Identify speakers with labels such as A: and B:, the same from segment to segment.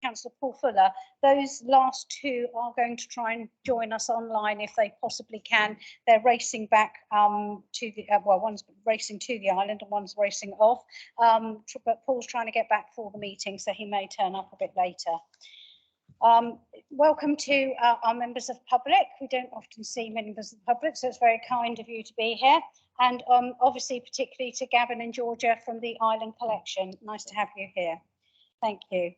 A: Councillor Paul Fuller. Those last two are going to try and join us online if they possibly can. They're racing back to the, well, one's racing to the island and one's racing off. But Paul's trying to get back for the meeting, so he may turn up a bit later. Welcome to our members of public. We don't often see members of the public, so it's very kind of you to be here. And obviously, particularly to Gavin and Georgia from the Island Collection. Nice to have you here. Thank you.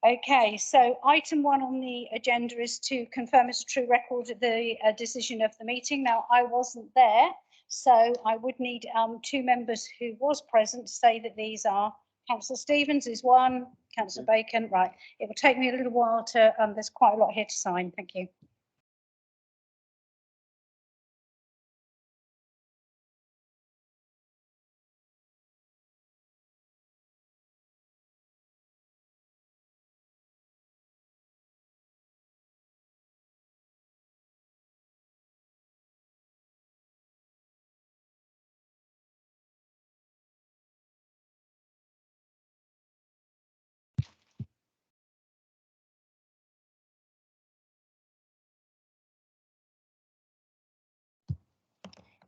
A: Okay, so item 1 on the agenda is to confirm as a true record the decision of the meeting. Now, I wasn't there, so I would need 2 members who was present to say that these are. Councillor Stevens is 1, Councillor Bacon, right. It will take me a little while to, there's quite a lot here to sign. Thank you.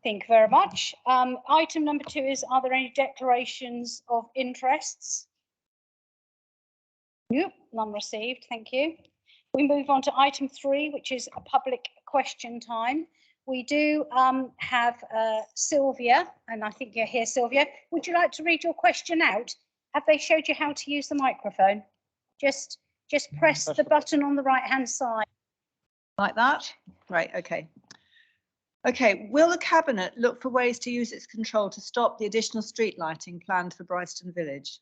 A: Thank you very much. Item number 2 is, are there any declarations of interests? Nope, none received, thank you. We move on to item 3, which is a public question time. We do have Sylvia, and I think you're here, Sylvia. Would you like to read your question out? Have they showed you how to use the microphone? Just press the button on the right-hand side.
B: Like that? Right, okay. Okay, will the Cabinet look for ways to use its control to stop the additional street lighting planned for Bryston Village?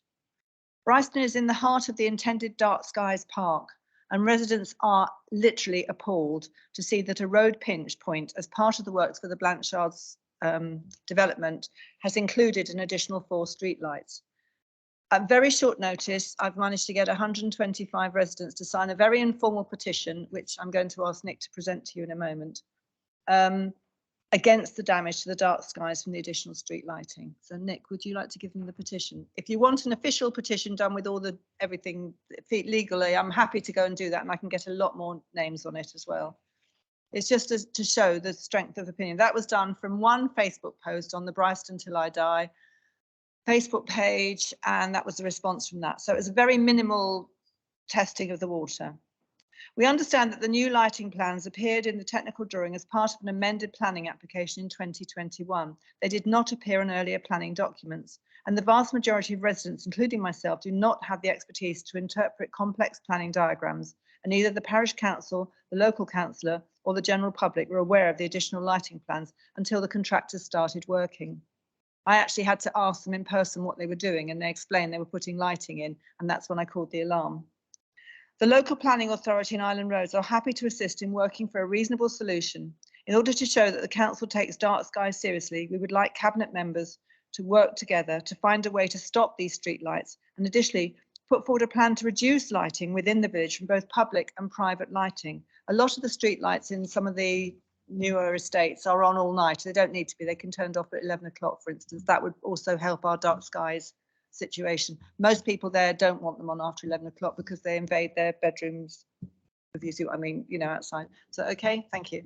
B: Bryston is in the heart of the intended Dark Skies Park, and residents are literally appalled to see that a road pinch point as part of the works for the Blanchard's development has included an additional 4 streetlights. At very short notice, I've managed to get 125 residents to sign a very informal petition, which I'm going to ask Nick to present to you in a moment, against the damage to the dark skies from the additional street lighting. So Nick, would you like to give them the petition? If you want an official petition done with all the everything legally, I'm happy to go and do that, and I can get a lot more names on it as well. It's just to show the strength of opinion. That was done from one Facebook post on the Bryston Till I Die Facebook page, and that was the response from that. So it was a very minimal testing of the water. We understand that the new lighting plans appeared in the technical drawing as part of an amended planning application in 2021. They did not appear in earlier planning documents, and the vast majority of residents, including myself, do not have the expertise to interpret complex planning diagrams, and neither the parish council, the local councillor, or the general public were aware of the additional lighting plans until the contractors started working. I actually had to ask them in person what they were doing, and they explained they were putting lighting in, and that's when I called the alarm. The local planning authority and Island Roads are happy to assist in working for a reasonable solution. In order to show that the council takes dark skies seriously, we would like cabinet members to work together to find a way to stop these street lights, and additionally put forward a plan to reduce lighting within the village from both public and private lighting. A lot of the street lights in some of the newer estates are on all night. They don't need to be. They can turn off at 11 o'clock, for instance. That would also help our dark skies situation. Most people there don't want them on after 11 o'clock because they invade their bedrooms, if you see what I mean, you know, outside. So, okay, thank you.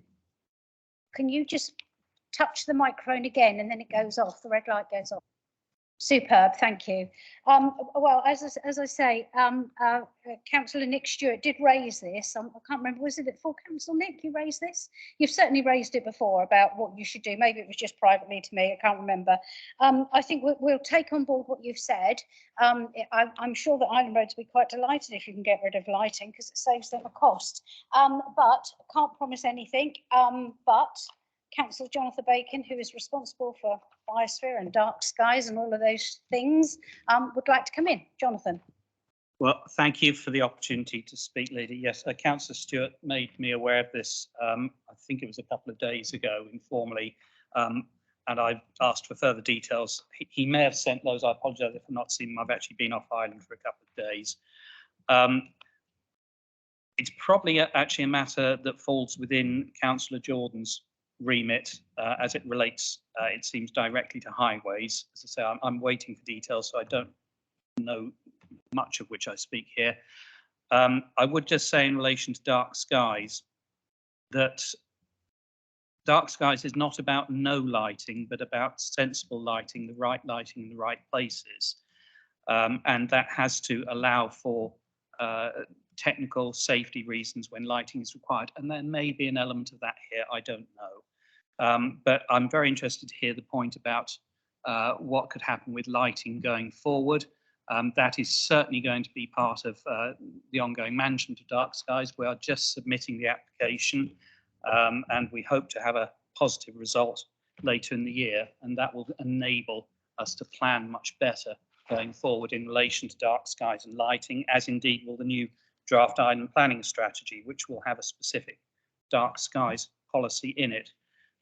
A: Can you just touch the microphone again and then it goes off, the red light goes off? Superb, thank you. Well, as I say, Councillor Nick Stewart did raise this. I can't remember, was it at full council, Nick, you raised this? You've certainly raised it before about what you should do. Maybe it was just privately to me, I can't remember. I think we'll take on board what you've said. I'm sure that Island Roads will be quite delighted if you can get rid of lighting because it saves them a cost. But can't promise anything. But Councillor Jonathan Bacon, who is responsible for Biosphere and dark skies and all of those things, would like to come in. Jonathan.
C: Well, thank you for the opportunity to speak, Leader. Yes, Councillor Stewart made me aware of this, I think it was a couple of days ago, informally, and I asked for further details. He may have sent those. I apologise if I've not seen them. I've actually been off island for a couple of days. It's probably actually a matter that falls within Councillor Jordan's remit as it relates, it seems, directly to highways. As I say, I'm waiting for details, so I don't know much of which I speak here. I would just say in relation to dark skies that dark skies is not about no lighting, but about sensible lighting, the right lighting in the right places. And that has to allow for technical safety reasons when lighting is required. And there may be an element of that here, I don't know. But I'm very interested to hear the point about what could happen with lighting going forward. That is certainly going to be part of the ongoing management of dark skies. We are just submitting the application and we hope to have a positive result later in the year, and that will enable us to plan much better going forward in relation to dark skies and lighting, as indeed will the new draft island planning strategy, which will have a specific dark skies policy in it.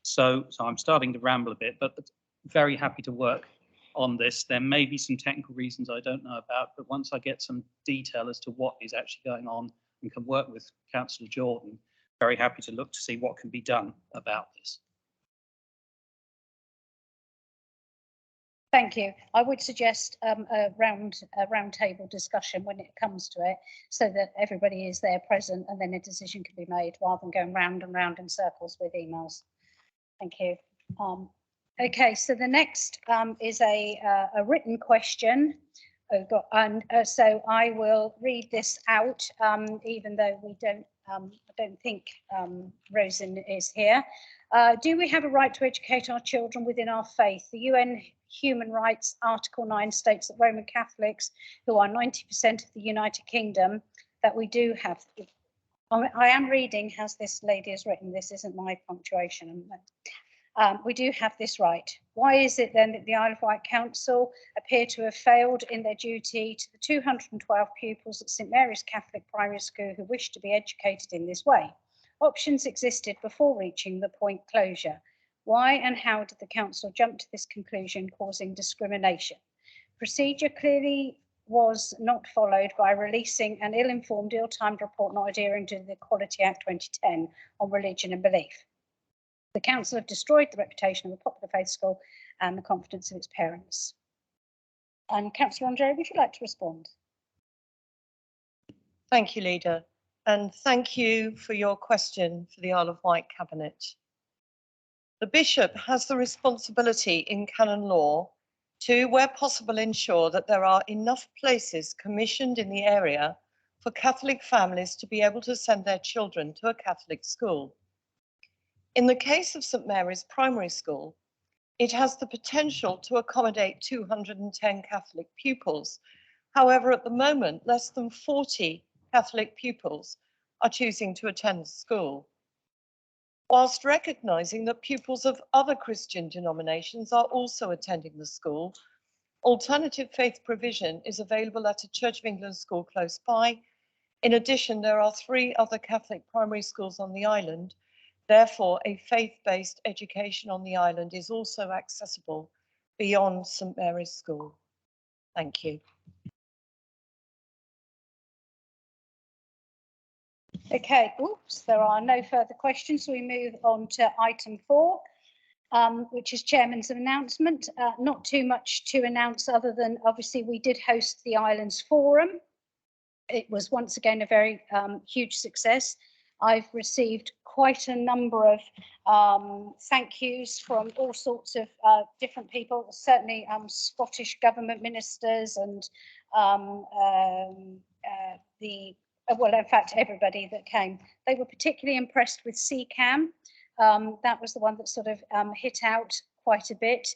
C: So I'm starting to ramble a bit, but very happy to work on this. There may be some technical reasons I don't know about, but once I get some detail as to what is actually going on and can work with Councillor Jordan, very happy to look to see what can be done about this.
A: Thank you. I would suggest a round table discussion when it comes to it, so that everybody is there present and then a decision can be made rather than going round and round in circles with emails. Thank you. Okay, so the next is a written question. So I will read this out, even though we don't. I don't think Rosen is here. Do we have a right to educate our children within our faith? The UN Human Rights Article 9 states that Roman Catholics, who are 90% of the United Kingdom, that we do have. I am reading as this lady has written. This isn't my punctuation. We do have this right. Why is it then that the Isle of Wight Council appear to have failed in their duty to the 212 pupils at St Mary's Catholic Primary School who wish to be educated in this way? Options existed before reaching the point closure. Why and how did the council jump to this conclusion, causing discrimination? Procedure clearly was not followed by releasing an ill-informed, ill-timed report not adhering to the Equality Act 2010 on religion and belief. The council have destroyed the reputation of a popular faith school and the confidence of its parents. And Councillor Andre, would you like to respond?
D: Thank you, Leader. And thank you for your question for the Isle of Wight Cabinet. The Bishop has the responsibility in canon law to, where possible, ensure that there are enough places commissioned in the area for Catholic families to be able to send their children to a Catholic school. In the case of St Mary's Primary School, it has the potential to accommodate 210 Catholic pupils. However, at the moment, less than 40 Catholic pupils are choosing to attend the school. Whilst recognising that pupils of other Christian denominations are also attending the school, alternative faith provision is available at a Church of England school close by. In addition, there are 3 other Catholic primary schools on the island. Therefore, a faith-based education on the island is also accessible beyond St Mary's School. Thank you.
A: Okay, oops, there are no further questions. So we move on to item 4, which is Chairman's announcement. Not too much to announce other than obviously we did host the Islands Forum. It was once again a very huge success. I've received quite a number of thank yous from all sorts of different people, certainly Scottish government ministers and well, in fact, everybody that came. They were particularly impressed with CCAM. That was the one that sort of hit out quite a bit.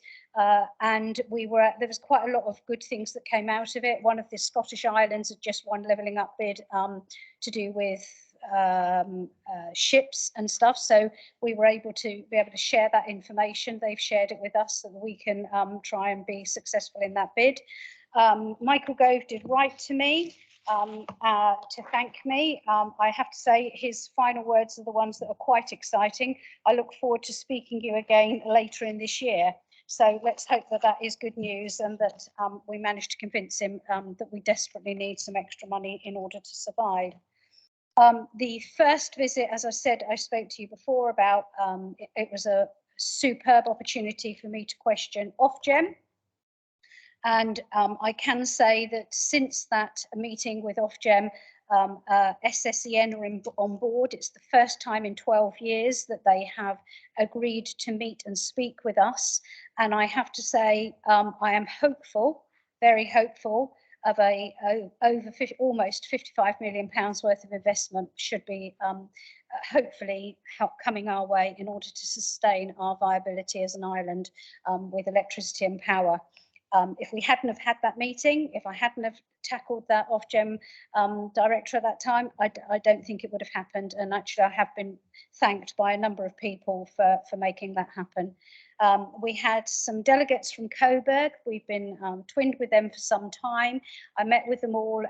A: And there was quite a lot of good things that came out of it. One of the Scottish Islands had just won Levelling Up bid to do with ships and stuff. So we were able to share that information. They've shared it with us so that we can try and be successful in that bid. Michael Gove did write to me to thank me. I have to say his final words are the ones that are quite exciting. I look forward to speaking to you again later in this year. So let's hope that that is good news and that we managed to convince him that we desperately need some extra money in order to survive. The first visit, as I said, I spoke to you before about, it was a superb opportunity for me to question Ofgem. And I can say that since that meeting with Ofgem, SSEN are on board. It's the first time in 12 years that they have agreed to meet and speak with us. And I have to say, I am hopeful, very hopeful, of almost £55 million worth of investment should be hopefully coming our way in order to sustain our viability as an island with electricity and power. If we hadn't have had that meeting, if I hadn't have tackled that Ofgem director at that time, I don't think it would have happened. And actually, I have been thanked by a number of people for making that happen. We had some delegates from Coburg. We've been twinned with them for some time. I met with them all,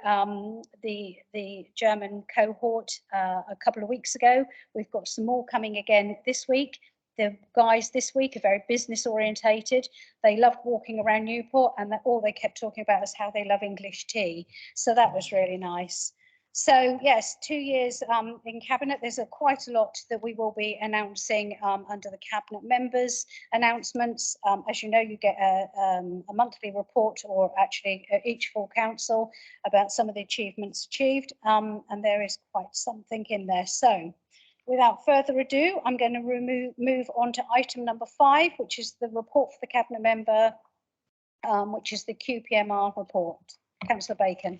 A: the German cohort, a couple of weeks ago. We've got some more coming again this week. The guys this week are very business orientated. They loved walking around Newport, and all they kept talking about is how they love English tea. So that was really nice. So yes, 2 years in Cabinet, there's quite a lot that we will be announcing under the Cabinet members' announcements. As you know, you get a monthly report, or actually each full council, about some of the achievements achieved, and there is quite something in there. So without further ado, I'm going to move on to item number 5, which is the report for the Cabinet member, which is the QPMR report. Councillor Bacon.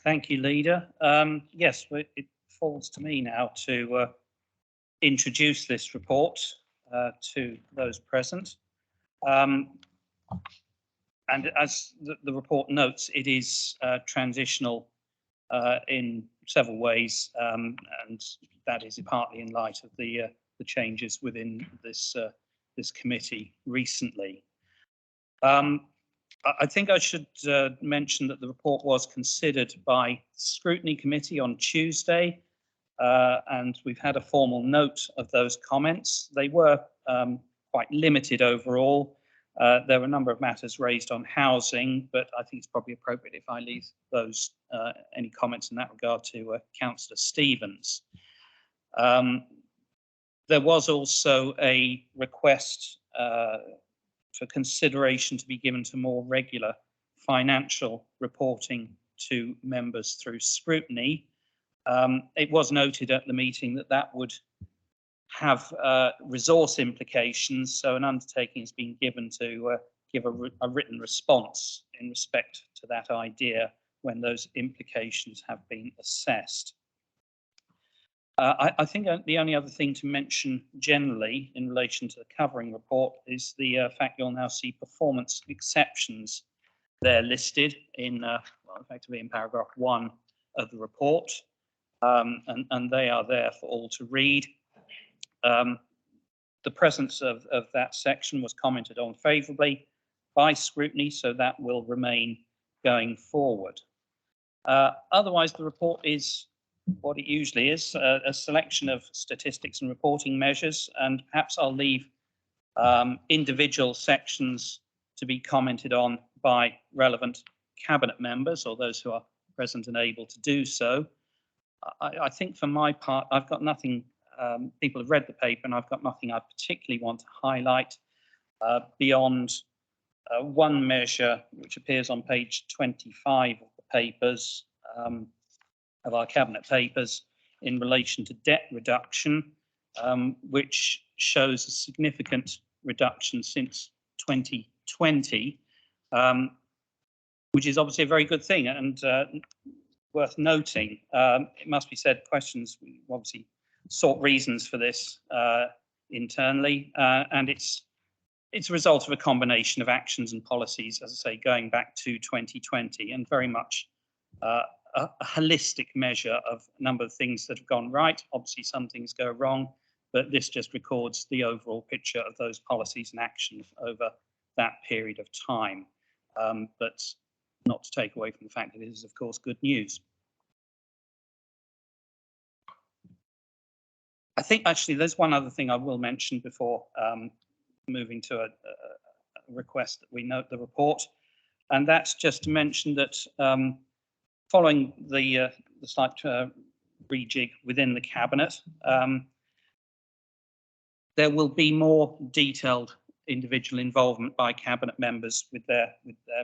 C: Thank you, Leader. Yes, it falls to me now to introduce this report to those present. And as the report notes, it is transitional in several ways, and that is partly in light of the changes within this committee recently. I think I should mention that the report was considered by the Scrutiny Committee on Tuesday, and we've had a formal note of those comments. They were quite limited overall. There were a number of matters raised on housing, but I think it's probably appropriate if I leave those, any comments in that regard, to Councillor Stevens. There was also a request for consideration to be given to more regular financial reporting to members through scrutiny. It was noted at the meeting that that would have resource implications, so an undertaking has been given to give a written response in respect to that idea when those implications have been assessed. I think the only other thing to mention generally in relation to the covering report is the fact you'll now see performance exceptions there listed in, well, effectively in paragraph 1 of the report, and they are there for all to read. The presence of that section was commented on favourably by scrutiny, so that will remain going forward. Otherwise, the report is what it usually is, a selection of statistics and reporting measures, and perhaps I'll leave individual sections to be commented on by relevant Cabinet members or those who are present and able to do so. I think for my part, I've got nothing, people have read the paper, and I've got nothing I particularly want to highlight beyond one measure which appears on page 25 of the papers, of our Cabinet papers, in relation to debt reduction, which shows a significant reduction since 2020, which is obviously a very good thing and worth noting. It must be said, questions, we obviously sought reasons for this internally, and it's a result of a combination of actions and policies, as I say, going back to 2020, and very much a holistic measure of a number of things that have gone right. Obviously, some things go wrong, but this just records the overall picture of those policies and actions over that period of time. But not to take away from the fact that it is, of course, good news. I think actually there's one other thing I will mention before moving to a request that we note the report, and that's just to mention that following the slight rejig within the Cabinet, there will be more detailed individual involvement by cabinet members with their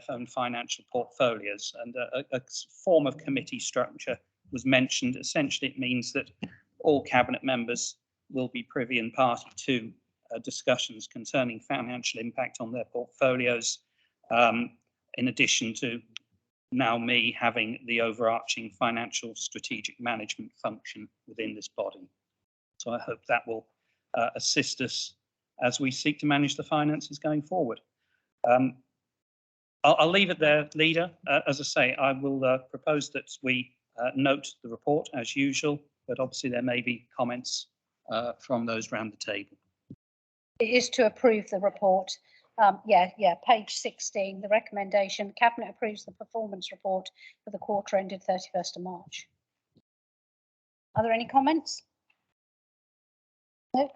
C: own financial portfolios, and a form of committee structure was mentioned. Essentially, it means that all cabinet members will be privy and party to discussions concerning financial impact on their portfolios, in addition to now me having the overarching financial strategic management function within this body. So I hope that will assist us as we seek to manage the finances going forward. I'll leave it there, Leader. As I say, I will propose that we note the report as usual, but obviously there may be comments from those around the table.
A: It is to approve the report. Page 16, the recommendation, Cabinet approves the performance report for the quarter ended 31st of March. Are there any comments? No.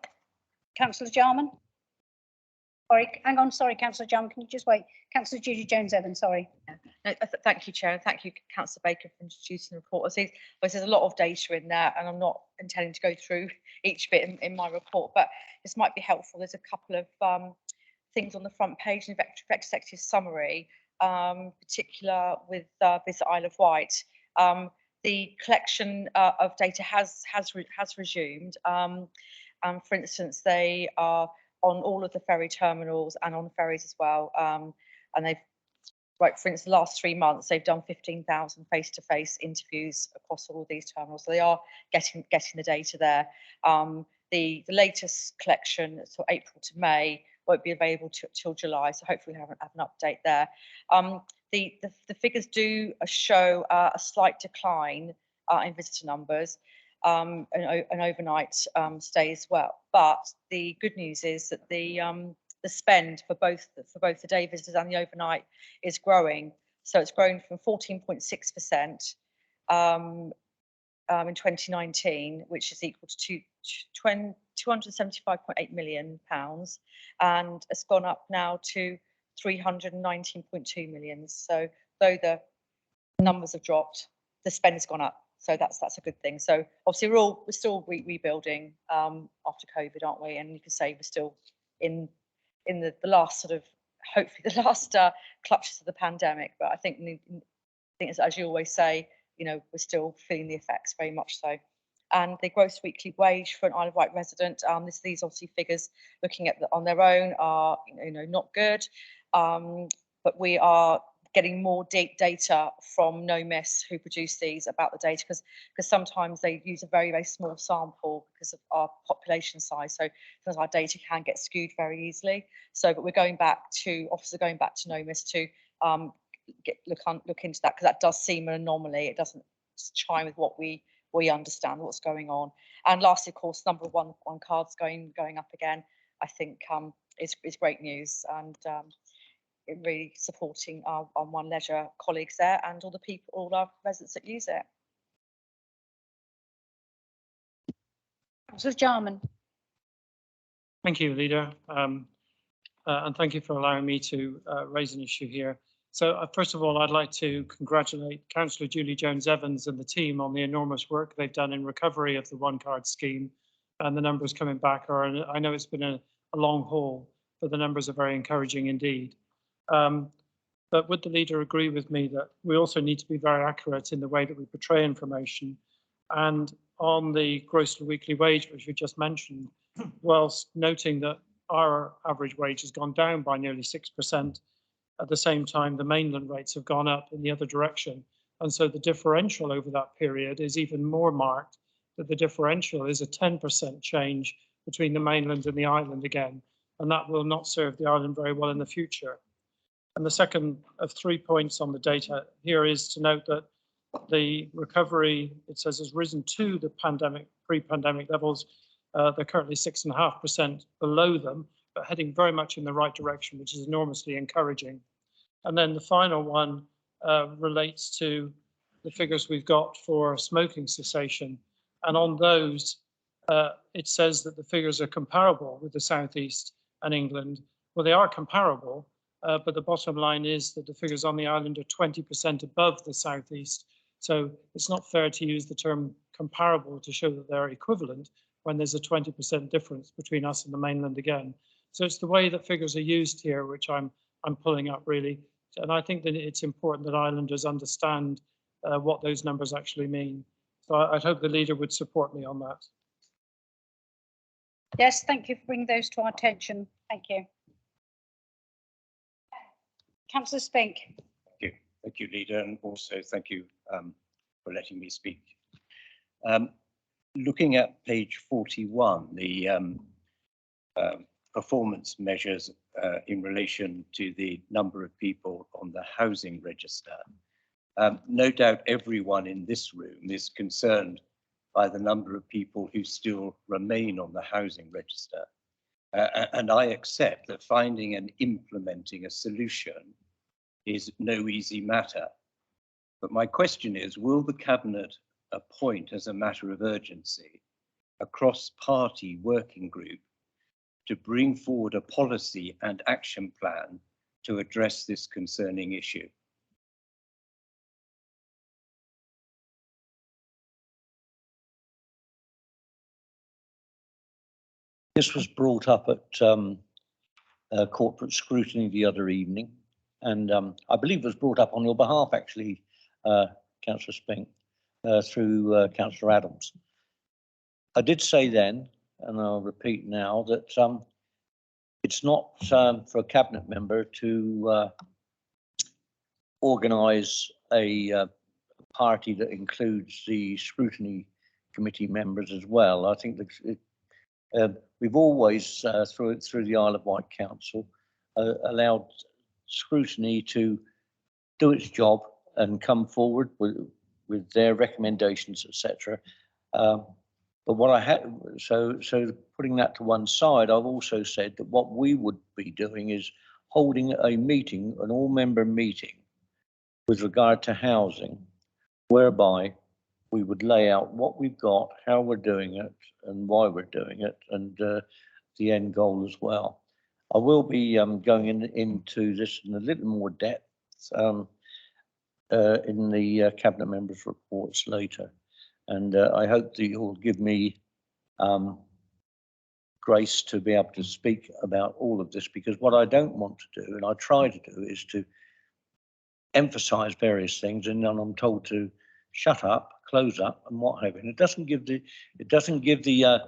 A: Councillor Jarman? Sorry, hang on, sorry, Councillor Jarman, can you just wait? Councillor Judy Jones-Evans, sorry.
E: No, thank you, Chair, and thank you, Councillor Baker, for introducing the report. There's a lot of data in there, and I'm not intending to go through each bit in my report, but this might be helpful. There's a couple of things on the front page in the executive summary, particular with this Isle of Wight. The collection of data has resumed. For instance, they are on all of the ferry terminals and on the ferries as well. And they've, right, for instance, the last 3 months, they've done 15,000 face-to-face interviews across all of these terminals. So they are getting the data there. The latest collection, so April to May, won't be available till July. So hopefully we'll have an update there. The figures do show a slight decline in visitor numbers. And overnight stay as well. But the good news is that the spend for both the day visitors and the overnight is growing. So it's grown from 14.6% in 2019, which is equal to £275.8 million, and it's gone up now to 319.2 million. So though the numbers have dropped, the spend has gone up. So that's a good thing. So obviously we're still rebuilding after COVID, aren't we? And you could say we're still in the last sort of, hopefully the last clutches of the pandemic. But I think as you always say, you know, we're still feeling the effects very much so. And the gross weekly wage for an Isle of Wight resident, these obviously figures looking at on their own are not good, but we are getting more data from No Miss, who produce these, about the data, because sometimes they use a very, very small sample because of our population size. So sometimes our data can get skewed very easily. So, but we're going back to, officers are going back to No Miss to look into that, because that does seem an anomaly. It doesn't chime with what we understand what's going on. And lastly, of course, number of one cards going up again, I think is great news, and really supporting our One Leisure colleagues there and all our residents that use it.
A: Councillor Jarman.
F: Thank you, Leader, and thank you for allowing me to raise an issue here. So first of all, I'd like to congratulate Councillor Julie Jones-Evans and the team on the enormous work they've done in recovery of the one card scheme, and the numbers coming back are, I know it's been a long haul, but the numbers are very encouraging indeed. But would the Leader agree with me that we also need to be very accurate in the way that we portray information? And on the gross weekly wage, which you just mentioned, whilst noting that our average wage has gone down by nearly 6%, at the same time, the mainland rates have gone up in the other direction. And so the differential over that period is even more marked, that the differential is a 10% change between the mainland and the island again. And that will not serve the island very well in the future. And the second of 3 points on the data here is to note that the recovery, it says, has risen to the pre-pandemic levels. They're currently 6.5% below them, but heading very much in the right direction, which is enormously encouraging. And then the final one relates to the figures we've got for smoking cessation. And on those, it says that the figures are comparable with the South East and England. Well, they are comparable, but the bottom line is that the figures on the island are 20% above the South East. So it's not fair to use the term comparable to show that they're equivalent when there's a 20% difference between us and the mainland again. So it's the way that figures are used here, which I'm pulling up really. And I think that it's important that islanders understand what those numbers actually mean. So I'd hope the leader would support me on that.
A: Yes, thank you for bringing those to our attention. Thank you. Councillor Spink.
G: Thank you, Leader, and also thank you for letting me speak. Looking at page 41, the performance measures in relation to the number of people on the housing register. No doubt everyone in this room is concerned by the number of people who still remain on the housing register. And I accept that finding and implementing a solution is no easy matter. But my question is, will the Cabinet appoint as a matter of urgency a cross-party working group to bring forward a policy and action plan to address this concerning issue?
H: This was brought up at corporate scrutiny the other evening, and I believe it was brought up on your behalf, actually, Councillor Spink, through Councillor Adams. I did say then, and I'll repeat now, that it's not for a Cabinet member to organise a party that includes the scrutiny committee members as well. I think that we've always, through the Isle of Wight Council, allowed scrutiny to do its job and come forward with their recommendations, etc. But what I had, so putting that to one side, I've also said that what we would be doing is holding a meeting, an all-member meeting, with regard to housing, whereby we would lay out what we've got, how we're doing it, and why we're doing it, and the end goal as well. I will be going into this in a little more depth in the Cabinet members' reports later. And I hope that you'll give me grace to be able to speak about all of this, because what I don't want to do, and I try to do, is to emphasize various things, and then I'm told to shut up, close up, and what have you. And it doesn't give the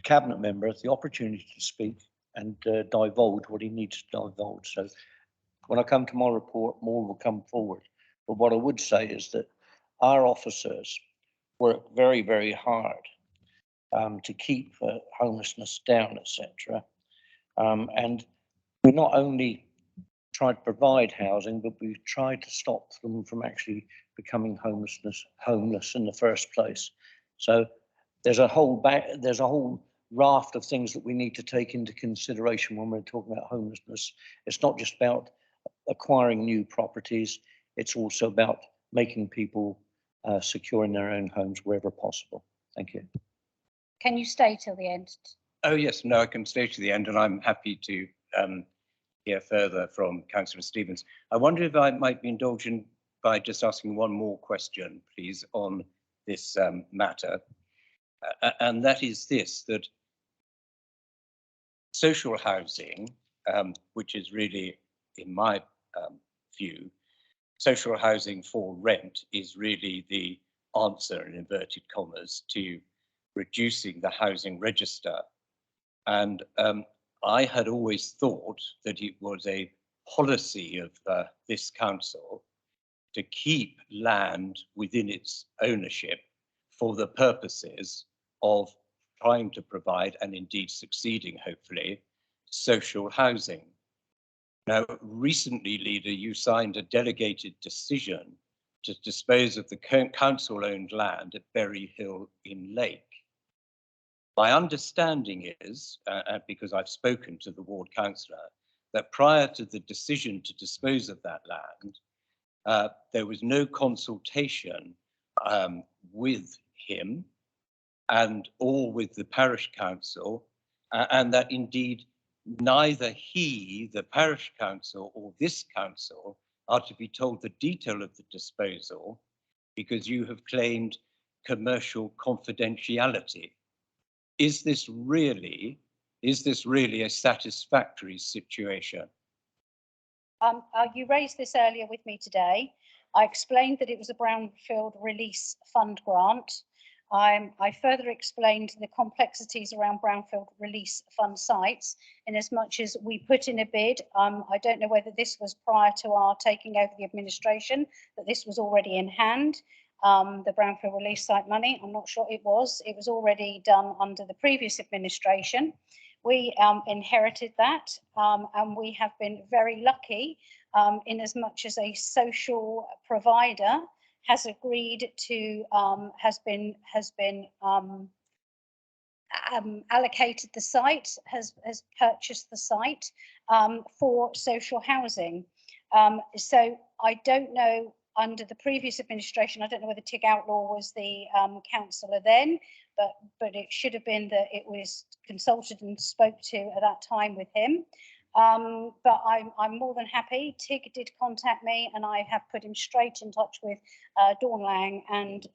H: Cabinet member the opportunity to speak and divulge what he needs to divulge. So when I come to my report, more will come forward. But what I would say is that our officers work very, very hard to keep homelessness down, etc. And we not only try to provide housing, but we've tried to stop them from actually becoming homeless in the first place. So there's a whole raft of things that we need to take into consideration when we're talking about homelessness. It's not just about acquiring new properties, it's also about making people secure in their own homes wherever possible. Thank you.
A: Can you stay till the end?
G: Oh yes, no, I can stay to the end, and I'm happy to hear further from Councillor Stevens. I wonder if I might be indulgent by just asking one more question, please, on this matter, and that is this, that social housing, which is really, in my view, social housing for rent is really the answer, in inverted commas, to reducing the housing register. And I had always thought that it was a policy of this council to keep land within its ownership for the purposes of trying to provide, and indeed succeeding, hopefully, social housing. Now, recently, Leader, you signed a delegated decision to dispose of the council-owned land at Berry Hill in Lake. My understanding is, because I've spoken to the ward councillor, that prior to the decision to dispose of that land, there was no consultation with him or with the parish council, and that indeed neither he, the parish council, or this council are to be told the detail of the disposal, because you have claimed commercial confidentiality. Is this really Is this really a satisfactory situation?
A: You raised this earlier with me today. I explained that it was a Brownfield Release Fund grant. I further explained the complexities around Brownfield Release Fund sites, in as much as we put in a bid. I don't know whether this was prior to our taking over the administration, that this was already in hand. The Brownfield Release site money, I'm not sure it was. It was already done under the previous administration. We inherited that, and we have been very lucky in as much as a social provider has agreed to, has been allocated the site, has purchased the site for social housing. So I don't know, under the previous administration, I don't know whether Tig Outlaw was the councillor then, but it should have been that it was consulted and spoke to at that time with him. But I'm more than happy. Tig did contact me, and I have put him straight in touch with Dawn Lang and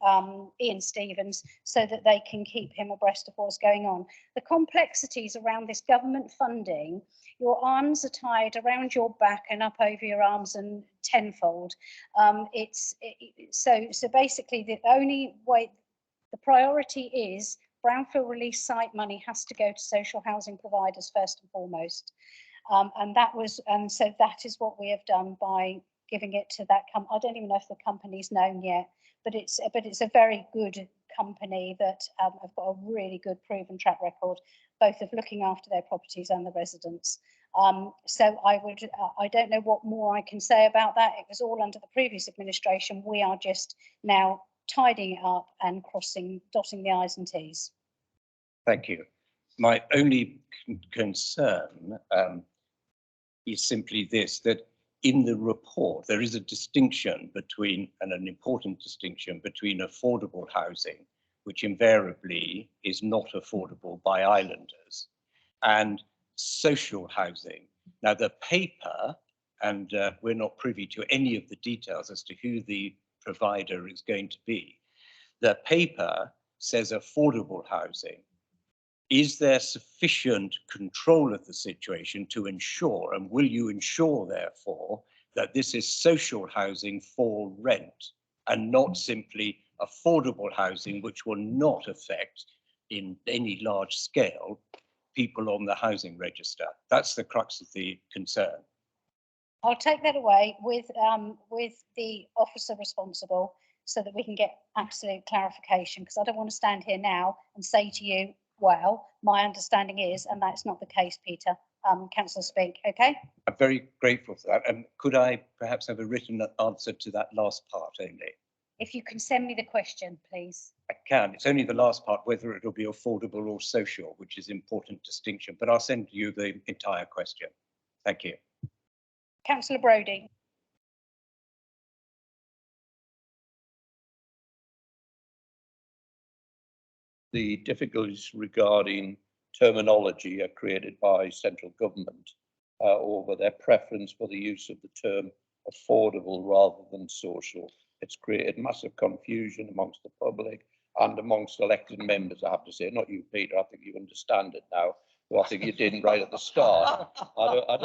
A: Ian Stevens, so that they can keep him abreast of what's going on. The complexities around this government funding, your arms are tied around your back and up over your arms and tenfold. So basically the only way, the priority is Brownfield Release site money has to go to social housing providers first and foremost. And so that is what we have done by giving it to that company. I don't even know if the company's known yet, but it's a very good company that have got a really good proven track record, both of looking after their properties and the residents. So I don't know what more I can say about that. It was all under the previous administration. We are just now tidying it up and dotting the I's and T's.
G: Thank you. My only concern is simply this, that in the report, there is a distinction between, and an important distinction between affordable housing, which invariably is not affordable by islanders, and social housing. Now the paper, and we're not privy to any of the details as to who the provider is going to be. The paper says affordable housing. Is there sufficient control of the situation to ensure, and will you ensure therefore, that this is social housing for rent and not simply affordable housing, which will not affect in any large scale people on the housing register? That's the crux of the concern.
A: I'll take that away with the officer responsible, so that we can get absolute clarification, because I don't want to stand here now and say to you, well, my understanding is, and that's not the case, Peter. Councillor Spink, okay?
G: I'm very grateful for that. Could I perhaps have a written answer to that last part only?
A: If you can send me the question, please.
G: I can. It's only the last part, whether it'll be affordable or social, which is important distinction, but I'll send you the entire question. Thank you.
A: Councillor Brodie.
I: The difficulties regarding terminology are created by central government over their preference for the use of the term affordable rather than social. It's created massive confusion amongst the public and amongst elected members, I have to say. Not you, Peter, I think you understand it now. Well, I think you didn't right at the start. I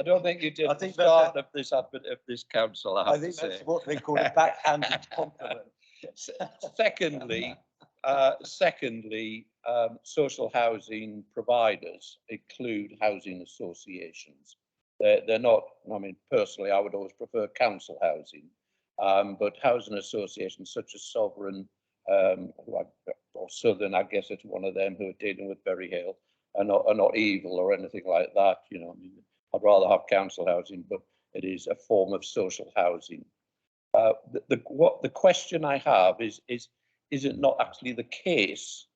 I: don't think you did at the start of this council, I have to say.
G: That's what they call a backhanded compliment.
I: Secondly, social housing providers include housing associations. They're not, I mean, personally, I would always prefer council housing, but housing associations such as Sovereign or Southern, I guess it's one of them, who are dealing with Berry Hill, are not evil or anything like that. You know, I mean, I'd rather have council housing, but it is a form of social housing. The question I have is it not actually the case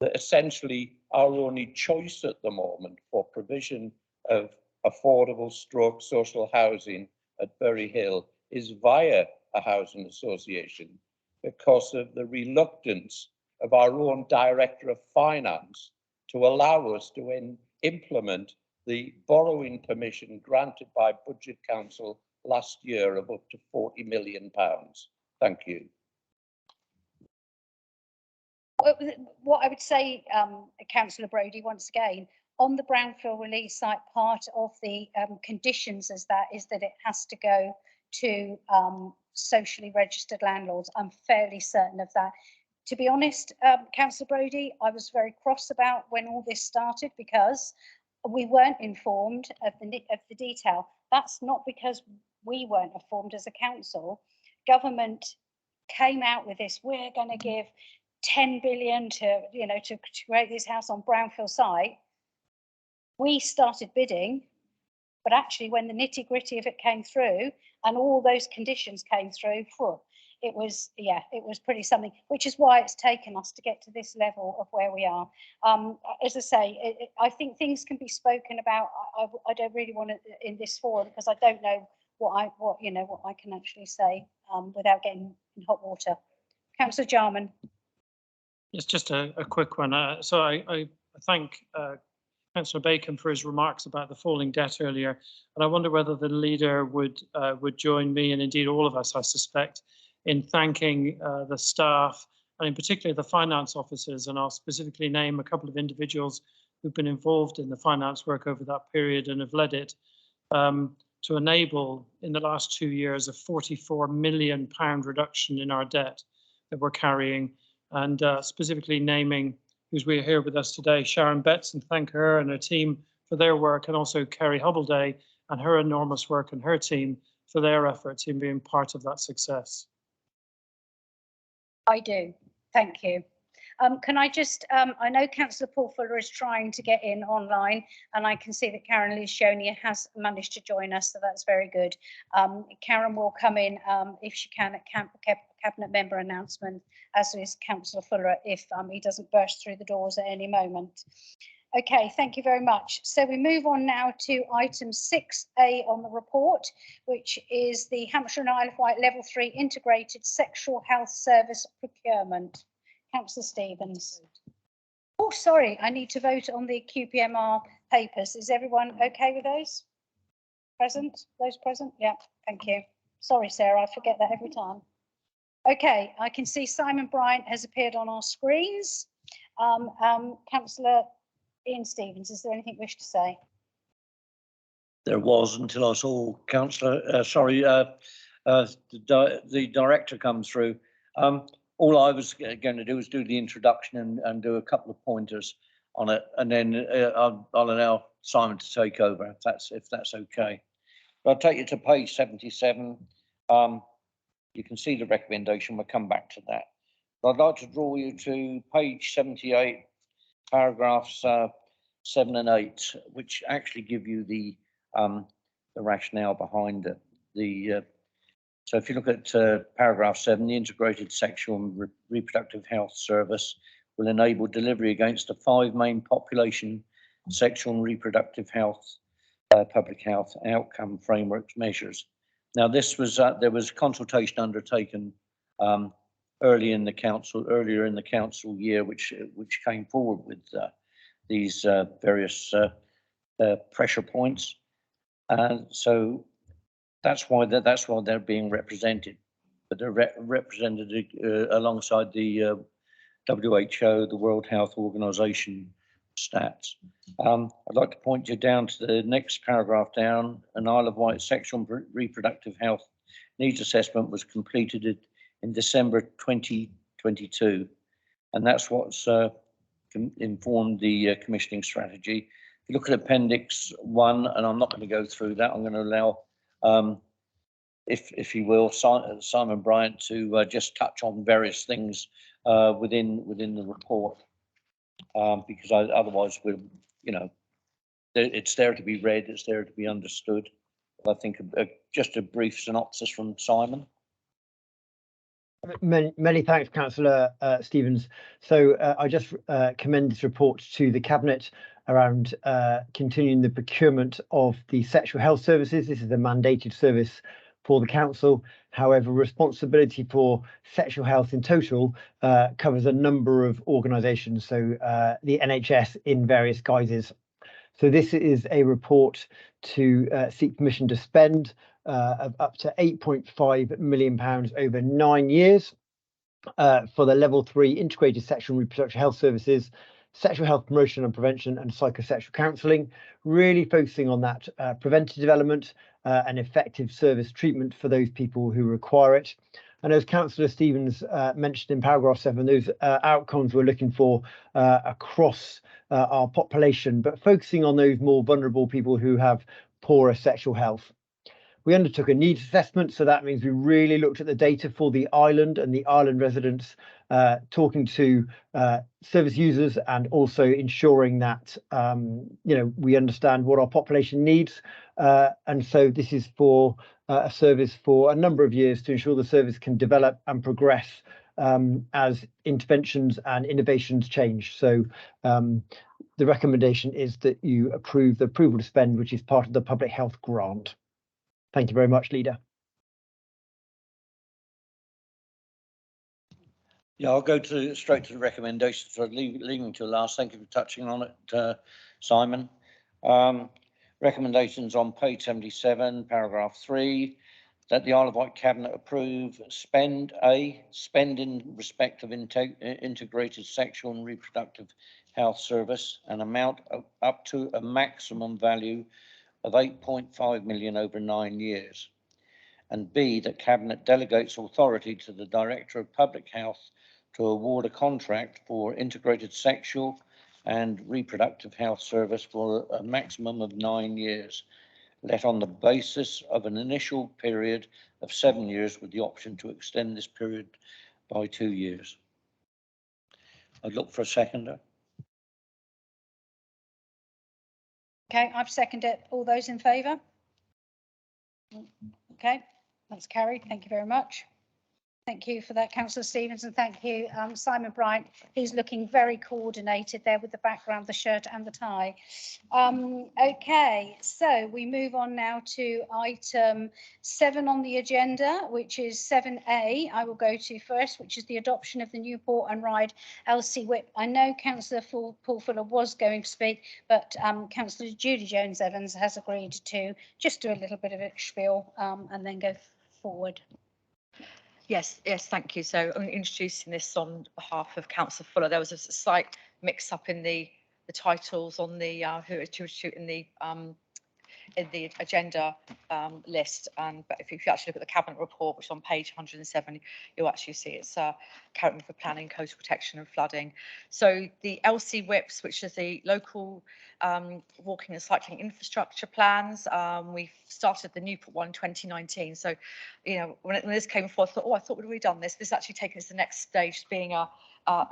I: that essentially our only choice at the moment for provision of affordable social housing at Berry Hill is via a housing association, because of the reluctance of our own Director of Finance to allow us to implement the borrowing permission granted by Budget Council last year of up to £40 million. Thank you.
A: What I would say, Councillor Brodie, once again, on the brownfield release site, part of the conditions is that it has to go to socially registered landlords. I'm fairly certain of that. To be honest, Councillor Brodie, I was very cross about when all this started because we weren't informed of the detail. That's not because we weren't informed as a council. Government came out with this, we're going to give 10 billion to create this house on brownfield site. We started bidding, but actually when the nitty gritty of it came through and all those conditions came through, it was pretty something, which is why it's taken us to get to this level of where we are. As I say, I think things can be spoken about. I don't really want to in this forum because I don't know what I can actually say without getting in hot water. Councillor Jarman.
F: It's just a quick one. So I thank Councillor Bacon for his remarks about the falling debt earlier, and I wonder whether the leader would join me, and indeed all of us, I suspect, in thanking the staff and in particular the finance officers, and I'll specifically name a couple of individuals who've been involved in the finance work over that period and have led it to enable in the last 2 years a £44 million reduction in our debt that we're carrying, and specifically naming who's here with us today, Sharon Betts, and thank her and her team for their work, and also Kerry Hubbleday and her enormous work and her team for their efforts in being part of that success.
A: I do, thank you. Can I just, I know Councillor Paul Fuller is trying to get in online, and I can see that Karen Leishonia has managed to join us, so that's very good. Karen will come in if she can at Cabinet Member announcement, as is Councillor Fuller if he doesn't burst through the doors at any moment. Okay, thank you very much. So we move on now to item 6A on the report, which is the Hampshire and Isle of Wight Level 3 Integrated Sexual Health Service Procurement. Councillor Stevens. Oh, sorry, I need to vote on the QPMR papers. Is everyone okay with those? Present? Those present? Yeah, thank you. Sorry, Sarah, I forget that every time. Okay, I can see Simon Bryant has appeared on our screens. Councillor Ian Stevens, is there anything you wish to say?
H: There was until I saw Councillor, the director come through. All I was going to do is do the introduction and do a couple of pointers on it, and then I'll allow Simon to take over if that's okay. But I'll take you to page 77. You can see the recommendation. We'll come back to that. But I'd like to draw you to page 78, paragraphs 7 and 8, which actually give you the rationale behind it. So if you look at paragraph 7, the Integrated Sexual and Reproductive Health Service will enable delivery against the 5 main population sexual and reproductive health, public health outcome frameworks measures. Now, this was there was consultation undertaken earlier in the council year, which came forward with these various pressure points, and so that's why they're being represented. But they're represented alongside the WHO, the World Health Organization stats. I'd like to point you down to the next paragraph down. An Isle of Wight sexual and reproductive health needs assessment was completed in December 2022, and that's what's informed the commissioning strategy. If you look at Appendix 1, and I'm not going to go through that, I'm going to allow, if you will, Simon Bryant to just touch on various things within the report, because otherwise it's there to be read, it's there to be understood. But I think just a brief synopsis from Simon.
J: Many thanks, Councillor Stevens. So I just commend this report to the Cabinet around continuing the procurement of the sexual health services. This is a mandated service for the council. However, responsibility for sexual health in total covers a number of organisations, so the NHS in various guises. So this is a report to seek permission to spend of up to £8.5 million over 9 years. for the level 3 integrated sexual and reproductive health services, sexual health promotion and prevention, and psychosexual counselling, really focusing on that preventative element and effective service treatment for those people who require it. And as Councillor Stevens mentioned in paragraph 7, those outcomes we're looking for across our population, but focusing on those more vulnerable people who have poorer sexual health. We undertook a needs assessment, so that means we really looked at the data for the island and the island residents, talking to service users and also ensuring that we understand what our population needs. And so this is for a service for a number of years to ensure the service can develop and progress as interventions and innovations change. So the recommendation is that you approve the approval to spend, which is part of the public health grant. Thank you very much, Leader.
H: Yeah, I'll go straight to the recommendations, so leaving to last. Thank you for touching on it, Simon. Recommendations on page 77, paragraph 3, that the Isle of Wight Cabinet approve spend in respect of integrated sexual and reproductive health service, an amount of up to a maximum value of 8.5 million over 9 years. And B, that Cabinet delegates authority to the Director of Public Health to award a contract for integrated sexual and reproductive health service for a maximum of 9 years, let on the basis of an initial period of 7 years with the option to extend this period by 2 years. I'd look for a seconder.
A: Okay, I've seconded it. All those in favour? Okay, that's carried. Thank you very much. Thank you for that, Councillor Stevens, and thank you, Simon Bryant, who's looking very coordinated there with the background, the shirt and the tie. Okay, so we move on now to item 7 on the agenda, which is 7A. I will go to first, which is the adoption of the Newport and Ryde LCWIP. I know Councillor Paul Fuller was going to speak, but Councillor Julie Jones-Evans has agreed to just do a little bit of a spiel and then go forward.
E: Yes, thank you. So I'm introducing this on behalf of Councillor Fuller. There was a slight mix-up in the titles on the who in the agenda list, but if you actually look at the Cabinet report, which is on page 107, you'll actually see it's currently for planning, coastal protection and flooding. So the LCWIPs, which is the local walking and cycling infrastructure plans, we've started the Newport one in 2019. So, when this came forth, I thought we'd already done this. This actually taken us to the next stage, being a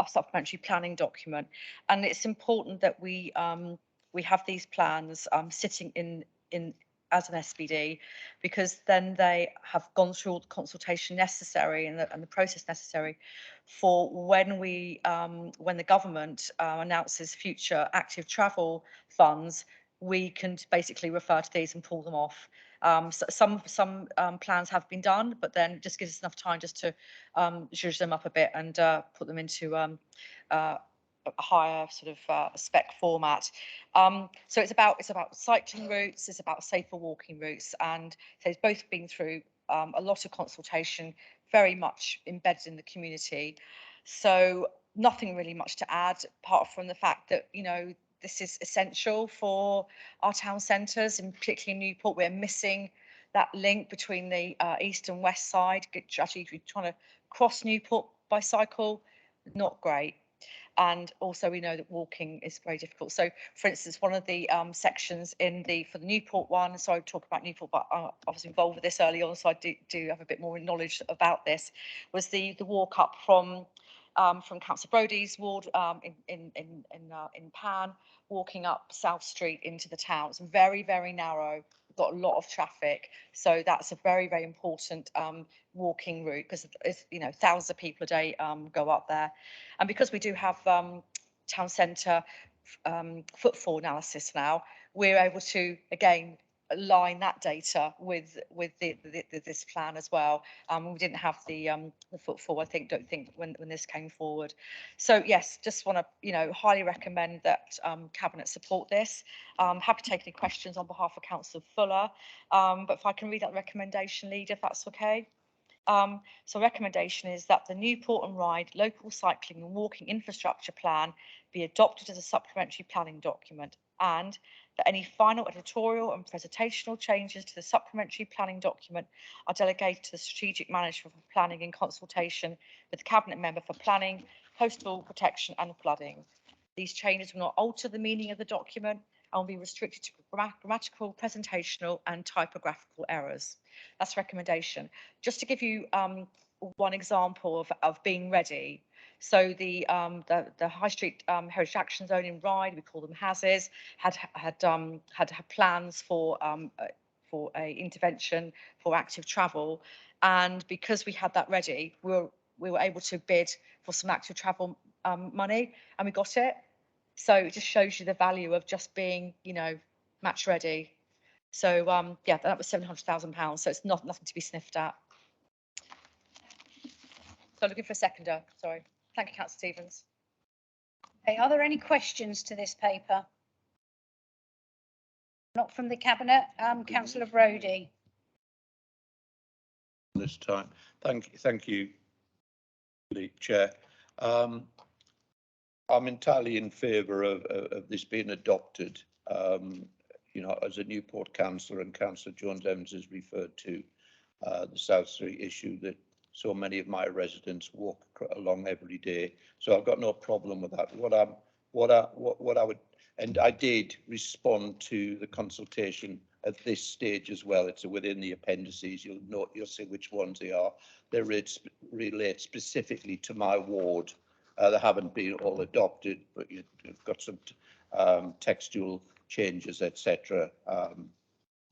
E: supplementary planning document, and it's important that we have these plans sitting in as an SPD, because then they have gone through all the consultation necessary and the process necessary for when the government announces future active travel funds, we can basically refer to these and pull them off. So some plans have been done, but then it just gives us enough time just to zhuzh them up a bit and put them into a higher sort of spec format. So it's about cycling routes, it's about safer walking routes, and so it's both been through a lot of consultation, very much embedded in the community. So nothing really much to add, apart from the fact that this is essential for our town centres, and particularly Newport. We're missing that link between the east and west side. Actually, if you're trying to cross Newport by cycle, not great. And also we know that walking is very difficult. So, for instance, one of the sections for the Newport one, so I talk about Newport, but I was involved with this early on, so I do have a bit more knowledge about this, was the walk up from Cllr Brodie's ward in Pan, walking up South Street into the town. It's very, very narrow. We've got a lot of traffic, so that's a very, very important walking route, because thousands of people a day go up there. And because we do have town centre footfall analysis now, we're able to again align that data with this plan as well. We didn't have the footfall, don't think when this came forward. So yes, just want to highly recommend that Cabinet support this. Happy to take any questions on behalf of Councillor Fuller, but if I can read out the recommendation, Leader, if that's okay. So recommendation is that the Newport and Ryde local cycling and walking infrastructure plan be adopted as a supplementary planning document, and that any final editorial and presentational changes to the supplementary planning document are delegated to the strategic manager for planning in consultation with the cabinet member for planning, coastal protection and flooding. These changes will not alter the meaning of the document and will be restricted to grammatical, presentational and typographical errors. That's recommendation. Just to give you one example of being ready. So the High Street Heritage Action Zone in Ryde, we call them HAZs, had plans for a intervention for active travel, and because we had that ready, we were able to bid for some active travel money, and we got it. So it just shows you the value of just being, you know, match ready. So yeah, that was £700,000. So it's nothing to be sniffed at. So looking for a seconder. Sorry. Thank you, Councillor Stevens.
A: Okay, are there any questions to this paper? Not from the cabinet. Councillor Brodie.
I: This time, thank you, Chair. I'm entirely in favour of this being adopted. You know, as a Newport councillor, and Councillor Jones-Evans has referred to the South Street issue that so many of my residents walk along every day. So I've got no problem with that. What I would, and I did respond to the consultation at this stage as well. It's within the appendices. You'll see which ones they are. They relate specifically to my ward. They haven't been all adopted, but you've got some textual changes, etc.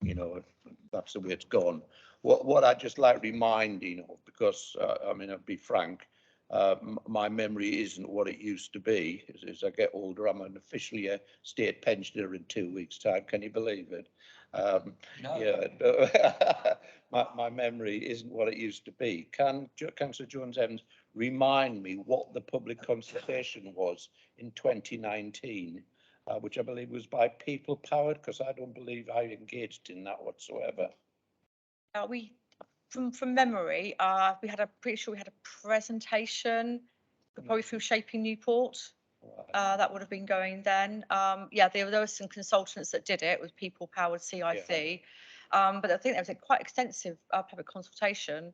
I: You know, that's the way it's gone. What I just like reminding of, because I mean, I'll be frank, my memory isn't what it used to be. As I get older, I'm officially a state pensioner in 2 weeks' time. Can you believe it? No. Yeah, my memory isn't what it used to be. Can Councillor Jones-Evans remind me what the public consultation was in 2019, which I believe was by people powered? Because I don't believe I engaged in that whatsoever.
E: We, from memory, we had pretty sure we had a presentation, probably through Shaping Newport. That would have been going then. Yeah, there were some consultants that did it with people powered CIC, yeah. But I think there was a quite extensive public consultation,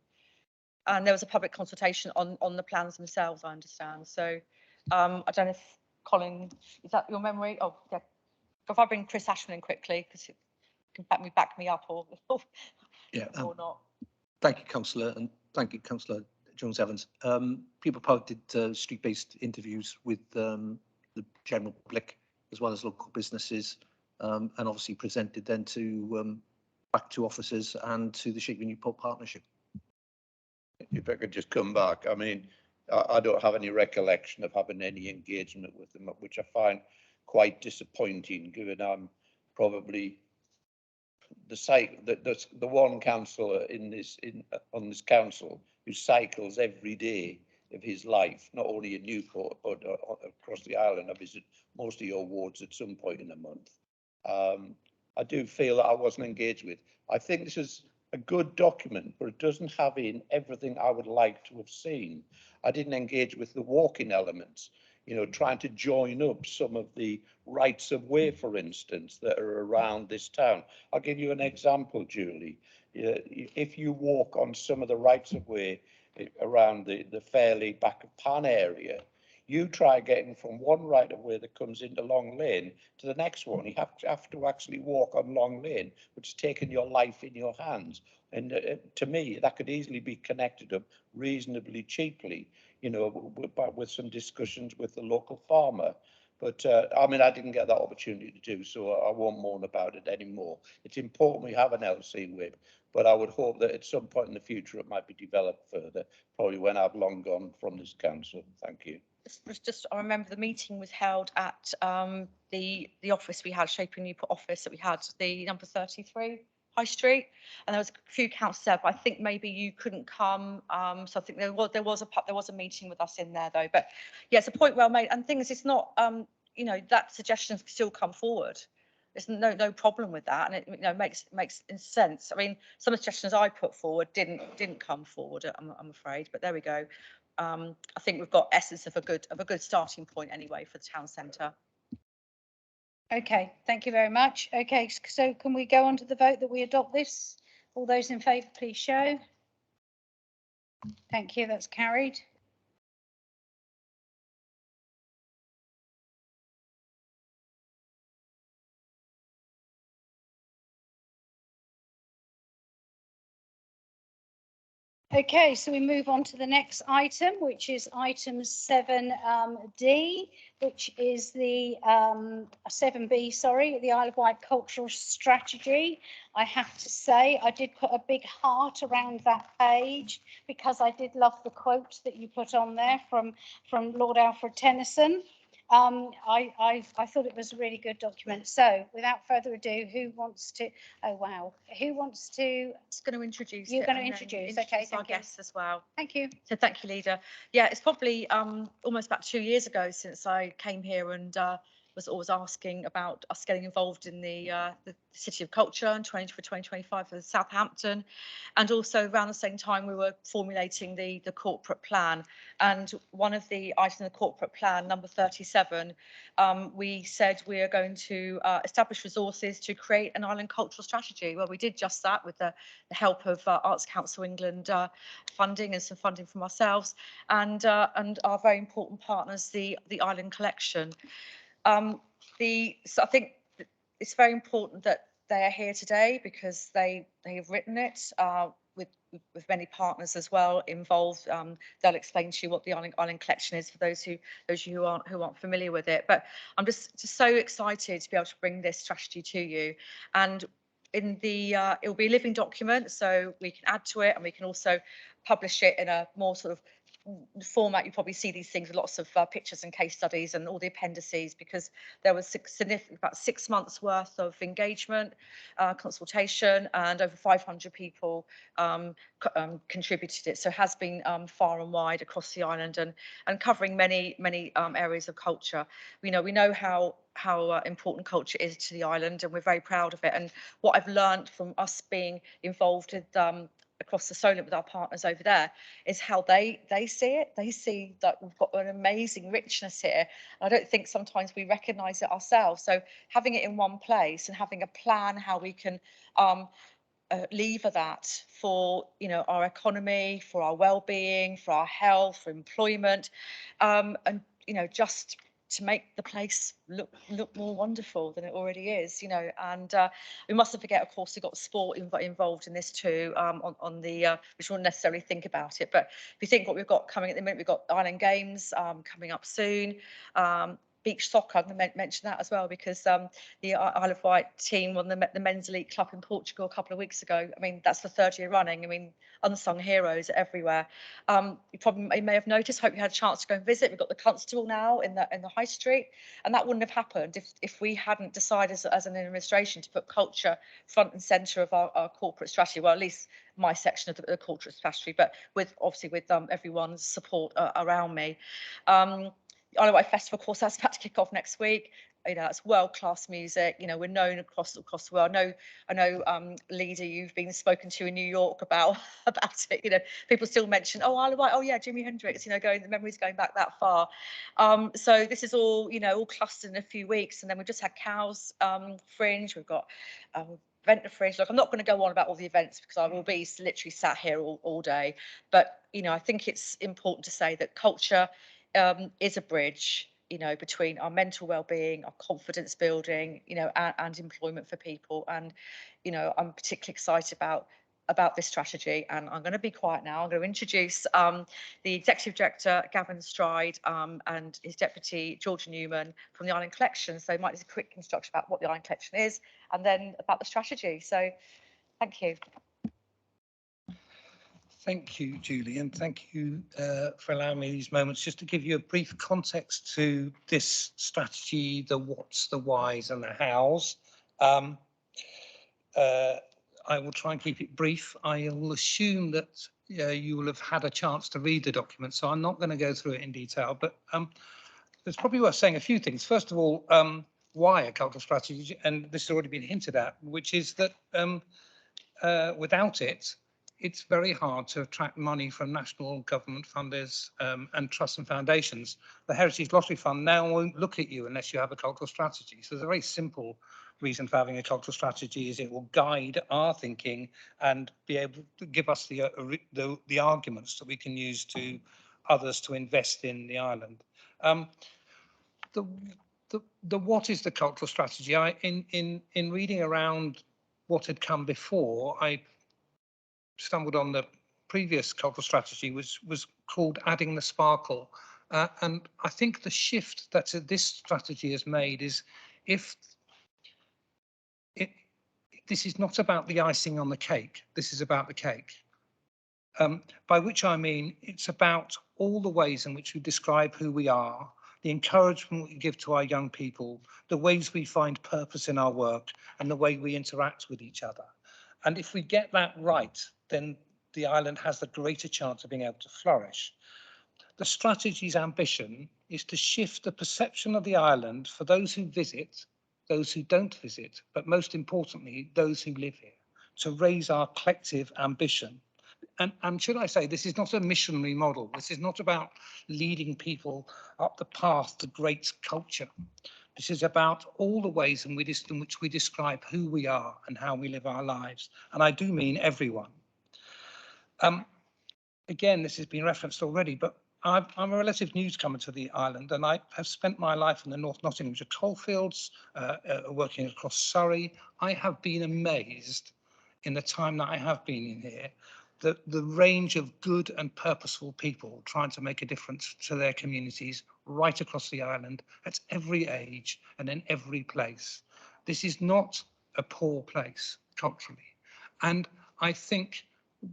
E: and there was a public consultation on the plans themselves, I understand. So I don't know if Colin, is that your memory? Oh yeah, if I bring Chris Ashman in quickly, because he can back me up, or
K: yeah,
E: or not.
K: Thank you, Councillor, and thank you, Councillor Jones-Evans. People Powered did street-based interviews with the general public as well as local businesses, and obviously presented then to back to officers and to the Shaping Newport Partnership.
I: If I could just come back, I mean, I don't have any recollection of having any engagement with them, which I find quite disappointing, given I'm probably the one councillor on this council who cycles every day of his life, not only in Newport but across the island. I visit most of your wards at some point in a month. I do feel that I wasn't engaged with. I think this is a good document, but it doesn't have in everything I would like to have seen. I didn't engage with the walking elements, you know, trying to join up some of the rights of way, for instance, that are around this town. I'll give you an example, Julie. If you walk on some of the rights of way around the fairly back of Pan area, you try getting from one right of way that comes into Long Lane to the next one. You have to actually walk on Long Lane, which is taking your life in your hands. And to me, that could easily be connected up reasonably cheaply, you know, with some discussions with the local farmer. But I mean, I didn't get that opportunity to do so. I won't moan about it anymore. It's important we have an LCWIP, but I would hope that at some point in the future it might be developed further, probably when I've long gone from this council. Thank you.
E: Just I remember the meeting was held at the office we had, Shaping Newport office, that we had, the number 33 High Street, and there was a few councillors there, but I think maybe you couldn't come. So I think there was a meeting with us in there though. But yeah, it's a point well made. And the thing is, it's not you know, that suggestions still come forward. there's no problem with that, and it, you know, makes sense. I mean, some of the suggestions I put forward didn't come forward, I'm afraid, but there we go. I think we've got essence of a good starting point anyway for the town centre.
A: Okay, thank you very much. Okay, so can we go on to the vote that we adopt this? All those in favour, please show. Thank you, that's carried. Okay, so we move on to the next item, which is item 7D, which is the 7B, sorry, the Isle of Wight Cultural Strategy. I have to say, I did put a big heart around that page because I did love the quote that you put on there from Lord Alfred Tennyson. I thought it was a really good document. So without further ado, who wants to, oh wow, who wants to?
E: Just going to introduce
A: You're
E: it
A: going to
E: and then
A: introduce, okay,
E: our
A: thank you.
E: guests as well.
A: Thank you.
E: So thank you, Leader. Yeah, it's probably almost about 2 years ago since I came here and was always asking about us getting involved in the City of Culture and for 2025 for Southampton, and also around the same time we were formulating the corporate plan. And one of the items in the corporate plan, number 37, we said we are going to establish resources to create an island cultural strategy. Well, we did just that with the help of Arts Council England funding and some funding from ourselves, and our very important partners, the Island Collection. So I think it's very important that they are here today because they have written it with many partners as well involved. They'll explain to you what the Island Collection is for those who aren't familiar with it. But I'm just so excited to be able to bring this strategy to you. And in the it will be a living document, so we can add to it, and we can also publish it in a more sort of format. You probably see these things with lots of pictures and case studies and all the appendices, because there was about 6 months worth of engagement, consultation, and over 500 people contributed it. So it has been far and wide across the island and covering many areas of culture. We know how important culture is to the island, and we're very proud of it. And what I've learned from us being involved with across the Solent with our partners over there is how they see it. They see that we've got an amazing richness here. I don't think sometimes we recognise it ourselves. So having it in one place and having a plan how we can lever that for our economy, for our well-being, for our health, for employment, and just to make the place look more wonderful than it already is, and we mustn't forget, of course, we've got sport involved in this too, on the which won't necessarily think about it, but if you think what we've got coming at the minute, we've got Island Games coming up soon, beach soccer, I'm going to mention that as well, because the Isle of Wight team won the men's elite club in Portugal a couple of weeks ago. I mean, that's the 3rd year running. I mean, unsung heroes everywhere. You may have noticed, hope you had a chance to go and visit. We've got the Constable now in the High Street, and that wouldn't have happened if we hadn't decided as an administration to put culture front and centre of our corporate strategy. Well, at least my section of the corporate strategy, but obviously with everyone's support around me. Isle of Wight Festival, of course, that's about to kick off next week. It's world-class music. We're known across the world. I know, Leader, you've been spoken to in New York about it. People still mention, oh, Isle of Wight, oh yeah, Jimi Hendrix. The memories going back that far. So this is all clustered in a few weeks, and then we've just had Cowes Fringe. We've got Ventnor Fringe. Look, I'm not going to go on about all the events because I will be literally sat here all day. But I think it's important to say that culture is a bridge, between our mental well-being, our confidence building, and employment for people. And, I'm particularly excited about this strategy. And I'm going to be quiet now. I'm going to introduce the Executive Director, Gavin Stride, and his Deputy, Georgia Newman, from the Island Collection. So might just a quick introduction about what the Island Collection is, and then about the strategy. So thank you.
K: Thank you, Julie, and thank you for allowing me these moments just to give you a brief context to this strategy, the what's, the whys and the hows. I will try and keep it brief. I will assume that you will have had a chance to read the document, so I'm not going to go through it in detail, but it's probably worth saying a few things. First of all,
L: why a cultural strategy, and this has already been hinted at, which is that without it, it's very hard to attract money from national government funders and trusts and foundations. The Heritage Lottery Fund now won't look at you unless you have a cultural strategy. So there's a very simple reason for having a cultural strategy is it will guide our thinking and be able to give us the arguments that we can use to others to invest in the island. The what is the cultural strategy? In reading around what had come before, I stumbled on the previous cultural strategy, which was called Adding the Sparkle. And I think the shift that this strategy has made is this is not about the icing on the cake, this is about the cake. By which I mean it's about all the ways in which we describe who we are, the encouragement we give to our young people, the ways we find purpose in our work, and the way we interact with each other. And if we get that right, then the island has the greater chance of being able to flourish. The strategy's ambition is to shift the perception of the island for those who visit, those who don't visit, but most importantly, those who live here, to raise our collective ambition. And should I say, this is not a missionary model. This is not about leading people up the path to great culture. This is about all the ways in which we describe who we are and how we live our lives. And I do mean everyone. Again, this has been referenced already, but I'm a relative newcomer to the island, and I have spent my life in the North Nottinghamshire coalfields, working across Surrey. I have been amazed in the time that I have been in here, the range of good and purposeful people trying to make a difference to their communities right across the island at every age and in every place. This is not a poor place culturally. And I think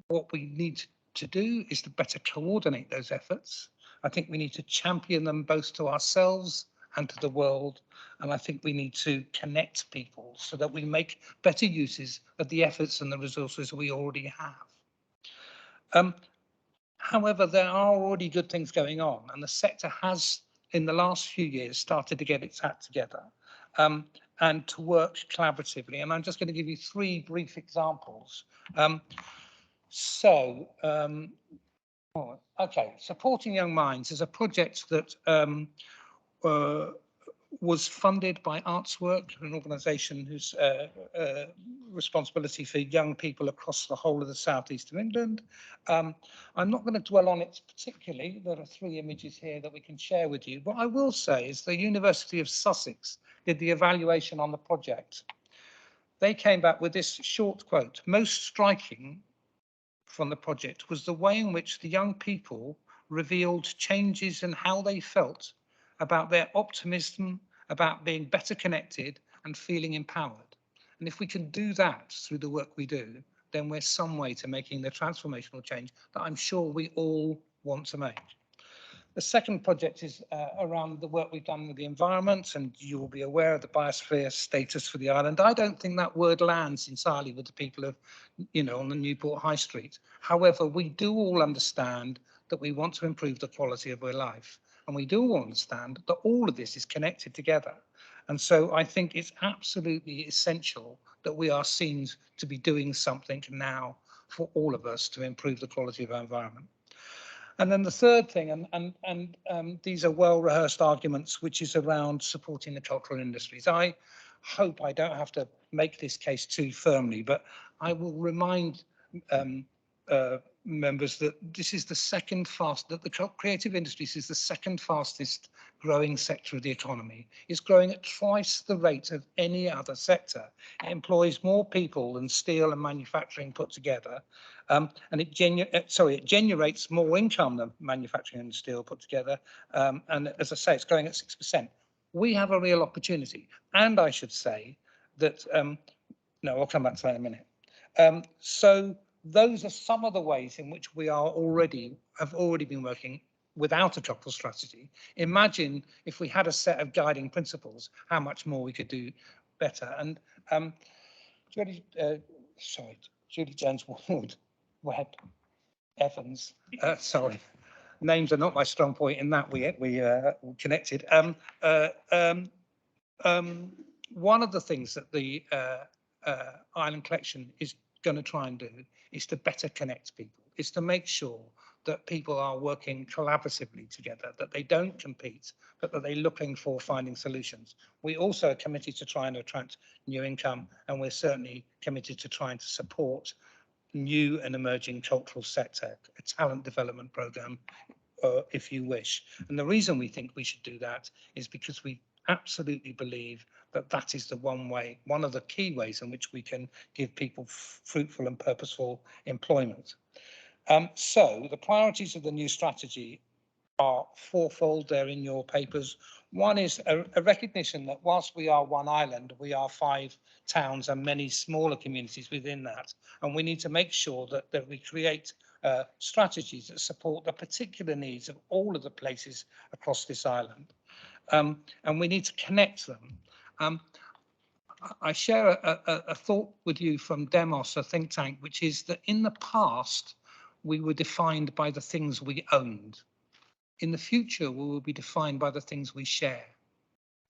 L: what we need to do is to better coordinate those efforts. I think we need to champion them both to ourselves and to the world. And I think we need to connect people so that we make better uses of the efforts and the resources we already have. However, there are already good things going on, and the sector has, in the last few years, started to get its act together and to work collaboratively. And I'm just going to give you three brief examples. Okay, Supporting Young Minds is a project that was funded by Artswork, an organisation whose responsibility for young people across the whole of the southeast of England. I'm not going to dwell on it particularly. There are three images here that we can share with you. What I will say is the University of Sussex did the evaluation on the project. They came back with this short quote: "Most striking from the project was the way in which the young people revealed changes in how they felt about their optimism, about being better connected and feeling empowered." And if we can do that through the work we do, then we're some way to making the transformational change that I'm sure we all want to make. The second project is around the work we've done with the environment, and you will be aware of the biosphere status for the island. I don't think that word lands entirely with the people of, on the Newport High Street. However, we do all understand that we want to improve the quality of our life. And we do all understand that all of this is connected together. And so I think it's absolutely essential that we are seen to be doing something now for all of us to improve the quality of our environment. And then the third thing, and these are well-rehearsed arguments, which is around supporting the cultural industries. I hope I don't have to make this case too firmly, but I will remind members that this is the second that the creative industries is the second fastest growing sector of the economy. It's growing at twice the rate of any other sector. It employs more people than steel and manufacturing put together, and it generates more income than manufacturing and steel put together. And as I say, it's growing at 6%. We have a real opportunity, and I should say that no, I'll come back to that in a minute. So those are some of the ways in which we have already been working without a cultural strategy. Imagine if we had a set of guiding principles, how much more we could do better. And Julie Jones Webb Evans, sorry, names are not my strong point in that we connected. one of the things that the Island Collection is going to try and do is to better connect people, is to make sure that people are working collaboratively together, that they don't compete, but that they're looking for finding solutions. We also are committed to trying to attract new income, and we're certainly committed to trying to support new and emerging cultural sector, a talent development program, if you wish. And the reason we think we should do that is because we absolutely believe that that is the one of the key ways in which we can give people fruitful and purposeful employment. So the priorities of the new strategy are fourfold. They're in your papers. One is a recognition that whilst we are one island, we are 5 towns and many smaller communities within that. And we need to make sure that we create strategies that support the particular needs of all of the places across this island. And we need to connect them. I share a thought with you from Demos, a think tank, which is that in the past, we were defined by the things we owned. In the future, we will be defined by the things we share.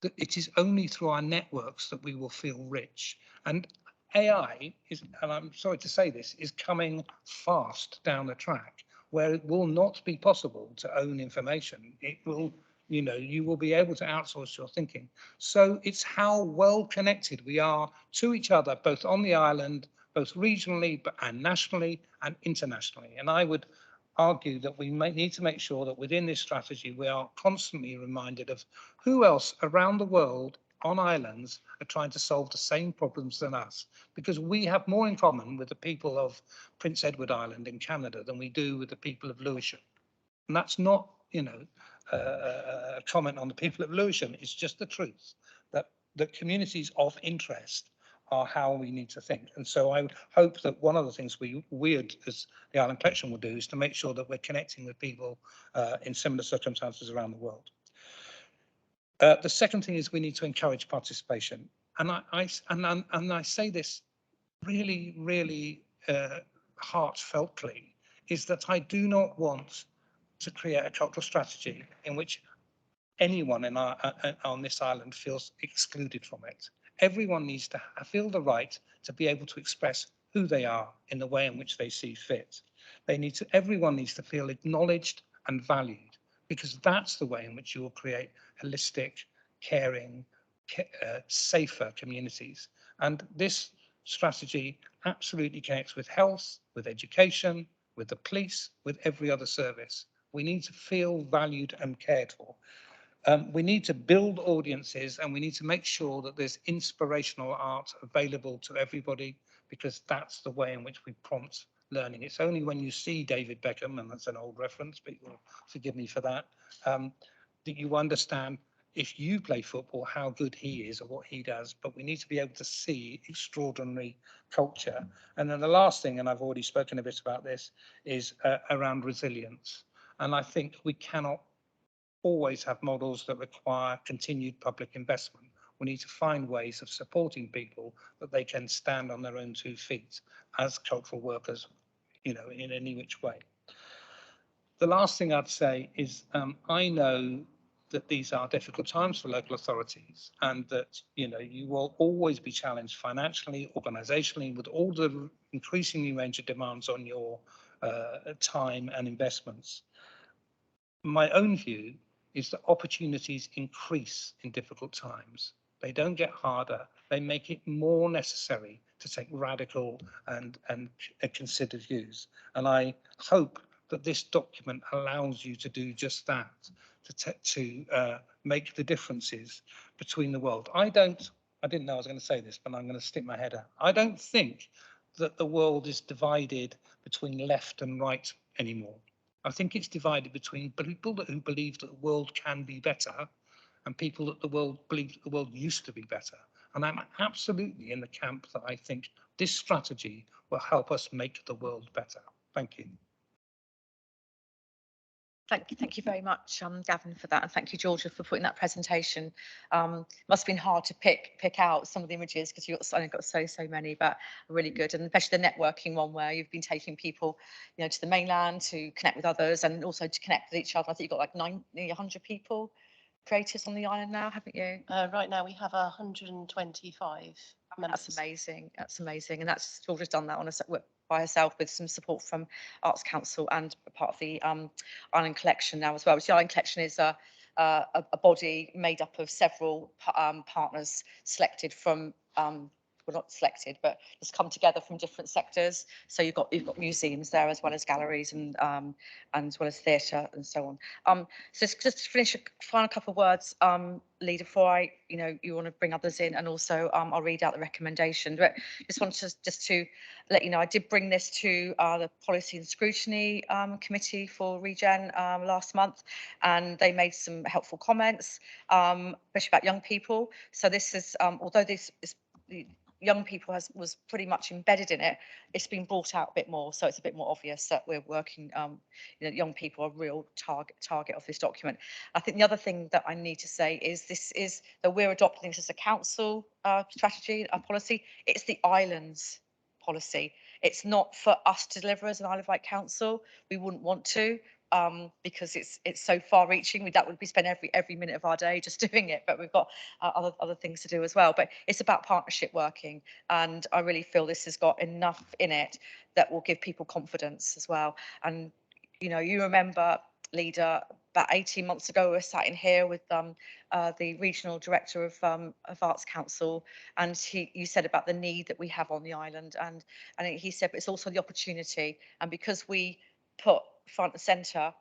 L: That it is only through our networks that we will feel rich. And AI is, and I'm sorry to say this, is coming fast down the track where it will not be possible to own information. It will, you will be able to outsource your thinking. So it's how well connected we are to each other, both on the island, both regionally and nationally and internationally. And I would argue that we need to make sure that within this strategy, we are constantly reminded of who else around the world on islands are trying to solve the same problems than us, because we have more in common with the people of Prince Edward Island in Canada than we do with the people of Lewisham. And that's not, a comment on the people of Lewisham. It's just the truth that the communities of interest are how we need to think. And so I would hope that one of the things we as the Island Collection will do is to make sure that we're connecting with people in similar circumstances around the world. The second thing is we need to encourage participation. And I say this really, really heartfeltly, is that I do not want to create a cultural strategy in which anyone on this island feels excluded from it. Everyone needs to feel the right to be able to express who they are in the way in which they see fit. Everyone needs to feel acknowledged and valued, because that's the way in which you will create holistic, caring, safer communities. And this strategy absolutely connects with health, with education, with the police, with every other service. We need to feel valued and cared for. We need to build audiences, and we need to make sure that there's inspirational art available to everybody, because that's the way in which we prompt learning. It's only when you see David Beckham, and that's an old reference, but you'll forgive me for that, that you understand, if you play football, how good he is or what he does. But we need to be able to see extraordinary culture. And then the last thing, and I've already spoken a bit about this, is around resilience. And I think we cannot always have models that require continued public investment. We need to find ways of supporting people that they can stand on their own 2 feet as cultural workers, in any which way. The last thing I'd say is I know that these are difficult times for local authorities, and that you will always be challenged financially, organisationally, with all the increasingly range of demands on your time and investments. My own view is that opportunities increase in difficult times. They don't get harder. They make it more necessary to take radical and considered views. And I hope that this document allows you to do just that, to make the differences between the world. I didn't know I was going to say this, but I'm going to stick my head out. I don't think that the world is divided between left and right anymore. I think it's divided between people who believe that the world can be better and people that believe that the world used to be better. And I'm absolutely in the camp that I think this strategy will help us make the world better. Thank you.
E: Thank you very much, Gavin, for that, and thank you, Georgia, for putting that presentation. Must have been hard to pick out some of the images because you've got so many, but really good, and especially the networking one where you've been taking people, to the mainland to connect with others and also to connect with each other. I think you've got like 100 people creators on the island now, haven't you?
D: Right now we have 125 members.
E: That's amazing. That's amazing. And that's Georgia's done that on by herself with some support from Arts Council and part of the Island Collection now as well. Which the Island Collection is a body made up of several partners selected from well, not selected, but just come together from different sectors. So you've got museums there as well as galleries and as well as theatre and so on. So just to finish, a final couple of words, Leader, before you want to bring others in, and also I'll read out the recommendation. But just wanted to let you know, I did bring this to the Policy and Scrutiny Committee for Regen last month, and they made some helpful comments, especially about young people. So this is, although this is young people was pretty much embedded in it, it's been brought out a bit more, so it's a bit more obvious that we're working, young people are a real target of this document. I think the other thing that I need to say is that we're adopting this as a council strategy, a policy. It's the island's policy. It's not for us to deliver as an Isle of Wight council. We wouldn't want to. Because it's so far-reaching, that would be spent every minute of our day just doing it. But we've got other things to do as well. But it's about partnership working, and I really feel this has got enough in it that will give people confidence as well. And you remember, Leader, about 18 months ago, we were sat in here with the regional director of Arts Council, and you said about the need that we have on the island, and he said, but it's also the opportunity, and because we put front and centre,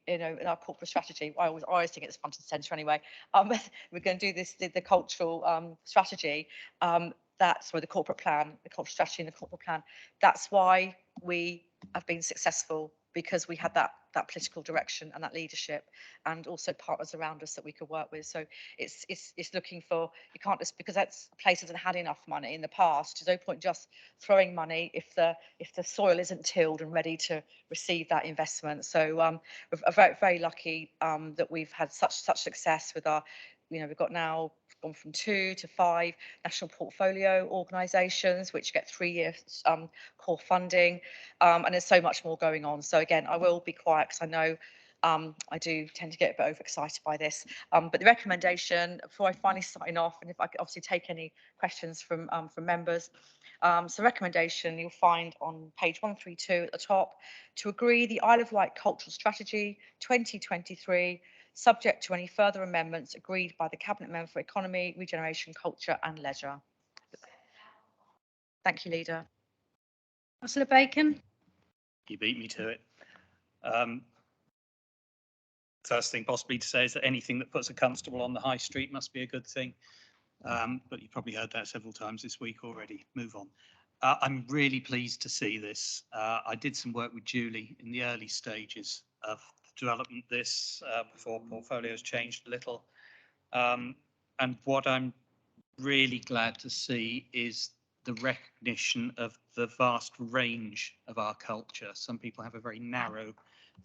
E: in our corporate strategy. I always think it's front and centre anyway. We're going to do this, the cultural strategy. That's where the corporate plan, the cultural strategy and the corporate plan. That's why we have been successful, because we had that political direction and that leadership, and also partners around us that we could work with. So it's looking for, you can't just, because that's a place that hasn't had enough money in the past. There's no point just throwing money if the soil isn't tilled and ready to receive that investment. So we're very, very lucky that we've had such success with our, we've got now gone from 2 to 5 national portfolio organisations, which get 3 years core funding, and there's so much more going on. So again, I will be quiet because I know I do tend to get a bit overexcited by this. But the recommendation, before I finally sign off, and if I could obviously take any questions from members. So recommendation you'll find on page 132 at the top, to agree the Isle of Wight Cultural Strategy 2023, subject to any further amendments agreed by the Cabinet Member for Economy, Regeneration, Culture and Leisure. Thank you, Leader.
A: Councillor Bacon.
C: You beat me to it. First thing possibly to say is that anything that puts a constable on the high street must be a good thing. But you've probably heard that several times this week already. Move on. I'm really pleased to see this. I did some work with Julie in the early stages of development this before portfolios changed a little. And what I'm really glad to see is the recognition of the vast range of our culture. Some people have a very narrow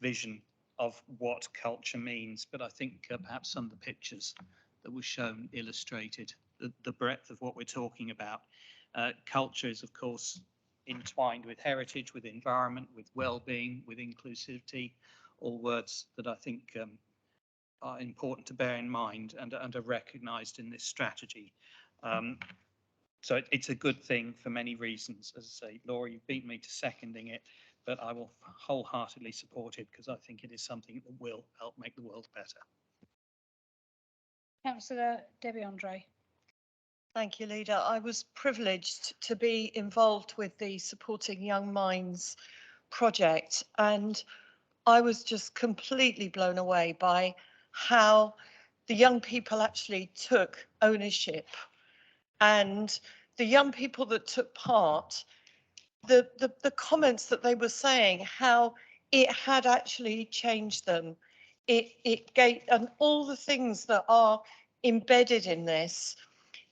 C: vision of what culture means, but I think perhaps some of the pictures that were shown illustrated the breadth of what we're talking about. Culture is, of course, entwined with heritage, with environment, with well-being, with inclusivity, all words that I think are important to bear in mind and are recognised in this strategy. So it's a good thing for many reasons. As I say, Laura, you beat me to seconding it, but I will wholeheartedly support it because I think it is something that will help make the world better.
A: Councillor Debbie Andre.
D: Thank you, Leader. I was privileged to be involved with the Supporting Young Minds project, and I was just completely blown away by how the young people actually took ownership, and the young people that took part, the comments that they were saying, how it had actually changed them. It gave, and all the things that are embedded in this,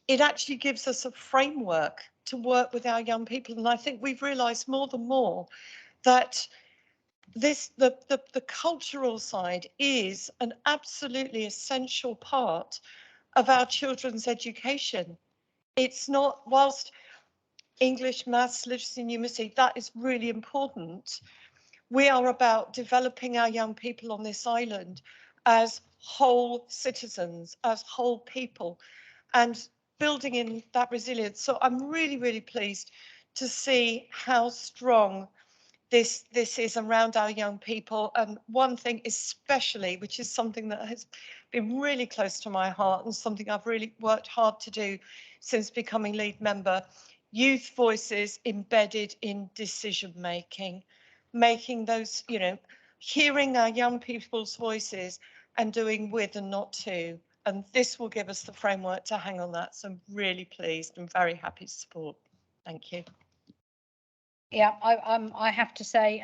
D: it actually gives us a framework to work with our young people. And I think we've realised more than more that the cultural side is an absolutely essential part of our children's education. It's not, whilst English, maths, literacy, numeracy, that is really important. We are about developing our young people on this island as whole citizens, as whole people, and building in that resilience. So I'm really, really pleased to see how strong this is around our young people. And one thing especially, which is something that has been really close to my heart and something I've really worked hard to do since becoming lead member, youth voices embedded in decision making, making those, you know, hearing our young people's voices and doing with and not to. And this will give us the framework to hang on that. So I'm really pleased and very happy to support. Thank you.
A: Yeah, I have to say,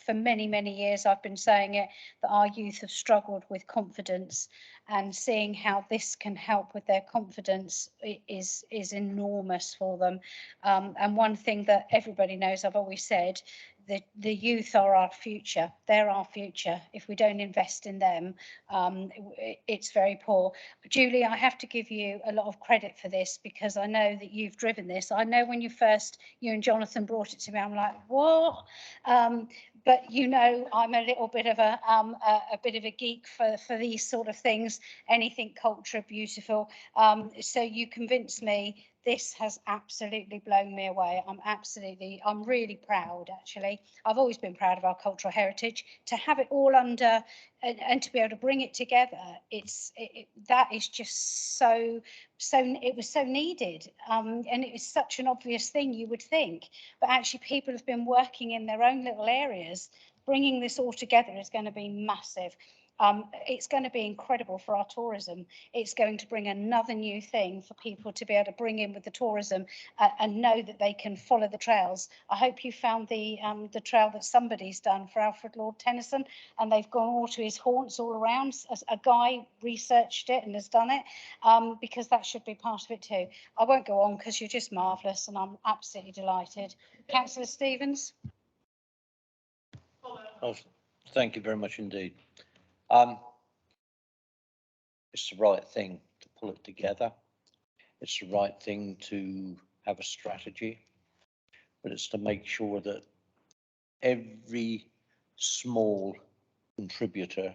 A: for many, many years, I've been saying it, that our youth have struggled with confidence, and seeing how this can help with their confidence is enormous for them. And one thing that everybody knows, I've always said, the youth are our future. They're our future. If we don't invest in them, it's very poor. Julie, I have to give you a lot of credit for this, because I know that you've driven this. I know when you and Jonathan brought it to me, I'm like, what? But you know, I'm a little bit of a bit of a geek for these sort of things. Anything culture, beautiful. So you convinced me. This has absolutely blown me away. I'm really proud, actually. I've always been proud of our cultural heritage. To have it all under and to be able to bring it together, that is just so it was so needed, and it was such an obvious thing, you would think, but actually people have been working in their own little areas. Bringing this all together is going to be massive. It's going to be incredible for our tourism. It's going to bring another new thing for people to be able to bring in with the tourism, and know that they can follow the trails. I hope you found the trail that somebody's done for Alfred Lord Tennyson, and they've gone all to his haunts all around. A guy researched it and has done it, because that should be part of it too. I won't go on because you're just marvellous, and I'm absolutely delighted. Councillor Stevens.
H: Oh, thank you very much indeed. It's the right thing to pull it together. It's the right thing to have a strategy, but it's to make sure that every small contributor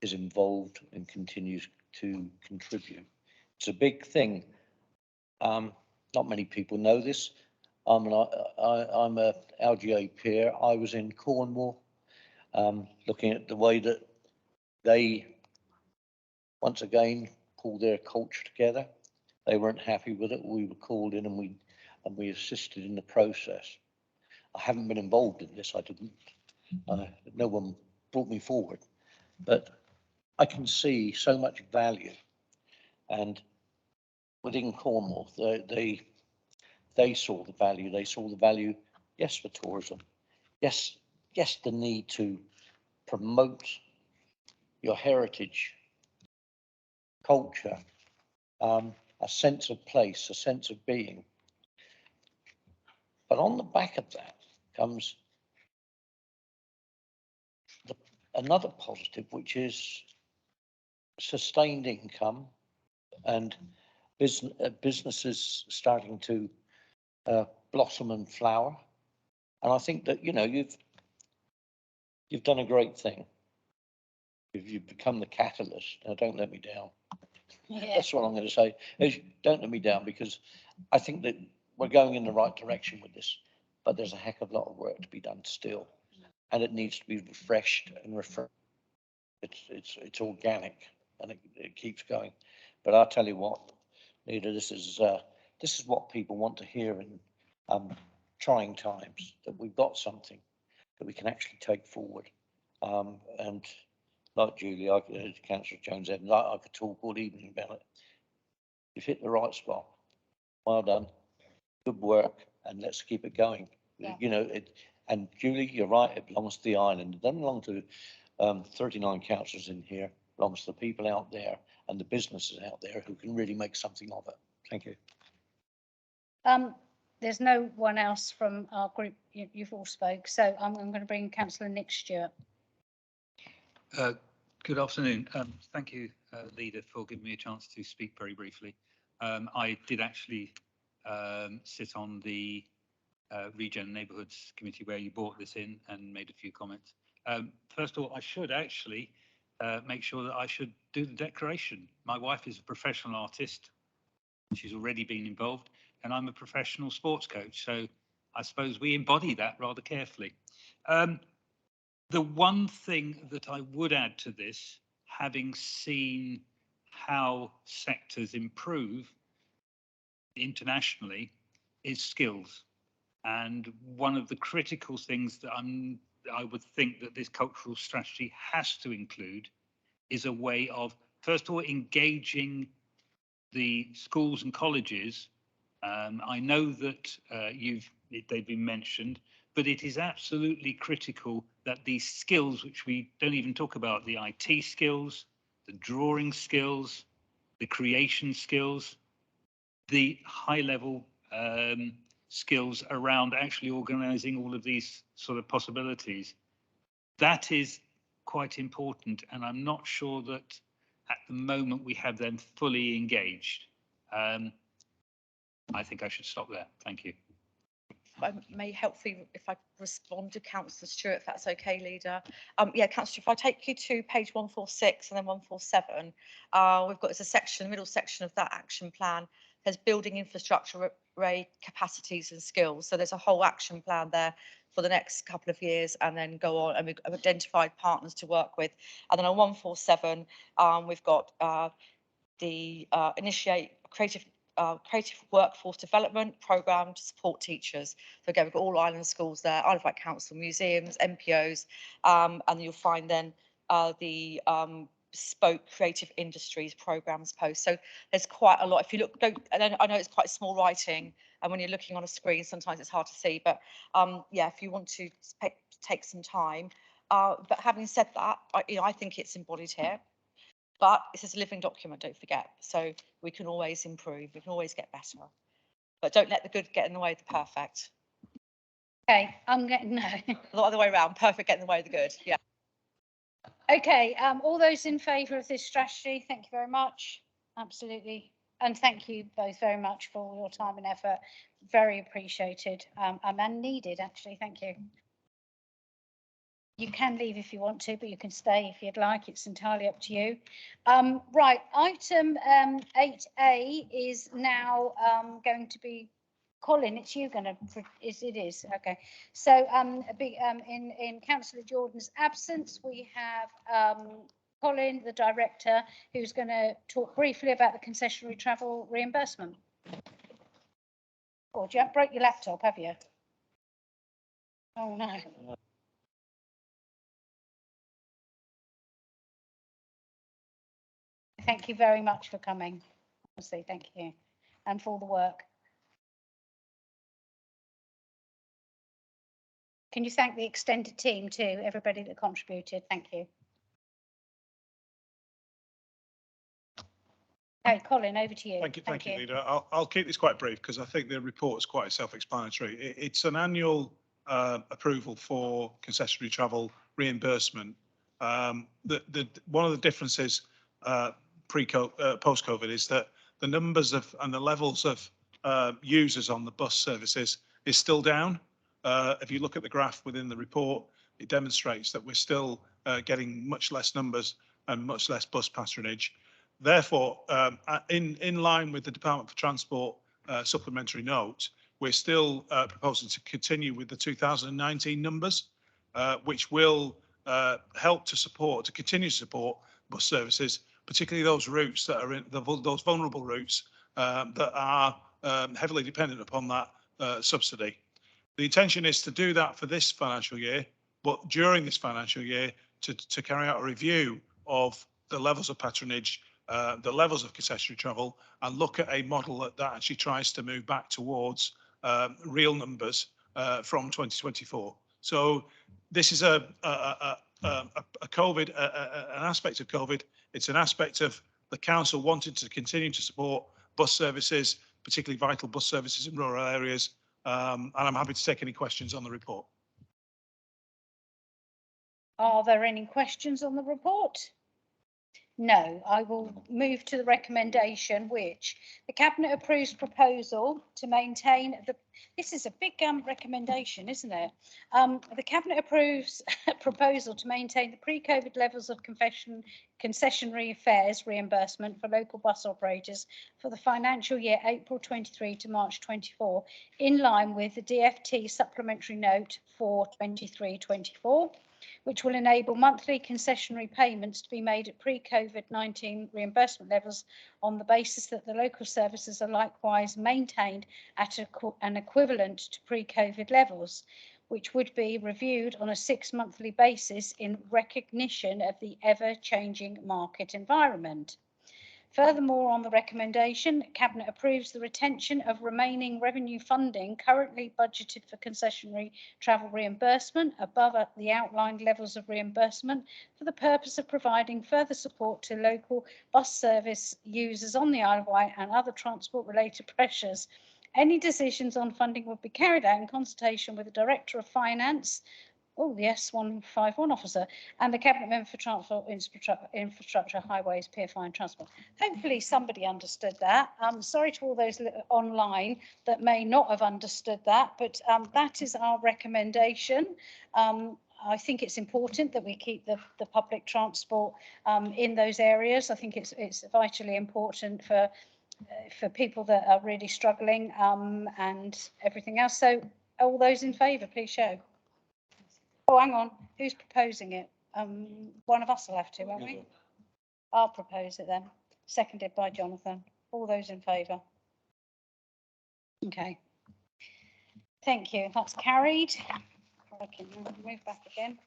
H: is involved and continues to contribute. It's a big thing. Not many people know this. I'm a LGA peer. I was in Cornwall, looking at the way that they once again pulled their culture together. They weren't happy with it. We were called in and we assisted in the process. I haven't been involved in this. I didn't. No one brought me forward, but I can see so much value. And within Cornwall, they saw the value. They saw the value, yes, for tourism. Yes, the need to promote your heritage, culture, a sense of place, a sense of being. But on the back of that comes another positive, which is sustained income and businesses starting to blossom and flower. And I think that, you know, you've done a great thing. You've become the catalyst. Now, don't let me down. Yeah. That's what I'm going to say. Is don't let me down, because I think that we're going in the right direction with this, but there's a heck of a lot of work to be done still, and it needs to be refreshed and refreshed. It's organic, and it keeps going. But I'll tell you what, Leader, this is what people want to hear in trying times, that we've got something that we can actually take forward. And like Julie, Councillor Jones-Evans, I could talk all evening about it. You've hit the right spot. Well done. Good work, and let's keep it going. Yeah. You know, and Julie, you're right, it belongs to the island. It doesn't belong to 39 councillors in here. It belongs to the people out there and the businesses out there who can really make something of it. Thank you.
A: There's no one else from our group. You've all spoke, so I'm going to bring Councillor Nick Stewart.
M: Good afternoon. Thank you, Leader, for giving me a chance to speak very briefly. I did actually sit on the Regen Neighbourhoods Committee where you brought this in and made a few comments. First of all, I should actually make sure that I should do the declaration. My wife is a professional artist. She's already been involved, and I'm a professional sports coach. So I suppose we embody that rather carefully. The one thing that I would add to this, having seen how sectors improve internationally, is skills. And one of the critical things that I would think that this cultural strategy has to include is a way of, first of all, engaging the schools and colleges. I know that they've been mentioned, but it is absolutely critical that these skills, which we don't even talk about, the IT skills, the drawing skills, the creation skills, the high level skills around actually organizing all of these sort of possibilities. That is quite important, and I'm not sure that at the moment we have them fully engaged. I think I should stop there. Thank you.
E: If I may helpfully, if I respond to Councillor Stewart, if that's okay, Leader. Yeah, Councillor, if I take you to page 146 and then 147, we've got as a section, the middle section of that action plan, there's building infrastructure, array, capacities and skills. So there's a whole action plan there for the next couple of years, and then go on, and we've identified partners to work with. And then on 147, we've got the initiate creative workforce development programme to support teachers. So again, we've got all island schools there, Isle of Wight Council, museums, MPOs, and you'll find then the bespoke creative industries programmes post. So there's quite a lot. If you look, I know it's quite small writing, and when you're looking on a screen, sometimes it's hard to see. But yeah, if you want to take some time. But having said that, I think it's embodied here. But this is a living document, don't forget. So we can always improve, we can always get better. But don't let the good get in the way of the perfect.
A: Okay, I'm getting no.
E: The other way around, perfect get in the way of the good, yeah.
A: Okay, all those in favour of this strategy, thank you very much. Absolutely. And thank you both very much for all your time and effort. Very appreciated and needed, actually. Thank you. You can leave if you want to, but you can stay if you'd like. It's entirely up to you. Right, item 8A is now going to be, Colin, it's you going to, it is, okay. So in Councillor Jordan's absence, we have Colin, the director, who's going to talk briefly about the concessionary travel reimbursement. Oh, you haven't broke your laptop, have you? Oh, no. Thank you very much for coming. Honestly, thank you. And for all the work. Can you thank the extended team too, everybody that contributed? Thank you. Okay, Colin, over to you.
N: Thank you, Leader. I'll keep this quite brief because I think the report is quite self-explanatory. It's an annual approval for concessionary travel reimbursement. One of the differences post-COVID is that the numbers of and the levels of users on the bus services is still down. If you look at the graph within the report, it demonstrates that we're still getting much less numbers and much less bus patronage. Therefore, in line with the Department for Transport supplementary note, we're still proposing to continue with the 2019 numbers, which will help to continue to support bus services, particularly those routes that are in those vulnerable routes that are heavily dependent upon that subsidy. The intention is to do that for this financial year, but during this financial year to carry out a review of the levels of patronage, the levels of concessionary travel, and look at a model that actually tries to move back towards real numbers from 2024. So this is a COVID, an aspect of COVID. It's an aspect of the council wanted to continue to support bus services, particularly vital bus services in rural areas. And I'm happy to take any questions on the report.
A: Are there any questions on the report? No, I will move to the recommendation, which the Cabinet approves proposal to maintain the, this is a big recommendation, isn't it? The Cabinet approves proposal to maintain the pre-COVID levels of concessionary fares reimbursement for local bus operators for the financial year April 23 to March 24, in line with the DfT supplementary note for 23-24. Which will enable monthly concessionary payments to be made at pre-COVID-19 reimbursement levels on the basis that the local services are likewise maintained at an equivalent to pre-COVID levels, which would be reviewed on a 6-monthly basis in recognition of the ever-changing market environment. Furthermore, on the recommendation, Cabinet approves the retention of remaining revenue funding currently budgeted for concessionary travel reimbursement above the outlined levels of reimbursement for the purpose of providing further support to local bus service users on the Isle of Wight and other transport-related pressures. Any decisions on funding will be carried out in consultation with the Director of Finance, the S151 officer, and the Cabinet Member for Transport, Infrastructure, Highways, PFI and Transport. Hopefully somebody understood that. Sorry to all those online that may not have understood that, but that is our recommendation. I think it's important that we keep the public transport in those areas. I think it's vitally important for people that are really struggling and everything else. So all those in favour, please show. Oh, hang on. Who's proposing it? One of us will have to, won't we? I'll propose it then. Seconded by Jonathan. All those in favour? Okay. Thank you. That's carried. I can move back again.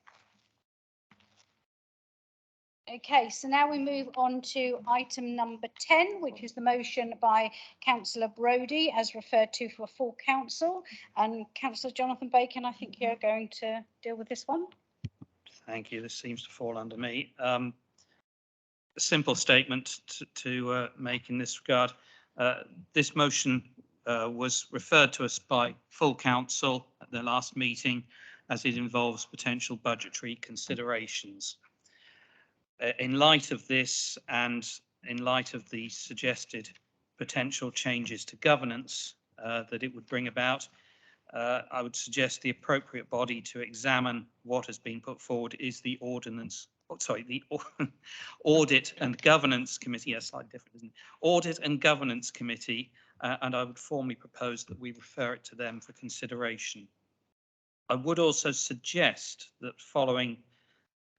A: Okay, so now we move on to item number 10, which is the motion by Cllr Brodie as referred to for full council. And Councillor Jonathan Bacon, I think you're going to deal with this one.
C: Thank you. This seems to fall under me. A simple statement to make in this regard. This motion was referred to us by full council at the last meeting as it involves potential budgetary considerations. In light of this and in light of the suggested potential changes to governance that it would bring about, I would suggest the appropriate body to examine what has been put forward is the the Audit and Governance Committee. Yes, slightly different, isn't it? Audit and Governance Committee, and I would formally propose that we refer it to them for consideration. I would also suggest that following,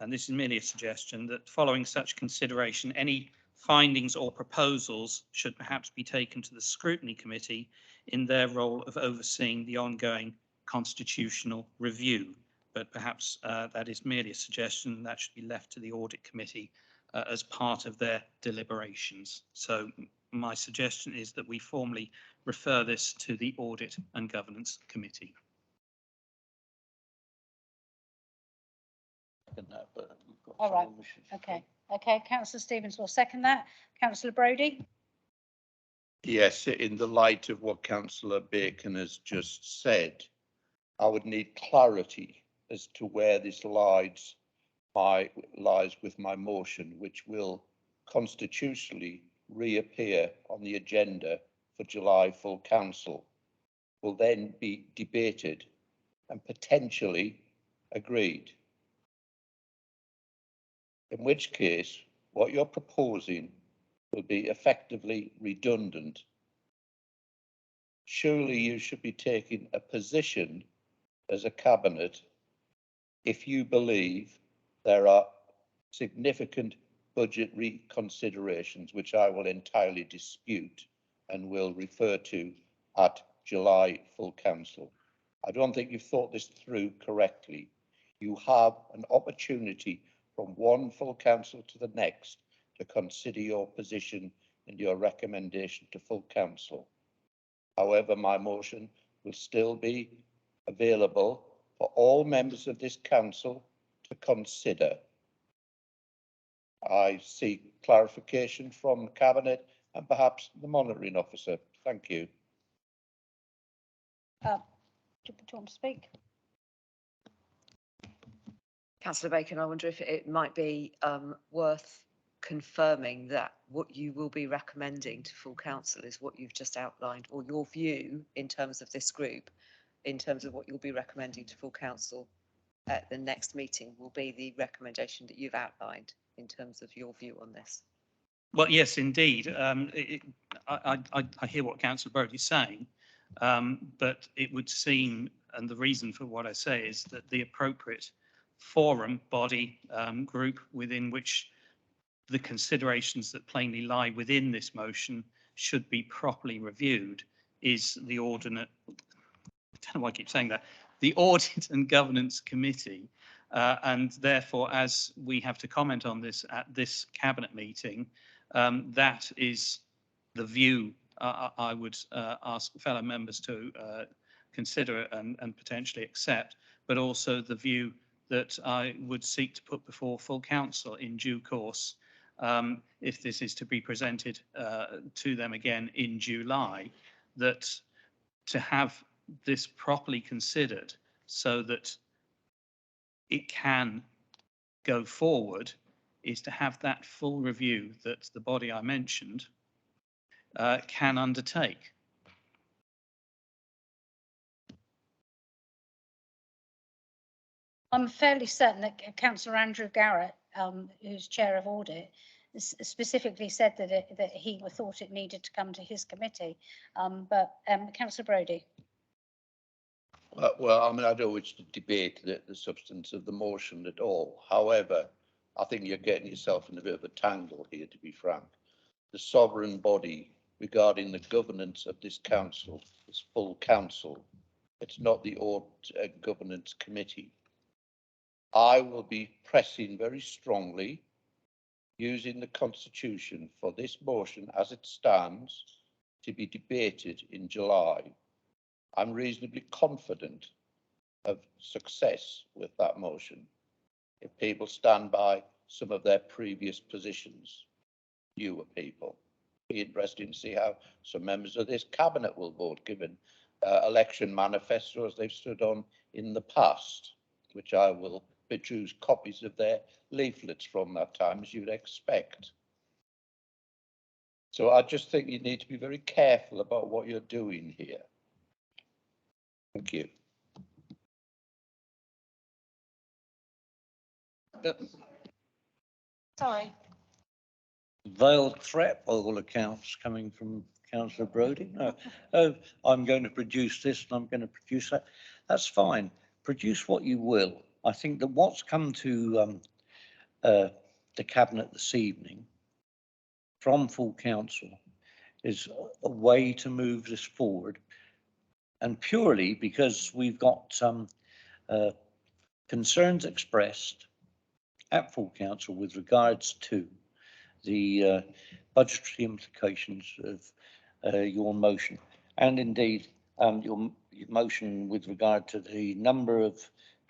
C: and this is merely a suggestion, that following such consideration, any findings or proposals should perhaps be taken to the Scrutiny Committee in their role of overseeing the ongoing constitutional review. But perhaps that is merely a suggestion, and that should be left to the Audit Committee as part of their deliberations. So my suggestion is that we formally refer this to the Audit and Governance Committee.
A: All right. Okay. Okay. Councillor Stevens will second that. Councillor Brodie.
I: Yes, in the light of what Councillor Bacon has just said, I would need clarity as to where this lies with my motion, which will constitutionally reappear on the agenda for July full council, will then be debated and potentially agreed. In which case, what you're proposing will be effectively redundant. Surely you should be taking a position as a cabinet if you believe there are significant budget reconsiderations, which I will entirely dispute and will refer to at July full council. I don't think you've thought this through correctly. You have an opportunity from one full council to the next to consider your position and your recommendation to full council. However, my motion will still be available for all members of this council to consider. I seek clarification from the Cabinet and perhaps the monitoring officer. Thank you.
A: Do you want to speak?
O: Councillor Bacon, I wonder if it might be worth confirming that what you will be recommending to full council is what you've just outlined, or your view in terms of this group, in terms of what you'll be recommending to full council at the next meeting will be the recommendation that you've outlined in terms of your view on this?
C: Well, yes, indeed. I hear what Councillor Brodie's saying, but it would seem, and the reason for what I say is that the appropriate forum, body, group within which the considerations that plainly lie within this motion should be properly reviewed is the ordinate, I don't know why I keep saying that, the Audit and Governance Committee. And therefore, as we have to comment on this at this cabinet meeting, that is the view I would ask fellow members to consider and potentially accept, but also the view that I would seek to put before full council in due course, if this is to be presented to them again in July, that to have this properly considered so that it can go forward is to have that full review that the body I mentioned can undertake.
A: I'm fairly certain that Councillor Andrew Garrett, who's chair of audit, specifically said that he thought it needed to come to his committee. But Councillor Brodie.
I: Well, I mean, I don't wish to debate the substance of the motion at all. However, I think you're getting yourself in a bit of a tangle here, to be frank. The sovereign body regarding the governance of this council is full council. It's not the Audit Governance Committee. I will be pressing very strongly, using the Constitution, for this motion as it stands to be debated in July. I'm reasonably confident of success with that motion if people stand by some of their previous positions, newer people. Be interesting to see how some members of this cabinet will vote, given election manifestos they've stood on in the past, which I will produce copies of their leaflets from that time, as you'd expect. So I just think you need to be very careful about what you're doing here. Thank you.
A: Sorry.
H: Veiled threat by all accounts coming from Councillor Brodie. No, oh, I'm going to produce this and I'm going to produce that. That's fine. Produce what you will. I think that what's come to the cabinet this evening from full council is a way to move this forward, and purely because we've got some concerns expressed at full council with regards to the budgetary implications of your motion, and indeed your motion with regard to the number of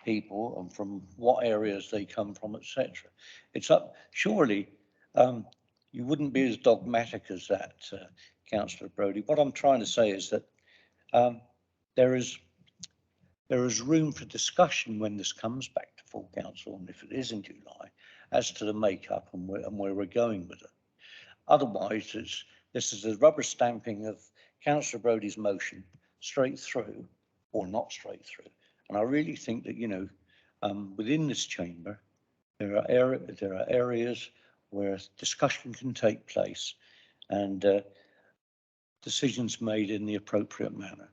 H: people and from what areas they come from, etc. It's up, surely you wouldn't be as dogmatic as that, Councillor Brodie. What I'm trying to say is that there is room for discussion when this comes back to full council, and if it is in July, as to the makeup and where we're going with it. Otherwise, this is a rubber stamping of Councillor Brodie's motion straight through, or not straight through. And I really think that, you know, within this chamber, there are areas where discussion can take place and decisions made in the appropriate manner.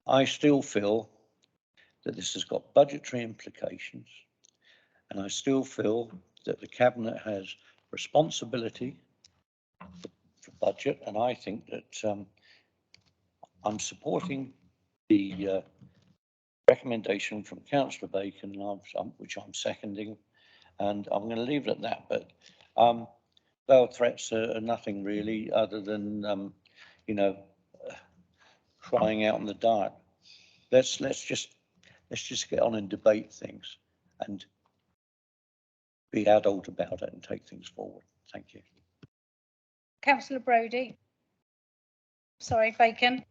H: I still feel that this has got budgetary implications, and I still feel that the cabinet has responsibility for budget, and I think that I'm supporting the recommendation from Councillor Bacon, which I'm seconding, and I'm going to leave it at that. But veiled threats are nothing really other than you know, crying out in the dark. Let's just get on and debate things and be adult about it and take things forward. Thank you.
A: Councillor Brodie. Sorry, Bacon.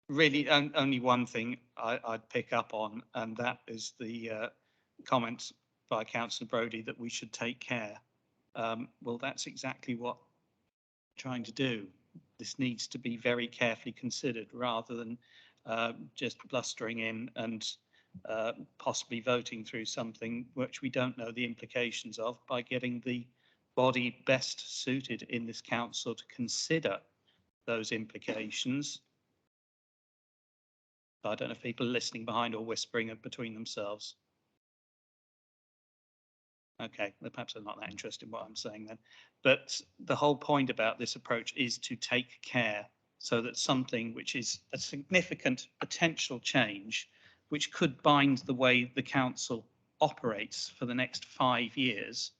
C: Really, only one thing I'd pick up on, and that is the comments by Councillor Brodie that we should take care. Well, that's exactly what we're trying to do. This needs to be very carefully considered rather than just blustering in and possibly voting through something which we don't know the implications of, by getting the body best suited in this council to consider those implications. I don't know if people are listening behind or whispering between themselves. Okay, well, perhaps they're not that interested in what I'm saying then. But the whole point about this approach is to take care so that something which is a significant potential change, which could bind the way the council operates for the next 5 years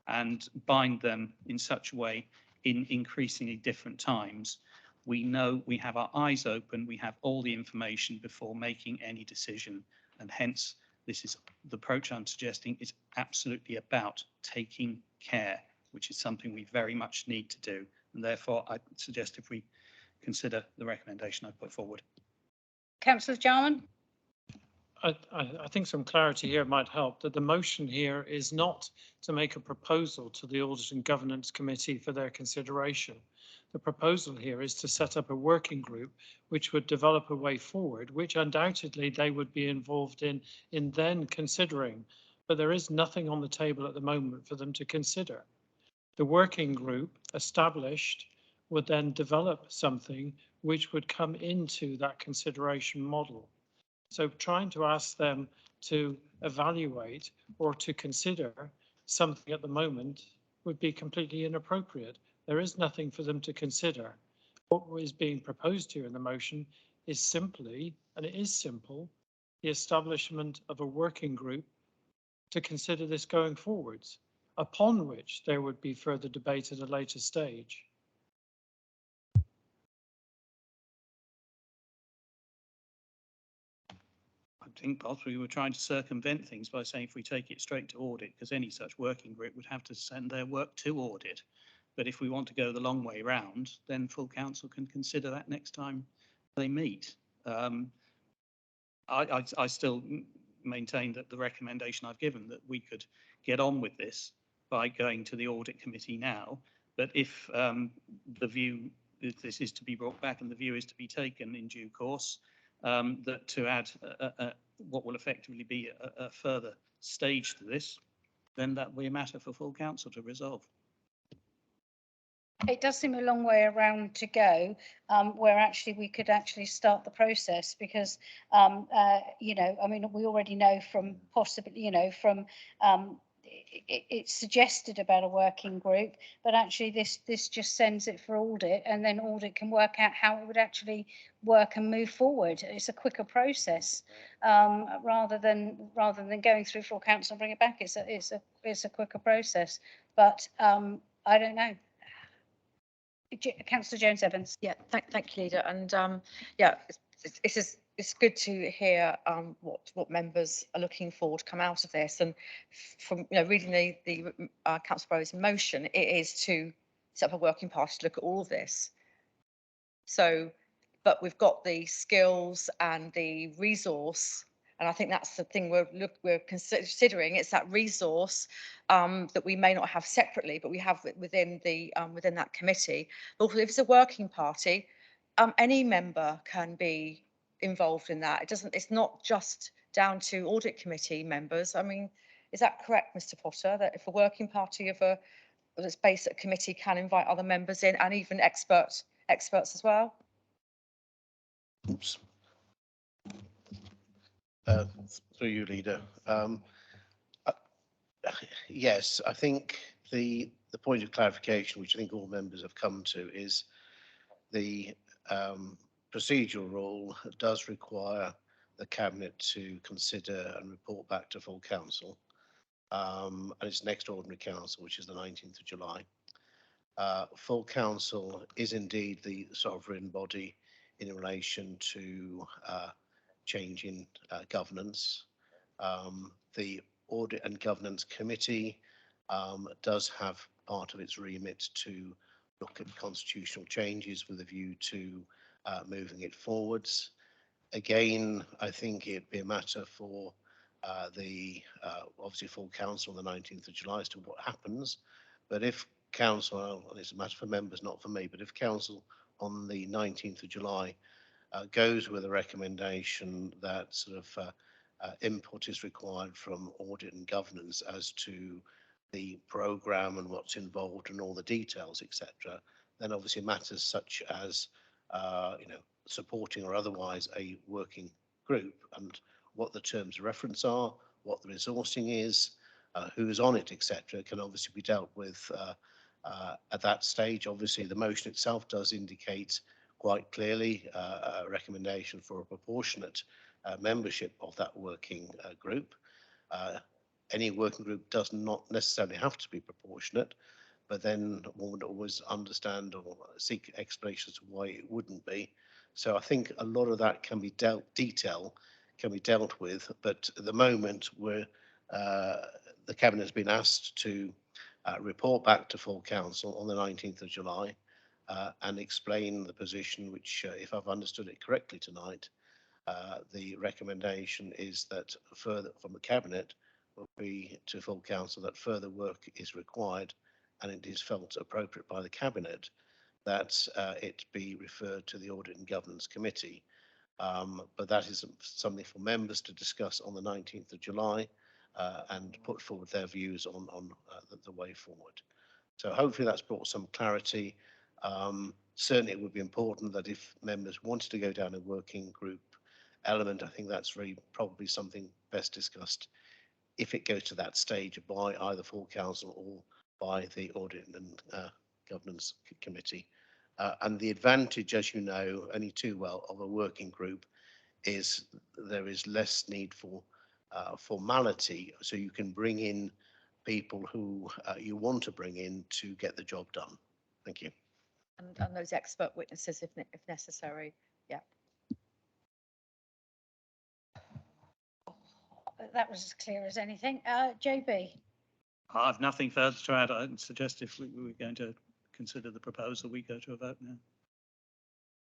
C: and bind them in such a way in increasingly different times, we know we have our eyes open, we have all the information before making any decision, and hence this is the approach I'm suggesting is absolutely about taking care, which is something we very much need to do. And therefore, I suggest if we consider the recommendation I put forward.
A: Councillor Jarman?
F: I think some clarity here might help, that the motion here is not to make a proposal to the Audit and Governance Committee for their consideration. The proposal here is to set up a working group which would develop a way forward, which undoubtedly they would be involved in then considering, but there is nothing on the table at the moment for them to consider. The working group established would then develop something which would come into that consideration model. So trying to ask them to evaluate or to consider something at the moment would be completely inappropriate. There is nothing for them to consider. What is being proposed here in the motion is simply, and it is simple, the establishment of a working group to consider this going forwards, upon which there would be further debate at a later stage.
C: I think possibly we're trying to circumvent things by saying if we take it straight to audit, because any such working group would have to send their work to audit. But if we want to go the long way round, then full council can consider that next time they meet. I still maintain that the recommendation I've given, that we could get on with this by going to the audit committee now. But if the view, if this is to be brought back and the view is to be taken in due course, that to add what will effectively be a further stage to this, then that will be a matter for full council to resolve.
A: It does seem a long way around to go, where actually we could actually start the process, because you know, I mean, we already know from possibly, you know, from it's suggested about a working group, but actually this just sends it for audit, and then audit can work out how it would actually work and move forward. It's a quicker process, rather than going through full council and bring it back. It's a quicker process, but I don't know. Councillor Jones-Evans.
E: Yeah, thank you, Leader. And yeah, it's good to hear what members are looking for to come out of this. And from reading the Councillor Brodie's motion, it is to set up a working party to look at all of this. So, but we've got the skills and the resource. And I think that's the thing we're considering. It's that resource that we may not have separately, but we have within that committee. But if it's a working party, any member can be involved in that. It's not just down to audit committee members. I mean, is that correct, Mr. Potter? That if a working party of that's based at a committee can invite other members in, and even experts as well?
P: Oops. Through you, Leader. Yes, I think the point of clarification, which I think all members have come to, is the procedural rule does require the Cabinet to consider and report back to full council, and it's next ordinary council, which is the 19th of July. Full council is indeed the sovereign body in relation to change in governance. The Audit and Governance Committee does have part of its remit to look at constitutional changes with a view to moving it forwards. Again, I think it'd be a matter for obviously full council on the 19th of July as to what happens. But if council, and it's a matter for members, not for me, but if council on the 19th of July goes with a recommendation that sort of input is required from audit and governance as to the programme and what's involved and all the details, etc., then obviously matters such as supporting or otherwise a working group and what the terms of reference are, what the resourcing is, who's on it, etc., can obviously be dealt with at that stage. Obviously, the motion itself does indicate quite clearly a recommendation for a proportionate membership of that working group. Any working group does not necessarily have to be proportionate, but then one would always understand or seek explanations of why it wouldn't be. So I think a lot of that can be dealt with, but at the moment where the Cabinet has been asked to report back to full council on the 19th of July and explain the position, which if I've understood it correctly tonight, the recommendation is that further from the Cabinet will be to full council that further work is required and it is felt appropriate by the Cabinet that it be referred to the Audit and Governance Committee. But that is something for members to discuss on the 19th of July and put forward their views on the way forward. So hopefully that's brought some clarity. Certainly it would be important that if members wanted to go down a working group element, I think that's very probably something best discussed if it goes to that stage by either full council or by the Audit and Governance Committee. And the advantage, as you know only too well, of a working group is there is less need for formality, so you can bring in people who you want to bring in to get the job done. Thank you.
E: And those expert witnesses if necessary. Yeah.
A: That was as clear as anything. JB.
C: I have nothing further to add. I'd suggest if we were going to consider the proposal, we go to a vote now.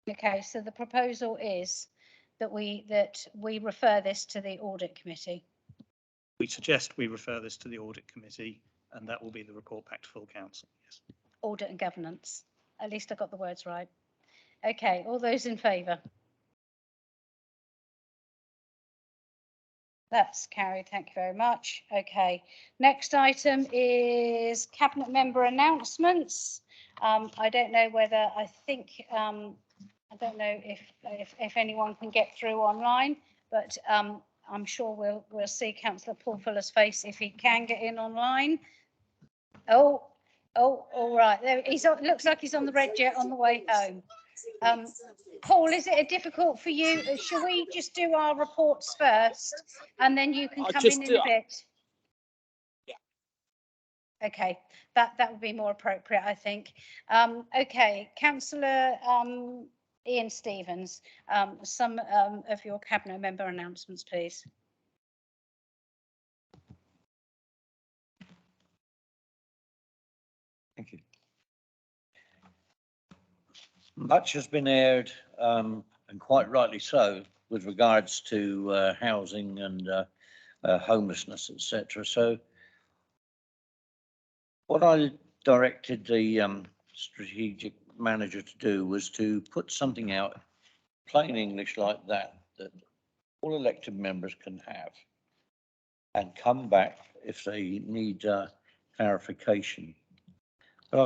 A: Okay, so the proposal is that we refer this to the Audit Committee.
C: We suggest we refer this to the Audit Committee, and that will be the report back to full council. Yes.
A: Audit and Governance. At least I got the words right. Okay, all those in favour? That's carried. Thank you very much. Okay, next item is Cabinet Member announcements. I don't know whether I don't know if anyone can get through online, but I'm sure we'll see Councillor Paul Fuller's face if he can get in online. Oh, all right. There, looks like he's on the red jet on the way home. Paul, is it difficult for you? Shall we just do our reports first and then you can come in a bit?
Q: Yeah.
A: Okay, that would be more appropriate, I think. Okay, Councillor Ian Stevens, some of your Cabinet Member announcements, please.
H: Thank you. Much has been aired, and quite rightly so, with regards to housing and homelessness, etc. So what I directed the strategic manager to do was to put something out, plain English like that all elected members can have, and come back if they need clarification. But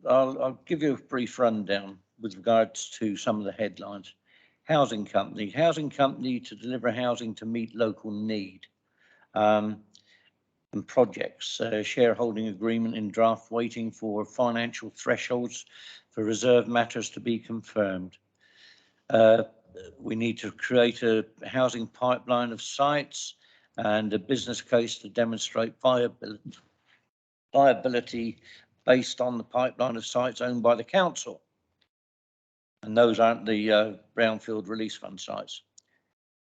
H: I'll give you a brief rundown with regards to some of the headlines. Housing company to deliver housing to meet local need. And projects, shareholding agreement in draft waiting for financial thresholds for reserve matters to be confirmed. We need to create a housing pipeline of sites and a business case to demonstrate viability based on the pipeline of sites owned by the council. And those aren't the brownfield release fund sites.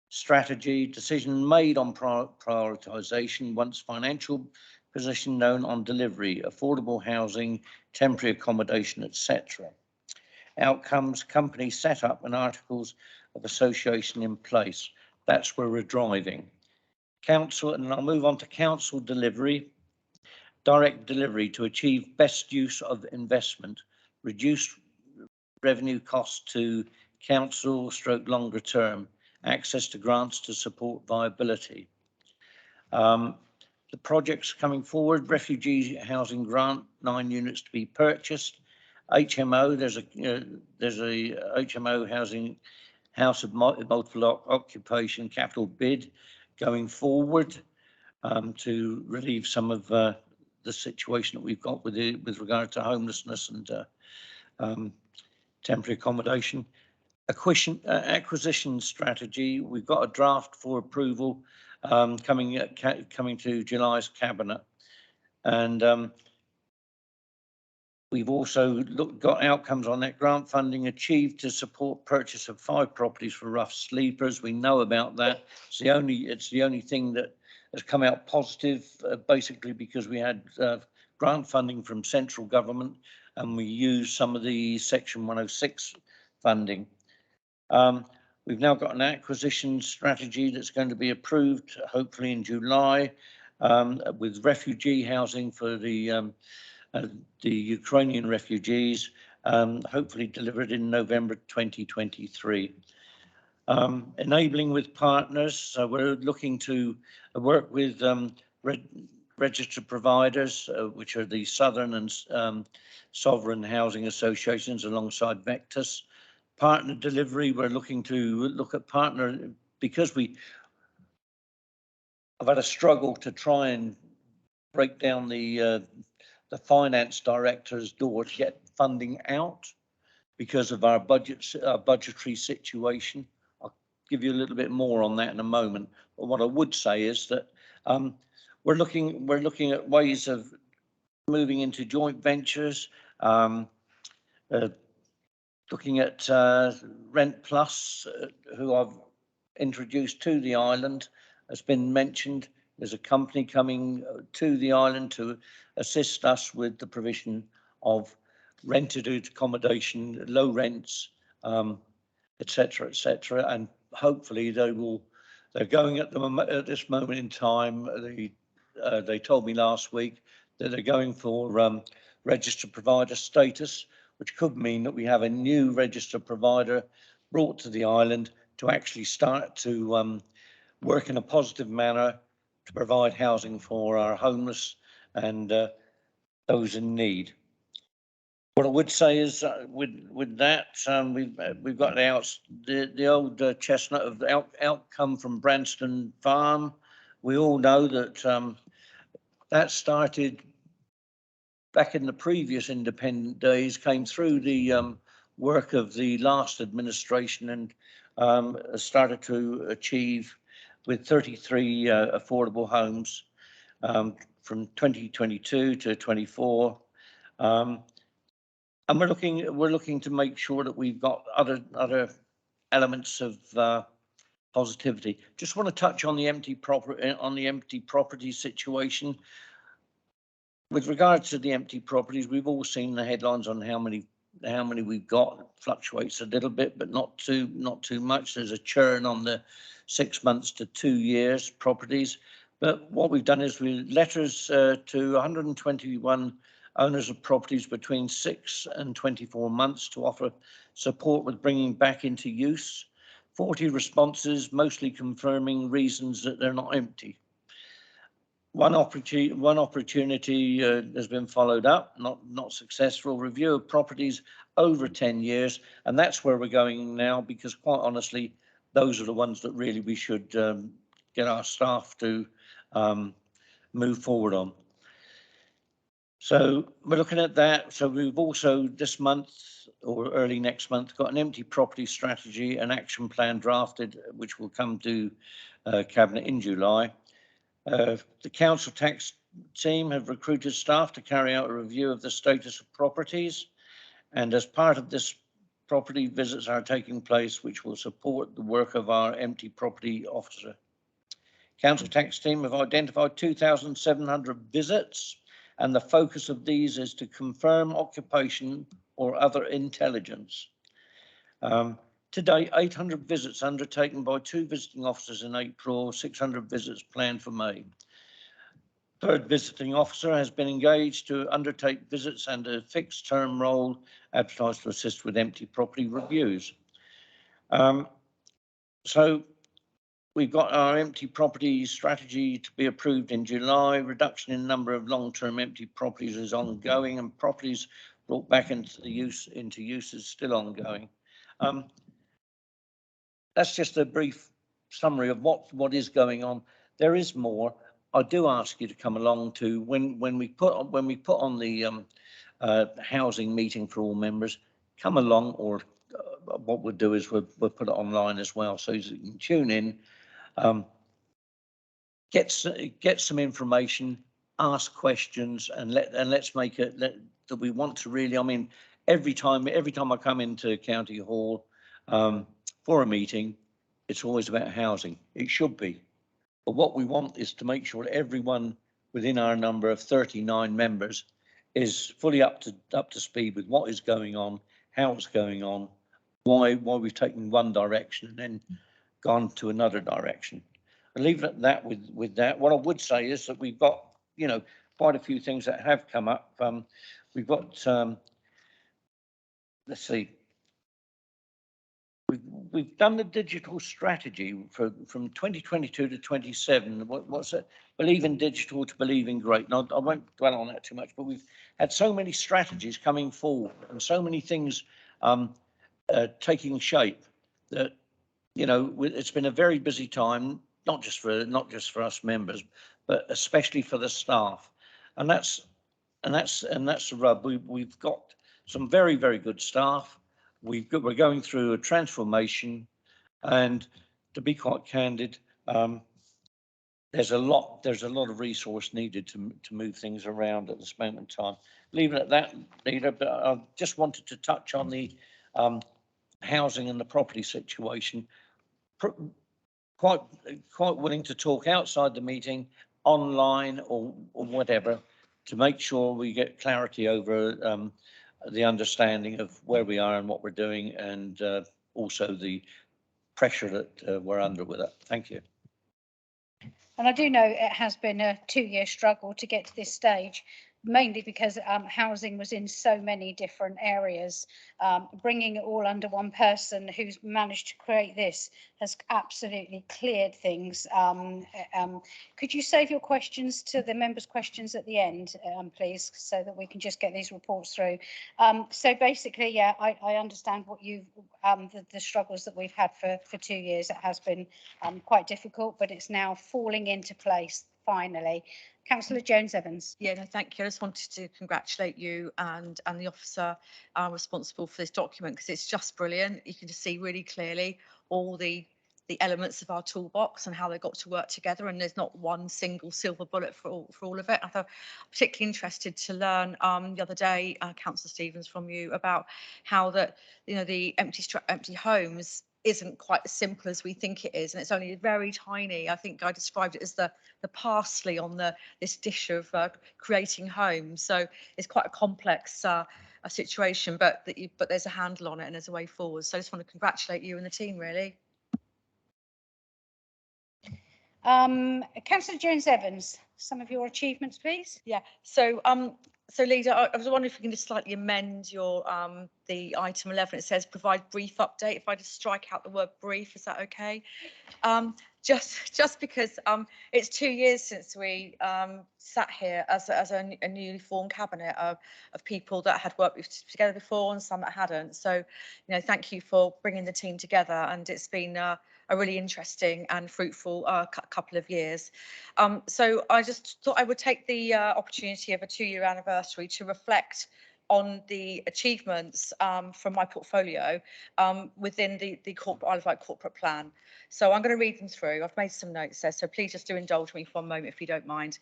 H: Strategy, decision made on prioritisation once financial position known on delivery, affordable housing, temporary accommodation, etc. Outcomes, company set up and articles of association in place. That's where we're driving. Council, and I'll move on to council delivery. Direct delivery to achieve best use of investment, reduce revenue costs to council stroke longer term, access to grants to support viability. The projects coming forward: refugee housing grant, 9 units to be purchased. HMO, there's a HMO housing, house of multiple occupation capital bid going forward to relieve some of the situation that we've got with regard to homelessness and temporary accommodation. Acquisition strategy, we've got a draft for approval coming to July's cabinet, and we've also got outcomes on that. Grant funding achieved to support purchase of 5 properties for rough sleepers. We know about that. It's the only thing that has come out positive, basically because we had grant funding from central government and we used some of the Section 106 funding. We've now got an acquisition strategy that's going to be approved, hopefully in July, with refugee housing for the Ukrainian refugees, hopefully delivered in November 2023. Enabling with partners, so we're looking to work with registered providers, which are the Southern and Sovereign Housing Associations alongside Vectus. Partner delivery, we're looking to look at partner, because we have had a struggle to try and break down the finance director's door to get funding out because of our budgetary situation. I'll give you a little bit more on that in a moment. But what I would say is that we're looking at ways of moving into joint ventures, looking at Rent Plus, who I've introduced to the island, has been mentioned. There's a company coming to the island to assist us with the provision of rented accommodation, low rents, etc., and hopefully they're going at this moment in time. They told me last week that they're going for registered provider status, which could mean that we have a new registered provider brought to the island to actually start to work in a positive manner to provide housing for our homeless and those in need. What I would say is with that, we've got the old chestnut of the outcome from Branston Farm. We all know that that started back in the previous independent days, came through the work of the last administration and started to achieve with 33 affordable homes from 2022 to 24. And we're looking to make sure that we've got other elements of positivity. Just want to touch on the empty property situation. With regards to the empty properties, we've all seen the headlines on how many we've got. It fluctuates a little bit, but not too much. There's a churn on the 6 months to 2 years properties. But what we've done is we letters to 121 owners of properties between 6 and 24 months to offer support with bringing back into use. 40 responses, mostly confirming reasons that they're not empty. One opportunity has been followed up, not successful. Review of properties over 10 years, and that's where we're going now, because quite honestly, those are the ones that really we should get our staff to move forward on. So we're looking at that. So we've also this month or early next month got an empty property strategy and action plan drafted, which will come to Cabinet in July. The council tax team have recruited staff to carry out a review of the status of properties, and as part of this, property visits are taking place, which will support the work of our empty property officer. Council tax team have identified 2,700 visits, and the focus of these is to confirm occupation or other intelligence. To date, 800 visits undertaken by 2 visiting officers in April, 600 visits planned for May. Third visiting officer has been engaged to undertake visits and a fixed term role advertised to assist with empty property reviews. So we've got our empty property strategy to be approved in July. Reduction in number of long-term empty properties is ongoing, and properties brought back into use is still ongoing. That's just a brief summary of what is going on. There is more. I do ask you to come along to when we put on the housing meeting for all members. Come along, or what we'll do is we'll put it online as well, so you can tune in, get some information, ask questions, and let's make it that we want to really. I mean, every time I come into County Hall for a meeting, it's always about housing. It should be. But what we want is to make sure everyone within our number of 39 members is fully up to speed with what is going on, how it's going on, why we've taken one direction and then gone to another direction. I'll leave it at that with that. What I would say is that we've got, you know, quite a few things that have come up. We've got, let's see, we've done the digital strategy from 2022 to 27. What's it? Believe in digital to believe in great. Now, I won't dwell on that too much, but we've had so many strategies coming forward and so many things taking shape that, you know, it's been a very busy time, not just for us members, but especially for the staff. And that's the rub. We've got some very, very good staff. We're going through a transformation, and to be quite candid, there's a lot of resource needed to move things around at this moment in time. Leave it at that, Leader, but I just wanted to touch on the housing and the property situation. Quite willing to talk outside the meeting, online or whatever, to make sure we get clarity over the understanding of where we are and what we're doing, and also the pressure that we're under with it. Thank you.
A: And I do know it has been a 2-year struggle to get to this stage, mainly because housing was in so many different areas. Bringing it all under one person who's managed to create this has absolutely cleared things. Could you save your questions to the members' questions at the end, please, so that we can just get these reports through? So basically, yeah, I understand what you've, the struggles that we've had for 2 years. It has been quite difficult, but it's now falling into place finally. Councillor Jones-Evans.
E: Yeah, no, thank you. I just wanted to congratulate you and the officer responsible for this document, because it's just brilliant. You can just see really clearly all the elements of our toolbox and how they got to work together, and there's not one single silver bullet for all of it. I thought particularly interested to learn the other day, Councillor Stevens, from you about how that, you know, the empty homes isn't quite as simple as we think it is, and it's only very tiny. I think I described it as the parsley on this dish of creating homes. So it's quite a complex a situation, but there's a handle on it and there's a way forward. So I just want to congratulate you and the team, really.
A: Councillor Jones-Evans, some of your achievements, please.
E: Yeah. So Leader, I was wondering if you can just slightly amend your the item 11. It says provide brief update. If I just strike out the word brief, is that okay? Just because it's 2 years since we sat here as a newly formed cabinet of people that had worked together before and some that hadn't. So, you know, thank you for bringing the team together, and it's been a really interesting and fruitful couple of years. So I just thought I would take the opportunity of a 2-year anniversary to reflect on the achievements from my portfolio within the Isle of Wight corporate plan. So I'm going to read them through. I've made some notes there, so please just do indulge me for one moment if you don't mind.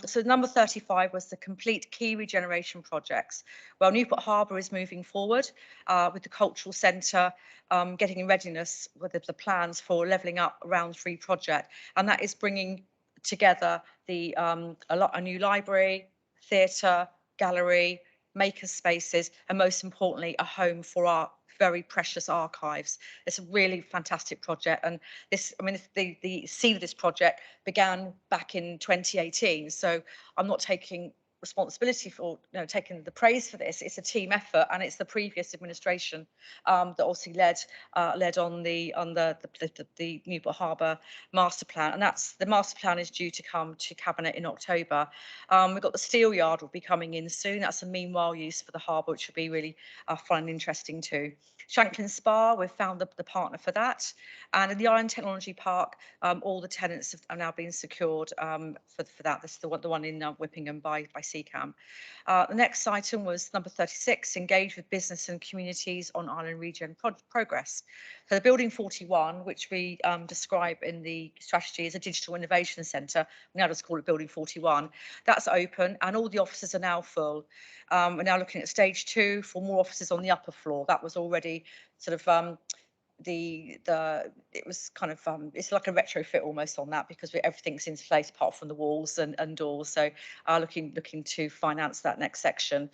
E: So number 35 was the complete key regeneration projects. Well, Newport Harbour is moving forward with the cultural centre getting in readiness with the plans for levelling up Round 3 project, and that is bringing together a new library, theatre, gallery, maker spaces, and most importantly, a home for our very precious archives. It's a really fantastic project, and this, I mean, the seed of this project began back in 2018. So I'm not taking responsibility for, taking the praise for this. It's a team effort, and it's the previous administration that obviously led on the Newport Harbour master plan, and the master plan is due to come to cabinet in October. We've got the steel yard will be coming in soon. That's a meanwhile use for the harbour, which will be really fun and interesting too. Shanklin Spa, we've found the partner for that, and in the Island Technology Park, all the tenants have now been secured for that. This is the one in Whippingham by Seacam. The next item was number 36, engage with business and communities on island regen progress. So the Building 41, which we describe in the strategy as a digital innovation centre, we now just call it Building 41, that's open and all the offices are now full. We're now looking at stage 2 for more offices on the upper floor. That was already sort of it was kind of it's like a retrofit almost on that, because everything's in place apart from the walls and doors. So looking to finance that next section.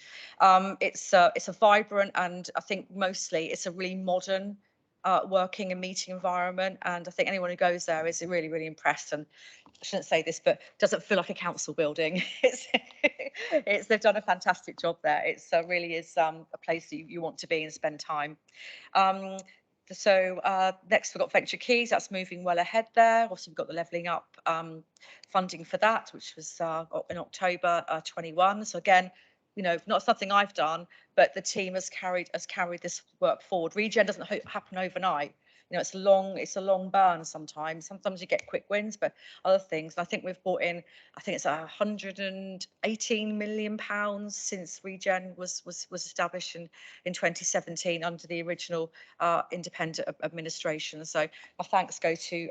E: It's a vibrant, and I think mostly it's a really modern working and meeting environment, and I think anyone who goes there is really, really impressed. And I shouldn't say this, but doesn't feel like a council building. They've done a fantastic job there. It's really is a place that you want to be and spend time. So next we've got Venture Keys, that's moving well ahead there. Also we've got the levelling up funding for that, which was in October 21. So again, not something I've done, but the team has carried this work forward. Regen doesn't happen overnight. It's a long burn sometimes. Sometimes you get quick wins, but other things. And I think we've brought in, I think it's £118 million since Regen was established in 2017 under the original independent administration. So my thanks go to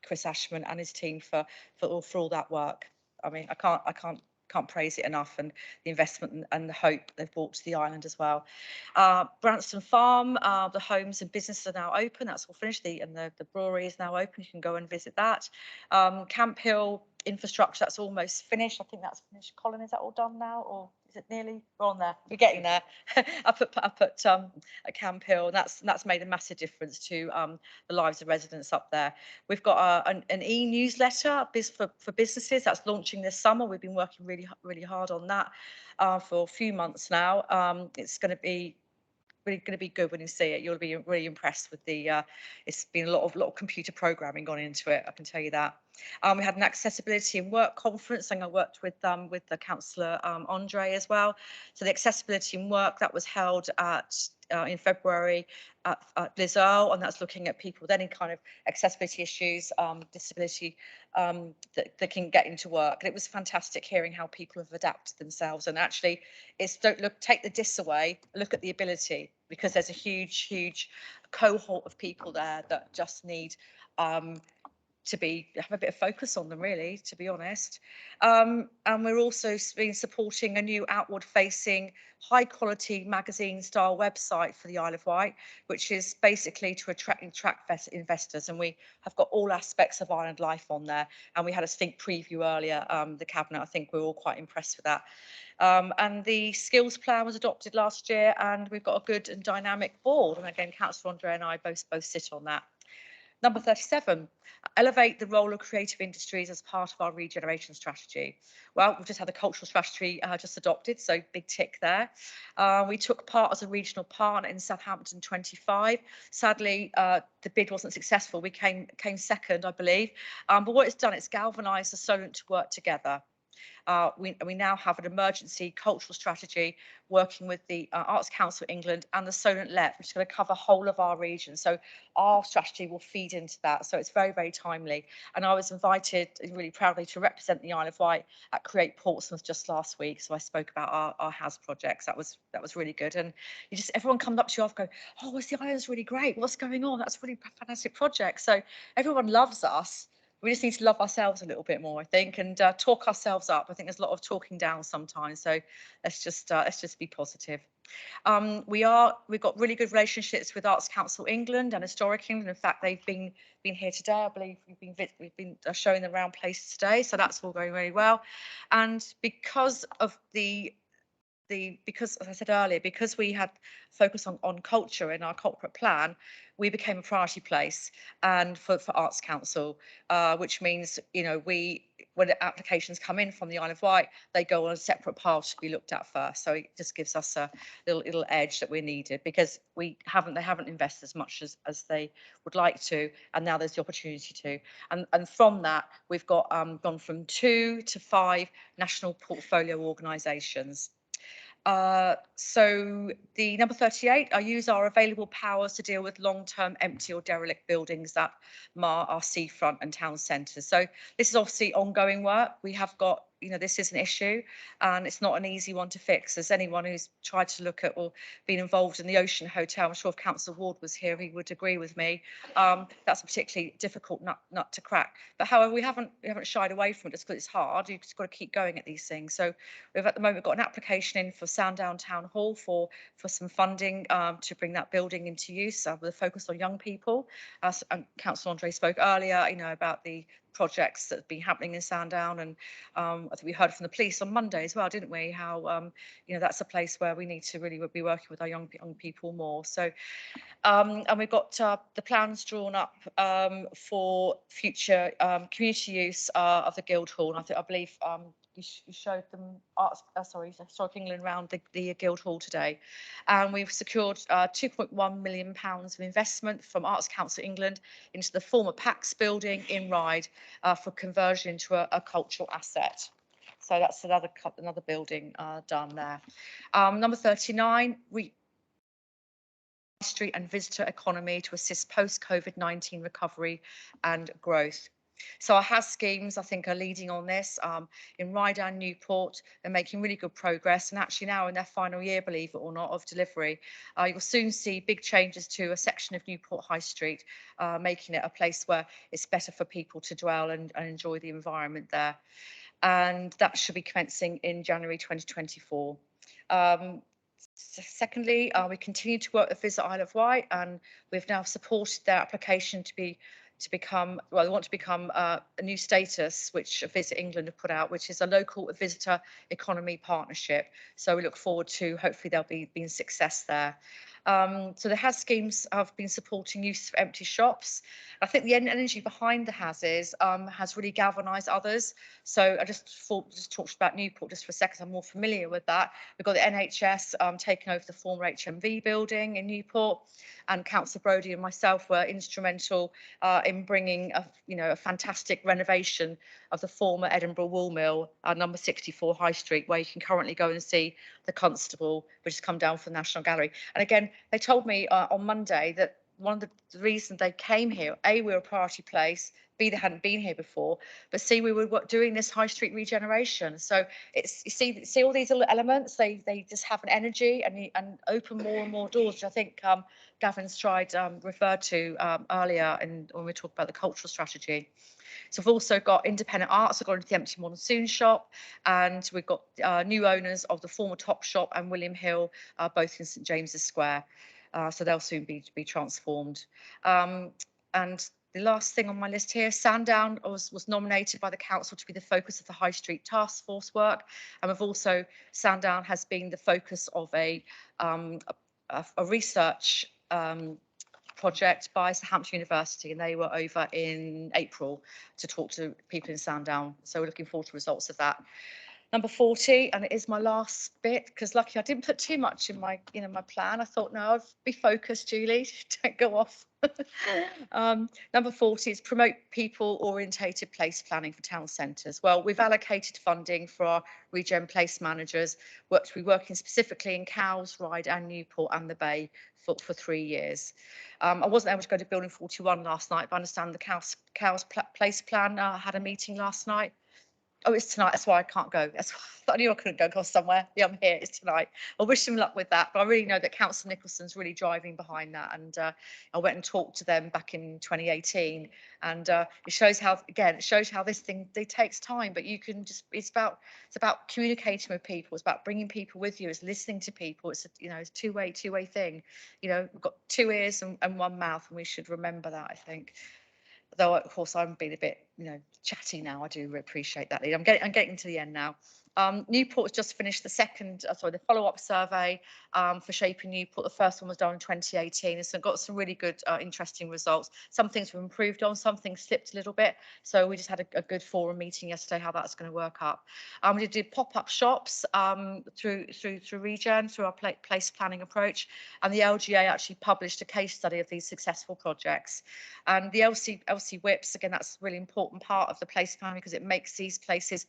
E: Chris Ashman and his team for all that work. I mean, I can't praise it enough, and the investment and the hope they've brought to the island as well. Branston Farm, the homes and businesses are now open. That's all finished. The brewery is now open. You can go and visit that. Camp Hill infrastructure, that's almost finished. I think that's finished. Colin, is that all done now, or is it nearly? We're on there. We're getting there. up at Camp Hill, and that's made a massive difference to the lives of residents up there. We've got an e-newsletter for businesses that's launching this summer. We've been working really hard on that for a few months now. It's going to be good when you see it. You'll be really impressed with it's been a lot of computer programming gone into it, I can tell you that. We had an accessibility and work conference, and I worked with the councillor Andre as well. So the accessibility and work that was held in February at Bliss Earl, and that's looking at people with any kind of accessibility issues, disability that can get into work. And it was fantastic hearing how people have adapted themselves. And actually, take the dis away, look at the ability, because there's a huge cohort of people there that just need have a bit of focus on them, really, to be honest. And we're also been supporting a new outward facing high quality magazine style website for the Isle of Wight, which is basically to attract investors. And we have got all aspects of island life on there. And we had a sneak preview earlier, the cabinet. I think we were all quite impressed with that. And the skills plan was adopted last year, and we've got a good and dynamic board. And again, Councillor Andre and I both sit on that. Number 37, elevate the role of creative industries as part of our regeneration strategy. Well, we've just had the cultural strategy just adopted, so big tick there. We took part as a regional partner in Southampton 25. Sadly, the bid wasn't successful. We came second, I believe. But what it's done, it's galvanised the Solent to work together. We now have an emergency cultural strategy working with the Arts Council England and the Solent LCWIP, which is going to cover whole of our region. So our strategy will feed into that. So it's very, very timely. And I was invited really proudly to represent the Isle of Wight at Create Portsmouth just last week. So I spoke about our house projects. That was really good. And everyone comes up to you after, go, oh, the island's really great. What's going on? That's a really fantastic project. So everyone loves us. We just need to love ourselves a little bit more, I think, and talk ourselves up. I think there's a lot of talking down sometimes, so let's just be positive. We've got really good relationships with Arts Council England and Historic England. In fact, they've been here today. I believe we've been showing them around places today, so that's all going really well. And because of the because, as I said earlier, because we had focus on culture in our corporate plan, we became a priority place and for Arts Council, which means, you know, when the applications come in from the Isle of Wight, they go on a separate path to be looked at first. So it just gives us a little edge that we needed, because they haven't invested as much as they would like to, and now there's the opportunity to. And from that, we've got gone from 2 to 5 national portfolio organisations. So the number 38, I use our available powers to deal with long-term empty or derelict buildings that mar our seafront and town centres. So this is obviously ongoing work. We have got, you know, this is an issue and it's not an easy one to fix. As anyone who's tried to look at or been involved in the Ocean Hotel, I'm sure if Councillor Ward was here, he would agree with me. That's a particularly difficult nut to crack. But however, we haven't shied away from it just because it's hard. You've just got to keep going at these things. So we've at the moment got an application in for Sandown Town Hall for some funding to bring that building into use with a focus on young people. As Councillor Andre spoke earlier, you know, about the projects that have been happening in Sandown, and I think we heard from the police on Monday as well, didn't we? How you know, that's a place where we need to really be working with our young people more. So and we've got the plans drawn up for future community use of the Guildhall. And I believe you showed them Historic England around the Guildhall today, and we've secured £2.1 million of investment from Arts Council England into the former PAX building in Ryde for conversion into a cultural asset. So that's another building done there. Number 39, street and visitor economy to assist post-COVID-19 recovery and growth. So our HAS schemes, I think, are leading on this. In Ryde and Newport, they're making really good progress, and actually now in their final year, believe it or not, of delivery. You'll soon see big changes to a section of Newport High Street, making it a place where it's better for people to dwell and enjoy the environment there. And that should be commencing in January 2024. Secondly, we continue to work with Visit Isle of Wight, and we've now supported their application to become, well, they want to become a new status which Visit England have put out, which is a local visitor economy partnership. So we look forward to, hopefully there'll be success there. So the HAS schemes have been supporting use of empty shops. I think the energy behind the HASs has really galvanised others. So I just talked about Newport just for a second. I'm more familiar with that. We've got the NHS taking over the former HMV building in Newport, and Cllr Brodie and myself were instrumental in bringing a fantastic renovation of the former Edinburgh Wool Mill, number 64 High Street, where you can currently go and see the Constable, which has come down from the National Gallery. And again, they told me on Monday that one of the reasons they came here, A, we were a priority place, B, they hadn't been here before, but C, we were doing this high street regeneration. So it's, you see all these little elements, they just have an energy and open more and more doors, which I think Gavin Stride referred to earlier when we talked about the cultural strategy. So we've also got independent arts, we've got into the Empty Monsoon shop, and we've got new owners of the former Top Shop and William Hill, both in St James's Square. So they'll soon be transformed. And the last thing on my list here, Sandown was nominated by the council to be the focus of the High Street Task Force work. And we've also, Sandown has been the focus of a research project by Hampshire University, and they were over in April to talk to people in Sandown. So we're looking forward to results of that. Number 40, and it is my last bit, because lucky I didn't put too much in my plan. I thought, no, I'll be focused, Julie, don't go off. Number 40 is promote people orientated place planning for town centres. Well, we've allocated funding for our Regen place managers. We're working specifically in Cowes, Ryde and Newport and the Bay for 3 years. I wasn't able to go to Building 41 last night, but I understand the Cowes place plan had a meeting last night. Oh, it's tonight. That's why I can't go. I knew I couldn't go somewhere. Yeah, I'm here. It's tonight. I wish them luck with that. But I really know that Councillor Nicholson's really driving behind that. And I went and talked to them back in 2018. And it shows how this thing takes time. But you can just, it's about communicating with people. It's about bringing people with you. It's listening to people. It's it's a two-way thing. We've got 2 ears and 1 mouth, and we should remember that, I think. Though, of course, I'm being a bit chatty now. I do really appreciate that, Lee. I'm getting to the end now. Newport's just finished the follow-up survey for Shaping Newport. The first one was done in 2018. So got some really good, interesting results. Some things were improved on, some things slipped a little bit. So we just had a good forum meeting yesterday, how that's going to work up. We did pop-up shops through Regen, through our place planning approach. And the LGA actually published a case study of these successful projects. And the LCWIPs, again, that's a really important part of the place planning because it makes these places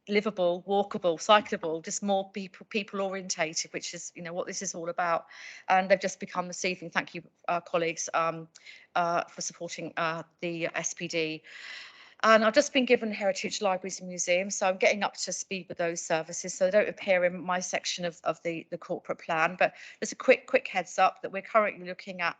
E: livable, walkable, cyclable, just more people orientated, which is what this is all about. And they've just become this evening. Thank you, colleagues, for supporting the SPD. And I've just been given heritage libraries and museums, so I'm getting up to speed with those services, so they don't appear in my section of the corporate plan. But just a quick heads up that we're currently looking at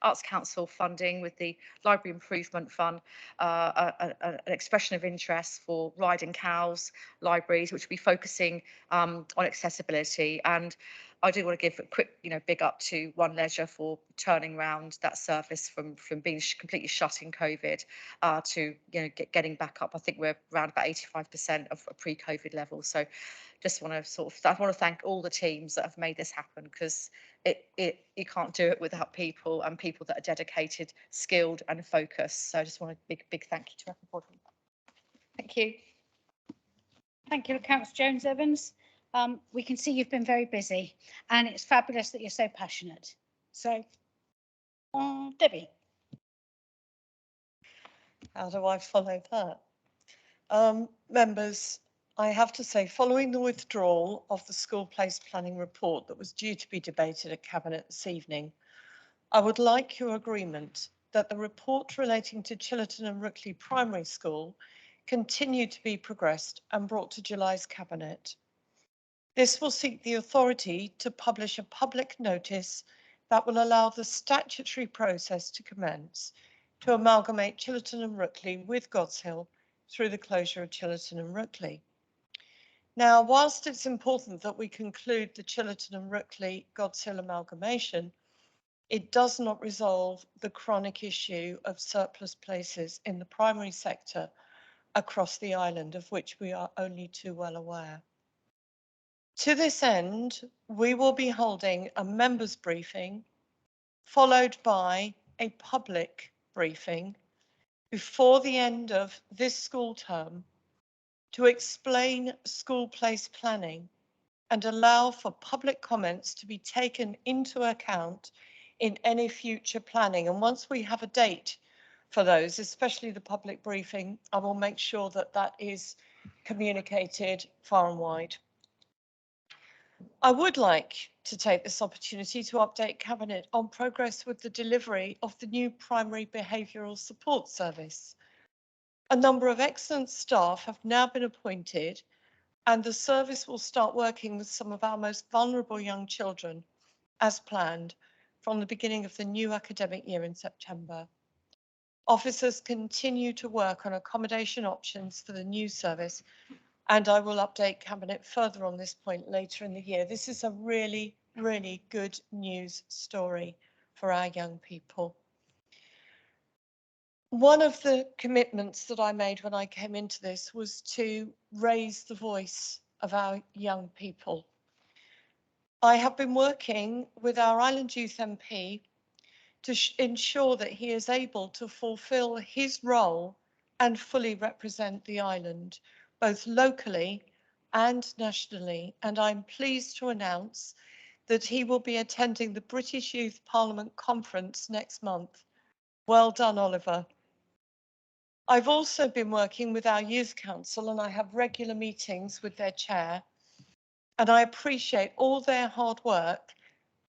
E: Arts Council funding with the Library Improvement Fund, an expression of interest for Ryde and Cowes libraries, which will be focusing on accessibility. And I do want to give a quick, big up to One Leisure for turning around that service from being completely shut in COVID to getting back up. I think we're around about 85% of pre-COVID levels. So just want to I want to thank all the teams that have made this happen, because you can't do it without people, and people that are dedicated, skilled and focused. So I just want a big thank you to everybody. Thank you.
A: Thank you, Councillor Jones-Evans. We can see you've been very busy, and it's fabulous that you're so passionate. So, Debbie.
D: How do I follow that? Members, I have to say, following the withdrawal of the school place planning report that was due to be debated at Cabinet this evening, I would like your agreement that the report relating to Chillerton and Rookley Primary School continue to be progressed and brought to July's Cabinet. This will seek the authority to publish a public notice that will allow the statutory process to commence to amalgamate Chillerton and Rookley with God's Hill through the closure of Chillerton and Rookley. Now, whilst it's important that we conclude the Chillerton and Rookley God's Hill amalgamation, it does not resolve the chronic issue of surplus places in the primary sector across the island, of which we are only too well aware. To this end, we will be holding a members' briefing, followed by a public briefing before the end of this school term to explain school place planning and allow for public comments to be taken into account in any future planning. And once we have a date for those, especially the public briefing, I will make sure that that is communicated far and wide. I would like to take this opportunity to update Cabinet on progress with the delivery of the new primary behavioural support service. A number of excellent staff have now been appointed, and the service will start working with some of our most vulnerable young children as planned from the beginning of the new academic year in September. Officers continue to work on accommodation options for the new service, and I will update Cabinet further on this point later in the year. This is a really, really good news story for our young people. One of the commitments that I made when I came into this was to raise the voice of our young people. I have been working with our Island Youth MP to ensure that he is able to fulfil his role and fully represent the island, both locally and nationally. And I'm pleased to announce that he will be attending the British Youth Parliament Conference next month. Well done, Oliver. I've also been working with our Youth Council, and I have regular meetings with their chair, and I appreciate all their hard work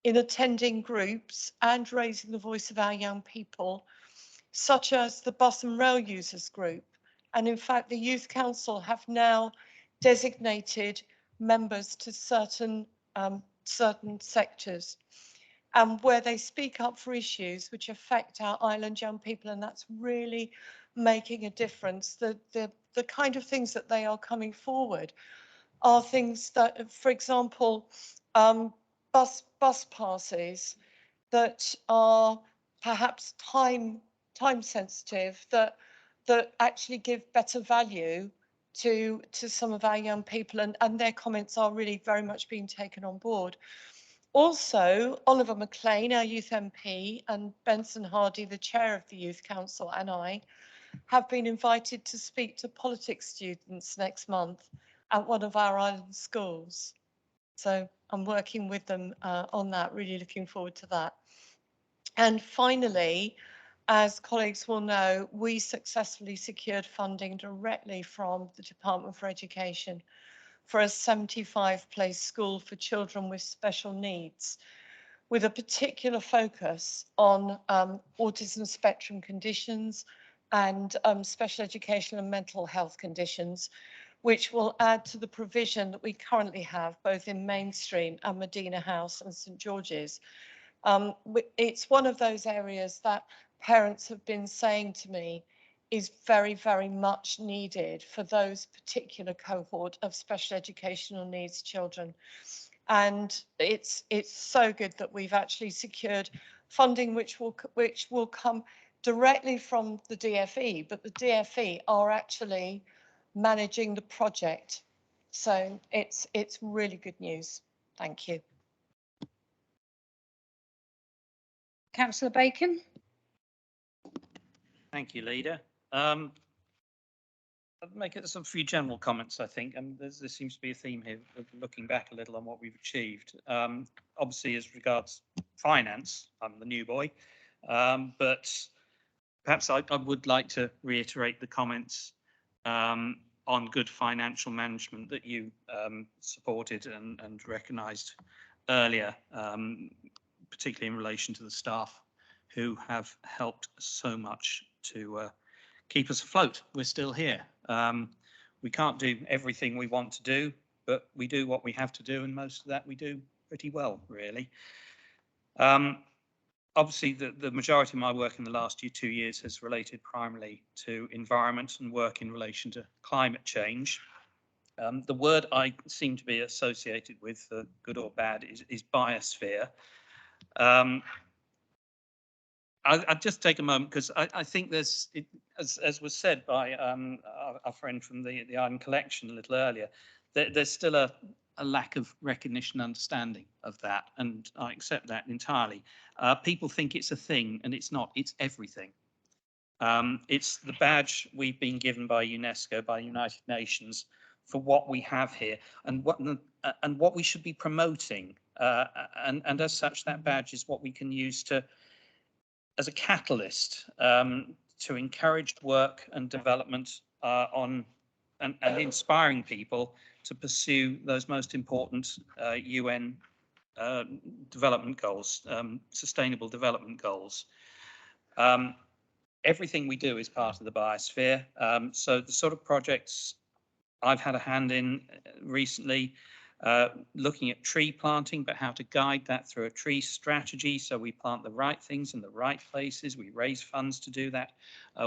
D: in attending groups and raising the voice of our young people, such as the Bus and Rail Users Group. And in fact, the Youth Council have now designated members to certain sectors, and where they speak up for issues which affect our island young people, and that's really making a difference. The kind of things that they are coming forward are things that, for example, bus passes that are perhaps time sensitive, that that actually give better value to some of our young people, and their comments are really very much being taken on board. Also, Oliver McLean, our Youth MP, and Benson Hardy, the Chair of the Youth Council, and I have been invited to speak to politics students next month at one of our island schools. So I'm working with them on that, really looking forward to that. And finally, as colleagues will know, we successfully secured funding directly from the Department for Education for a 75-place school for children with special needs, with a particular focus on autism spectrum conditions and special educational and mental health conditions, which will add to the provision that we currently have both in Mainstream and Medina House and St George's. It's one of those areas that parents have been saying to me is very, very much needed for those particular cohort of special educational needs children. And it's so good that we've actually secured funding which will come directly from the DFE, but the DFE are actually managing the project. So it's really good news. Thank you.
A: Councillor Bacon.
C: Thank you, Leader. I'll make it some few general comments, I think, and there seems to be a theme here of looking back a little on what we've achieved. Obviously, as regards finance, I'm the new boy, but perhaps I would like to reiterate the comments on good financial management that you supported and recognised earlier, particularly in relation to the staff who have helped so much to keep us afloat. We're still here. We can't do everything we want to do, but we do what we have to do, and most of that we do pretty well, really. Obviously, the majority of my work in the last 2 years has related primarily to environment and work in relation to climate change. The word I seem to be associated with, good or bad, is biosphere. I'll just take a moment because I think there's, as was said by our friend from the Island Collection a little earlier, there's still a lack of recognition and understanding of that, and I accept that entirely. People think it's a thing, and it's not. It's everything. It's the badge we've been given by UNESCO, by the United Nations, for what we have here and what we should be promoting. And as such, that badge is what we can use as a catalyst to encourage work and development and inspiring people to pursue those most important UN development goals, sustainable development goals. Everything we do is part of the biosphere. So the sort of projects I've had a hand in recently, looking at tree planting, but how to guide that through a tree strategy so we plant the right things in the right places. We raise funds to do that.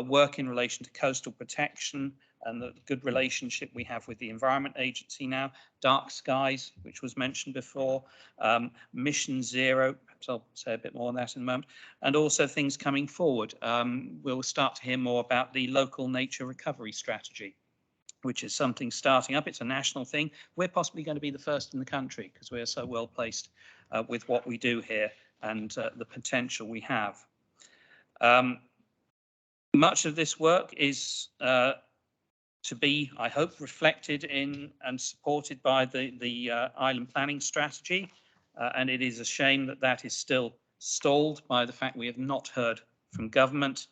C: Work in relation to coastal protection and the good relationship we have with the Environment Agency now. Dark skies, which was mentioned before. Mission Zero, perhaps I'll say a bit more on that in a moment. And also things coming forward. We'll start to hear more about the local nature recovery strategy, which is something starting up. It's a national thing. We're possibly going to be the first in the country because we're so well placed with what we do here and the potential we have. Much of this work is to be, I hope, reflected in and supported by the island planning strategy. And it is a shame that that is still stalled by the fact we have not heard from government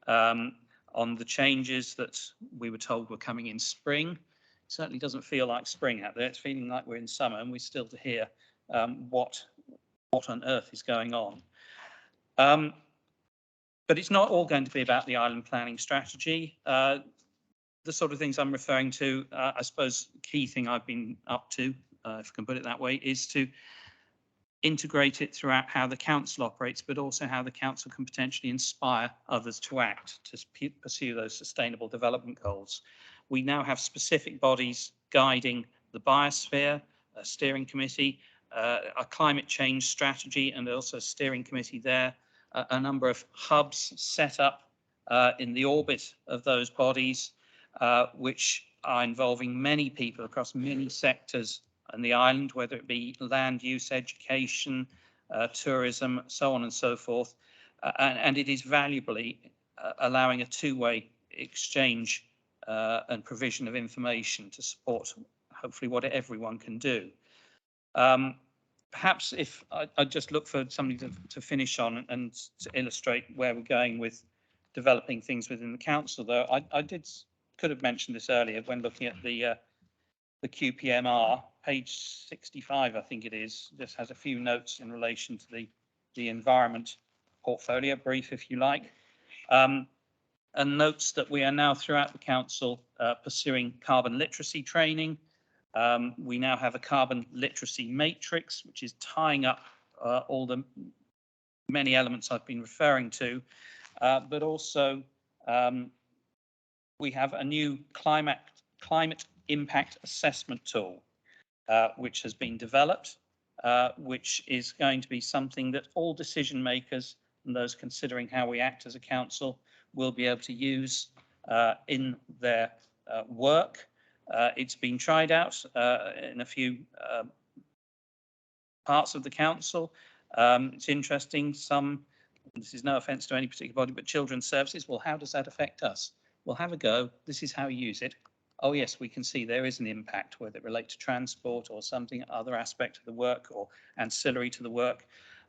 C: on the changes that we were told were coming in spring. It certainly doesn't feel like spring out there. It's feeling like we're in summer, and we're still to hear what on earth is going on. But it's not all going to be about the island planning strategy. The sort of things I'm referring to, I suppose, key thing I've been up to, if I can put it that way, is to integrate it throughout how the council operates, but also how the council can potentially inspire others to act to pursue those sustainable development goals. We now have specific bodies guiding the biosphere, a steering committee, a climate change strategy, and also a steering committee there, a number of hubs set up in the orbit of those bodies, which are involving many people across many sectors on the island, whether it be land use, education, tourism, so on and so forth. And it is valuably allowing a two-way exchange and provision of information to support hopefully what everyone can do. Perhaps if I just look for something to finish on and to illustrate where we're going with developing things within the council, though, I could have mentioned this earlier when looking at the QPMR, page 65, I think it is, just has a few notes in relation to the environment portfolio, brief if you like, and notes that we are now throughout the council pursuing carbon literacy training. We now have a carbon literacy matrix, which is tying up all the many elements I've been referring to, but also we have a new climate impact assessment tool, which has been developed, which is going to be something that all decision makers and those considering how we act as a council will be able to use in their work. It's been tried out in a few parts of the council. It's interesting, this is no offence to any particular body, but children's services, well, how does that affect us? We'll have a go. This is how you use it. Oh yes, we can see there is an impact, whether it relates to transport or something, other aspect of the work or ancillary to the work.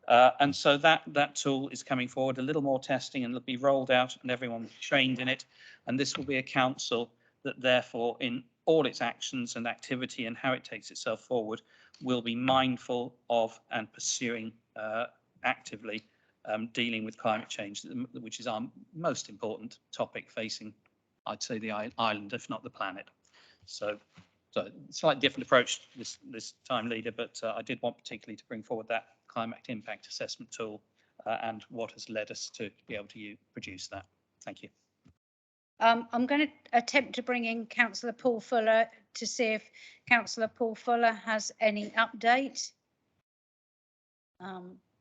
C: And so that tool is coming forward, a little more testing, and it'll be rolled out and everyone will be trained in it. And this will be a council that therefore in all its actions and activity and how it takes itself forward will be mindful of and pursuing actively dealing with climate change, which is our most important topic facing, I'd say, the island, if not the planet. So slightly different approach this time, Leader, but I did want particularly to bring forward that climate impact assessment tool and what has led us to be able to produce that. Thank you.
A: I'm going to attempt to bring in Councillor Paul Fuller to see if Councillor Paul Fuller has any update.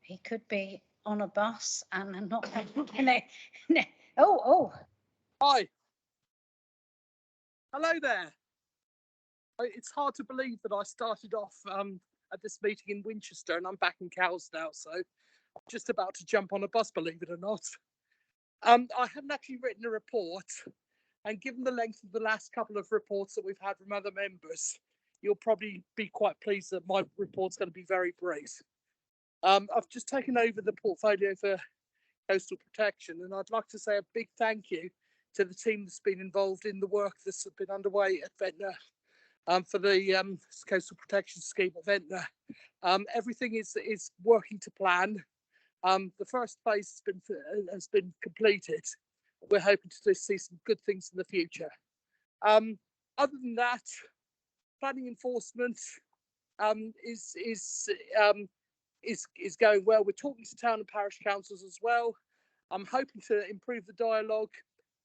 A: He could be on a bus and not. Oh.
Q: Hi. Hello there. It's hard to believe that I started off at this meeting in Winchester and I'm back in Cowes now, so I'm just about to jump on a bus, believe it or not. I haven't actually written a report, and given the length of the last couple of reports that we've had from other members, you'll probably be quite pleased that my report's going to be very brief. I've just taken over the portfolio for coastal protection, and I'd like to say a big thank you to the team that's been involved in the work that's been underway at Ventnor for the coastal protection scheme at Ventnor. Everything is working to plan. The first phase has been completed. We're hoping to see some good things in the future. Other than that, planning enforcement is going well. We're talking to town and parish councils as well. I'm hoping to improve the dialogue,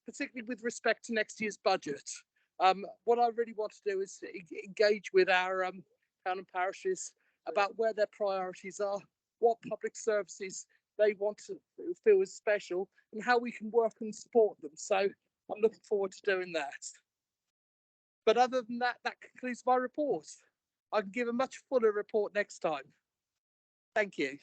Q: particularly with respect to next year's budget. What I really want to do is engage with our town and parishes about where their priorities are, what public services they want to feel is special, and how we can work and support them. So I'm looking forward to doing that. But other than that, that concludes my report. I can give a much fuller report next time. Thank you.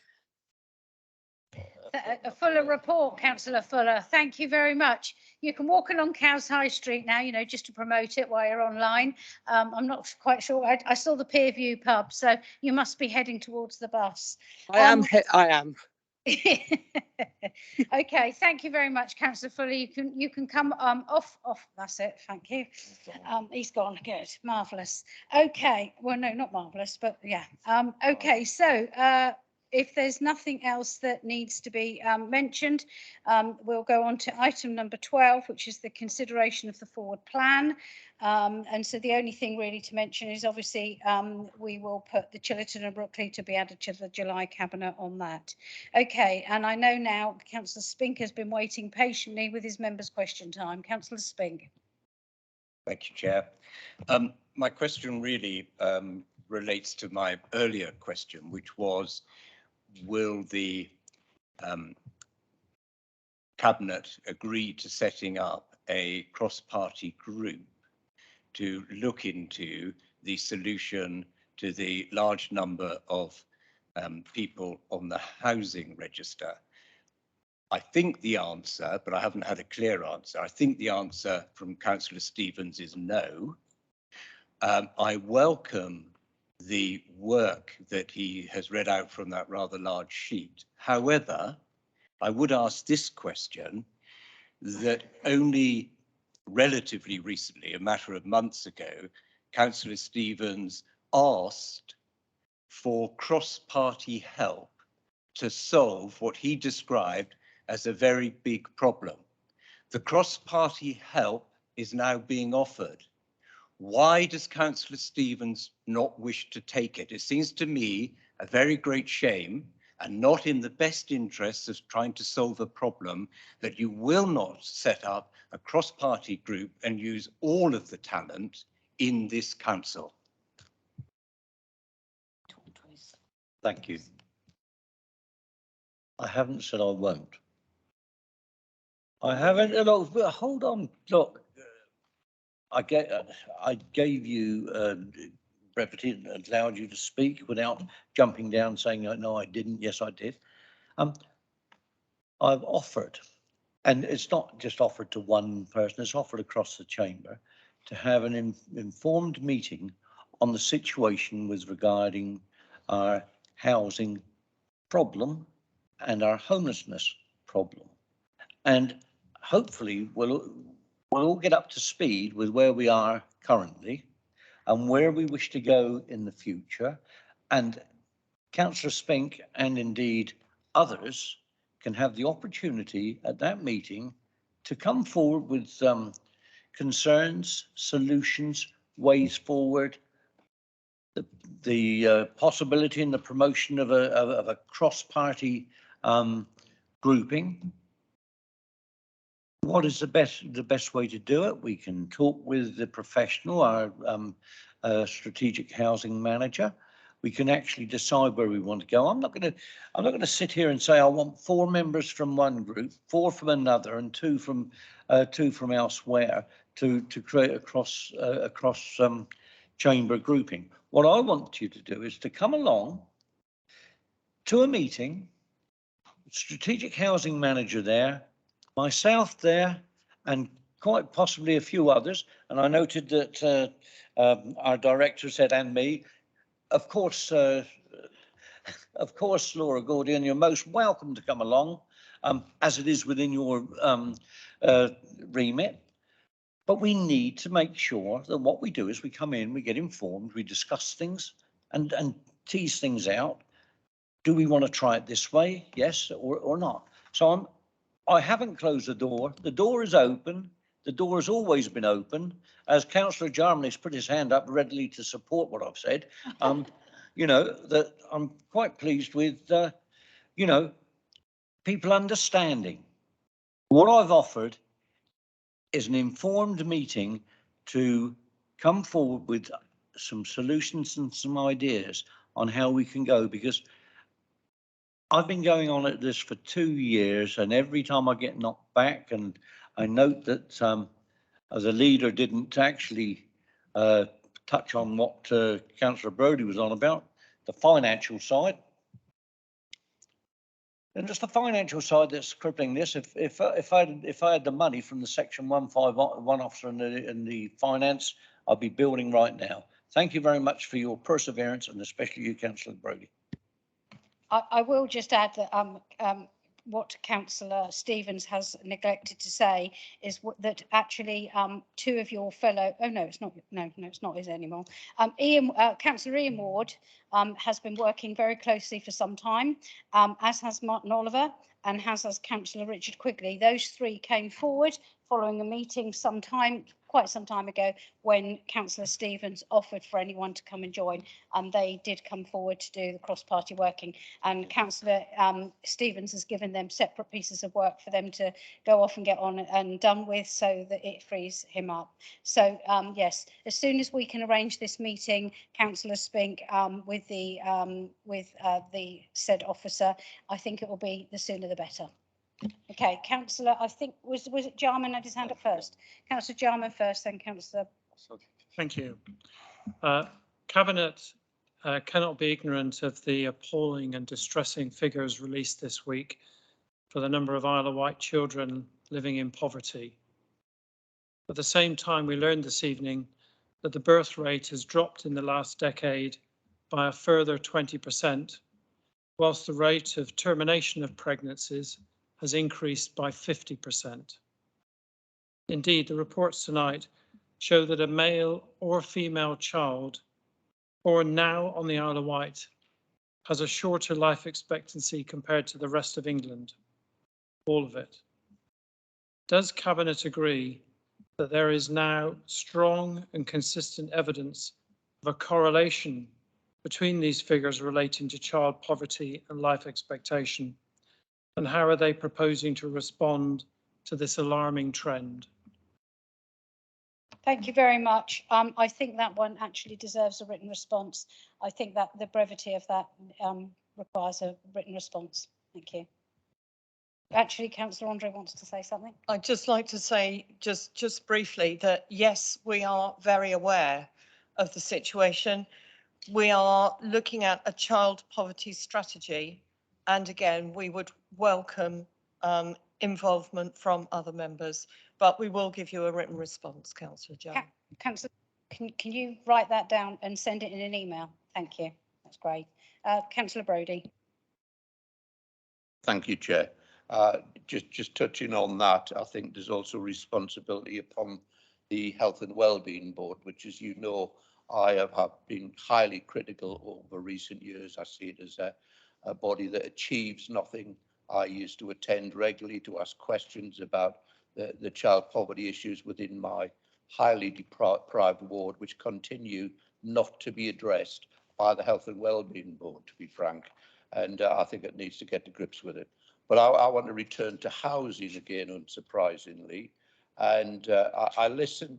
A: A fuller report, Councillor Fuller. Thank you very much. You can walk along Cowes High Street now, you know, just to promote it while you're online. I'm not quite sure. I saw the Pierview pub, so you must be heading towards the bus.
Q: I am.
A: Okay, thank you very much, Councillor Fuller. You can come off. That's it. Thank you. He's gone. Good, marvellous. Okay, well, no, not marvellous, but yeah. Okay, so if there's nothing else that needs to be mentioned, we'll go on to item number 12, which is the consideration of the forward plan. And so the only thing really to mention is obviously we will put the Chillerton and Brookley to be added to the July cabinet on that. Okay, and I know now Councillor Spink has been waiting patiently with his members' question time. Councillor Spink.
G: Thank you, Chair. My question really relates to my earlier question, which was, will the Cabinet agreed to setting up a cross-party group to look into the solution to the large number of people on the housing register. I think the answer, but I haven't had a clear answer, I think the answer from Councillor Stevens is no. I welcome the work that he has read out from that rather large sheet. However, I would ask this question, that only relatively recently, a matter of months ago, Councillor Stevens asked for cross-party help to solve what he described as a very big problem. The cross-party help is now being offered. Why does Councillor Stevens not wish to take it? It seems to me a very great shame and not in the best interests of trying to solve a problem that you will not set up a cross-party group and use all of the talent in this council.
H: Thank you. I haven't said I won't. I haven't. Look, hold on. Look, I gave you brevity and allowed you to speak without jumping down saying, no, I didn't. Yes, I did. I've offered, and it's not just offered to one person, it's offered across the chamber to have an informed meeting on the situation with regarding our housing problem and our homelessness problem. And hopefully we'll all get up to speed with where we are currently and where we wish to go in the future. And Councillor Spink and indeed others can have the opportunity at that meeting to come forward with concerns, solutions, ways forward, the possibility and the promotion of a cross-party grouping. What is the best way to do it? We can talk with the professional, our strategic housing manager. We can actually decide where we want to go. I'm not going to sit here and say I want 4 members from one group, 4 from another, and 2 from elsewhere to create a cross chamber grouping. What I want you to do is to come along to a meeting, strategic housing manager there, myself there, and quite possibly a few others. And I noted that our director said, and me, of course, Laura Gordian, you're most welcome to come along, as it is within your remit. But we need to make sure that what we do is we come in, we get informed, we discuss things and tease things out. Do we want to try it this way? Yes or not? So I haven't closed the door. The door is open. The door has always been open. As Councillor Jarman's put his hand up readily to support what I've said, you know, that I'm quite pleased with, you know, people understanding. What I've offered is an informed meeting to come forward with some solutions and some ideas on how we can go, because I've been going on at this for 2 years, and every time I get knocked back, and I note that as a leader didn't actually touch on what Cllr Brodie was on about, the financial side. And just the financial side that's crippling this. If I had the money from the Section 151 officer and the finance, I'd be building right now. Thank you very much for your perseverance, and especially you, Councillor Brodie.
A: I will just add that what Councillor Stevens has neglected to say is that actually 2 of your fellow, oh no, it's not, no, it's not his anymore. Councillor Ian Ward has been working very closely for some time, as has Martin Oliver and as Councillor Richard Quigley. Those 3 came forward following a meeting quite some time ago, when Councillor Stevens offered for anyone to come and join, and they did come forward to do the cross-party working, and Councillor Stevens has given them separate pieces of work for them to go off and get on and done with, so that it frees him up. So yes, as soon as we can arrange this meeting, Councillor Spink, with the said officer, I think it will be the sooner the better. Okay, Councillor, I think, was it Jarman had his hand up first? Councillor Jarman first, then Councillor.
F: Thank you. Cabinet cannot be ignorant of the appalling and distressing figures released this week for the number of Isle of Wight children living in poverty. At the same time, we learned this evening that the birth rate has dropped in the last decade by a further 20%, whilst the rate of termination of pregnancies has increased by 50%. Indeed, the reports tonight show that a male or female child born now on the Isle of Wight has a shorter life expectancy compared to the rest of England, all of it. Does Cabinet agree that there is now strong and consistent evidence of a correlation between these figures relating to child poverty and life expectation? And how are they proposing to respond to this alarming trend?
A: Thank you very much. I think that one actually deserves a written response. I think that the brevity of that requires a written response. Thank you. Actually, Councillor Andre wants to say something.
D: I'd just like to say just briefly that yes, we are very aware of the situation. We are looking at a child poverty strategy, and again, we would welcome involvement from other members, but we will give you a written response, Councillor Jones.
A: Councillor, can you write that down and send it in an email? Thank you. That's great. Cllr Brodie.
I: Thank you, Chair. Just touching on that, I think there's also responsibility upon the Health and Wellbeing Board, which, as you know, I have been highly critical over recent years. I see it as a body that achieves nothing. I used to attend regularly to ask questions about the child poverty issues within my highly deprived ward, which continue not to be addressed by the Health and Wellbeing Board, to be frank. And I think it needs to get to grips with it. But I want to return to housing again, unsurprisingly. And I listen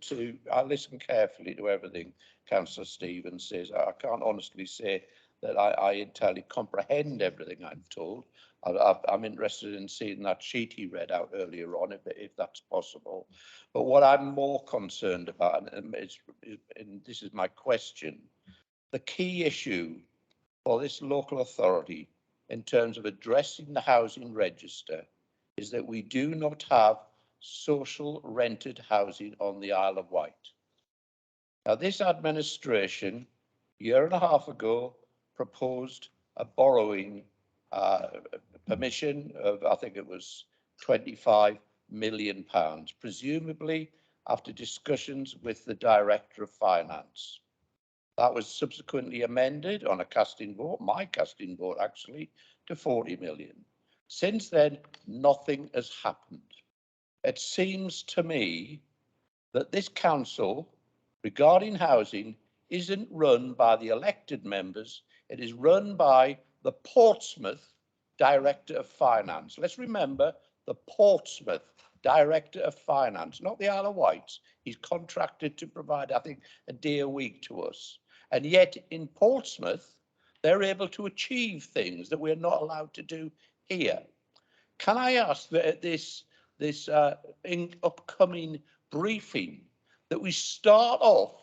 I: carefully to everything Councillor Stevens says. I can't honestly say that I entirely comprehend everything I'm told. I'm interested in seeing that sheet he read out earlier on, if that's possible. But what I'm more concerned about, and this is my question, the key issue for this local authority in terms of addressing the housing register is that we do not have social rented housing on the Isle of Wight. Now, this administration, a year and a half ago, proposed a borrowing permission of, I think it was £25 million, presumably after discussions with the Director of Finance. That was subsequently amended on a casting vote, my casting vote actually, to 40 million. Since then, nothing has happened. It seems to me that this council, regarding housing, isn't run by the elected members. It is run by the Portsmouth Director of Finance. Let's remember the Portsmouth Director of Finance, not the Isle of Wight. He's contracted to provide, I think, a day a week to us. And yet in Portsmouth, they're able to achieve things that we're not allowed to do here. Can I ask that at this upcoming briefing that we start off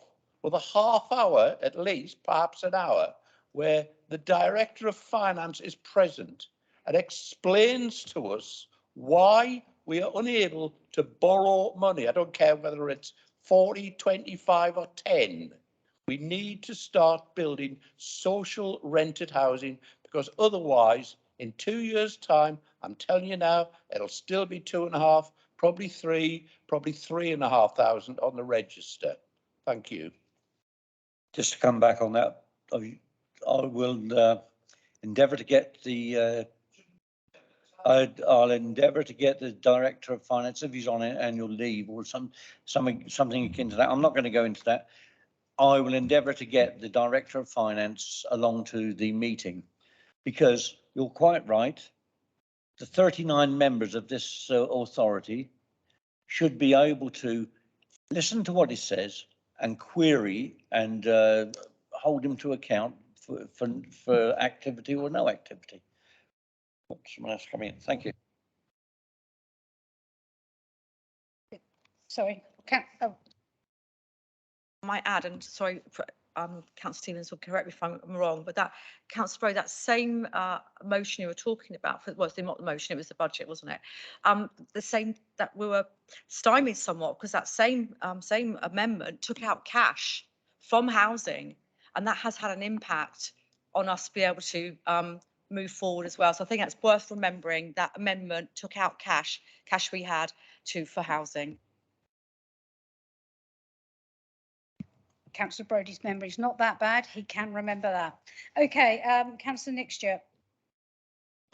I: with a half hour, at least, perhaps an hour, where the Director of Finance is present and explains to us why we are unable to borrow money. I don't care whether it's 40, 25 or 10. We need to start building social rented housing, because otherwise, in 2 years' time, I'm telling you now, it'll still be 2.5, probably 3, probably 3,500 on the register. Thank you.
H: Just to come back on that, I will endeavour to get the I'll endeavour to get the Director of Finance, if he's on annual leave or something akin to that. I'm not going to go into that. I will endeavour to get the Director of Finance along to the meeting, because you're quite right. The 39 members of this authority should be able to listen to what he says and query and hold him to account for activity or no activity. Someone else coming in. Thank you.
A: Sorry, oh,
E: I might add, and sorry, Councillor Stevens will correct me if I'm wrong, but that Councillor Brodie, that same motion you were talking about, for, well, it's not the motion, it was the budget, wasn't it? The same that we were stymied somewhat because that same amendment took out cash from housing, and that has had an impact on us to be able to move forward as well. So I think that's worth remembering. That amendment took out cash we had for housing.
A: Councillor Brodie's memory is not that bad. He can remember that. Okay, Councillor Nick Stewart.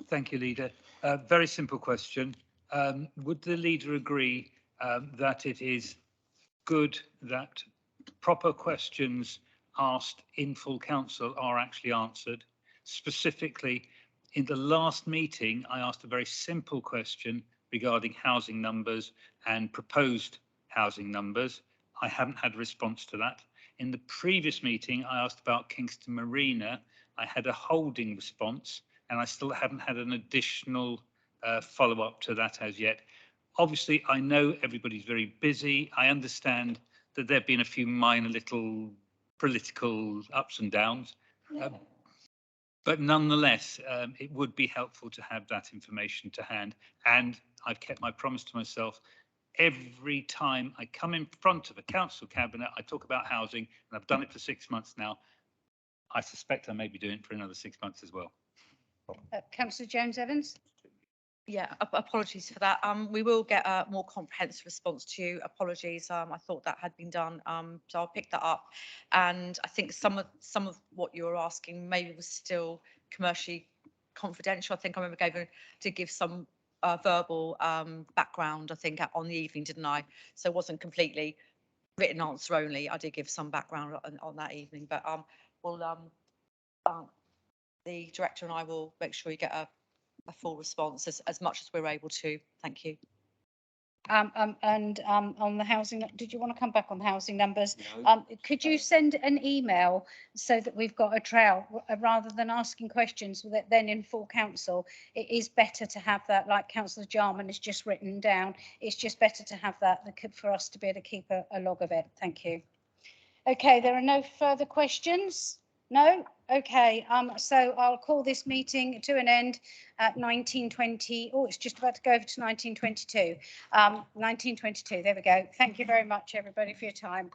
M: Thank you, Leader. Very simple question. Would the Leader agree that it is good that proper questions asked in full council are actually answered? Specifically, in the last meeting, I asked a very simple question regarding housing numbers and proposed housing numbers. I haven't had a response to that. In the previous meeting, I asked about Kingston Marina. I had a holding response, and I still haven't had an additional follow-up to that as yet. Obviously, I know everybody's very busy. I understand that there have been a few minor little political ups and downs. But nonetheless, it would be helpful to have that information to hand. And I've kept my promise to myself. Every time I come in front of a council cabinet, I talk about housing, and I've done it for 6 months now. I suspect I may be doing it for another 6 months as well.
A: Councillor Jones-Evans.
E: Yeah, apologies for that. We will get a more comprehensive response to you. Apologies. I thought that had been done. So I'll pick that up. And I think some of what you were asking maybe was still commercially confidential. I think I remember to give some verbal background, I think, on the evening, didn't I? So it wasn't completely written answer only. I did give some background on that evening, but the director and I will make sure you get a full response as much as we're able to. Thank you.
A: And on the housing, did you want to come back on the housing numbers? No. Could you send an email so that we've got a trail rather than asking questions then in full council? It is better to have that, like Councillor Jarman has just written down. It's just better to have that for us to be able to keep a log of it. Thank you. Okay, there are no further questions. No? Okay, so I'll call this meeting to an end at 19:20. Oh, it's just about to go over to 19:22. 19:22, there we go. Thank you very much, everybody, for your time.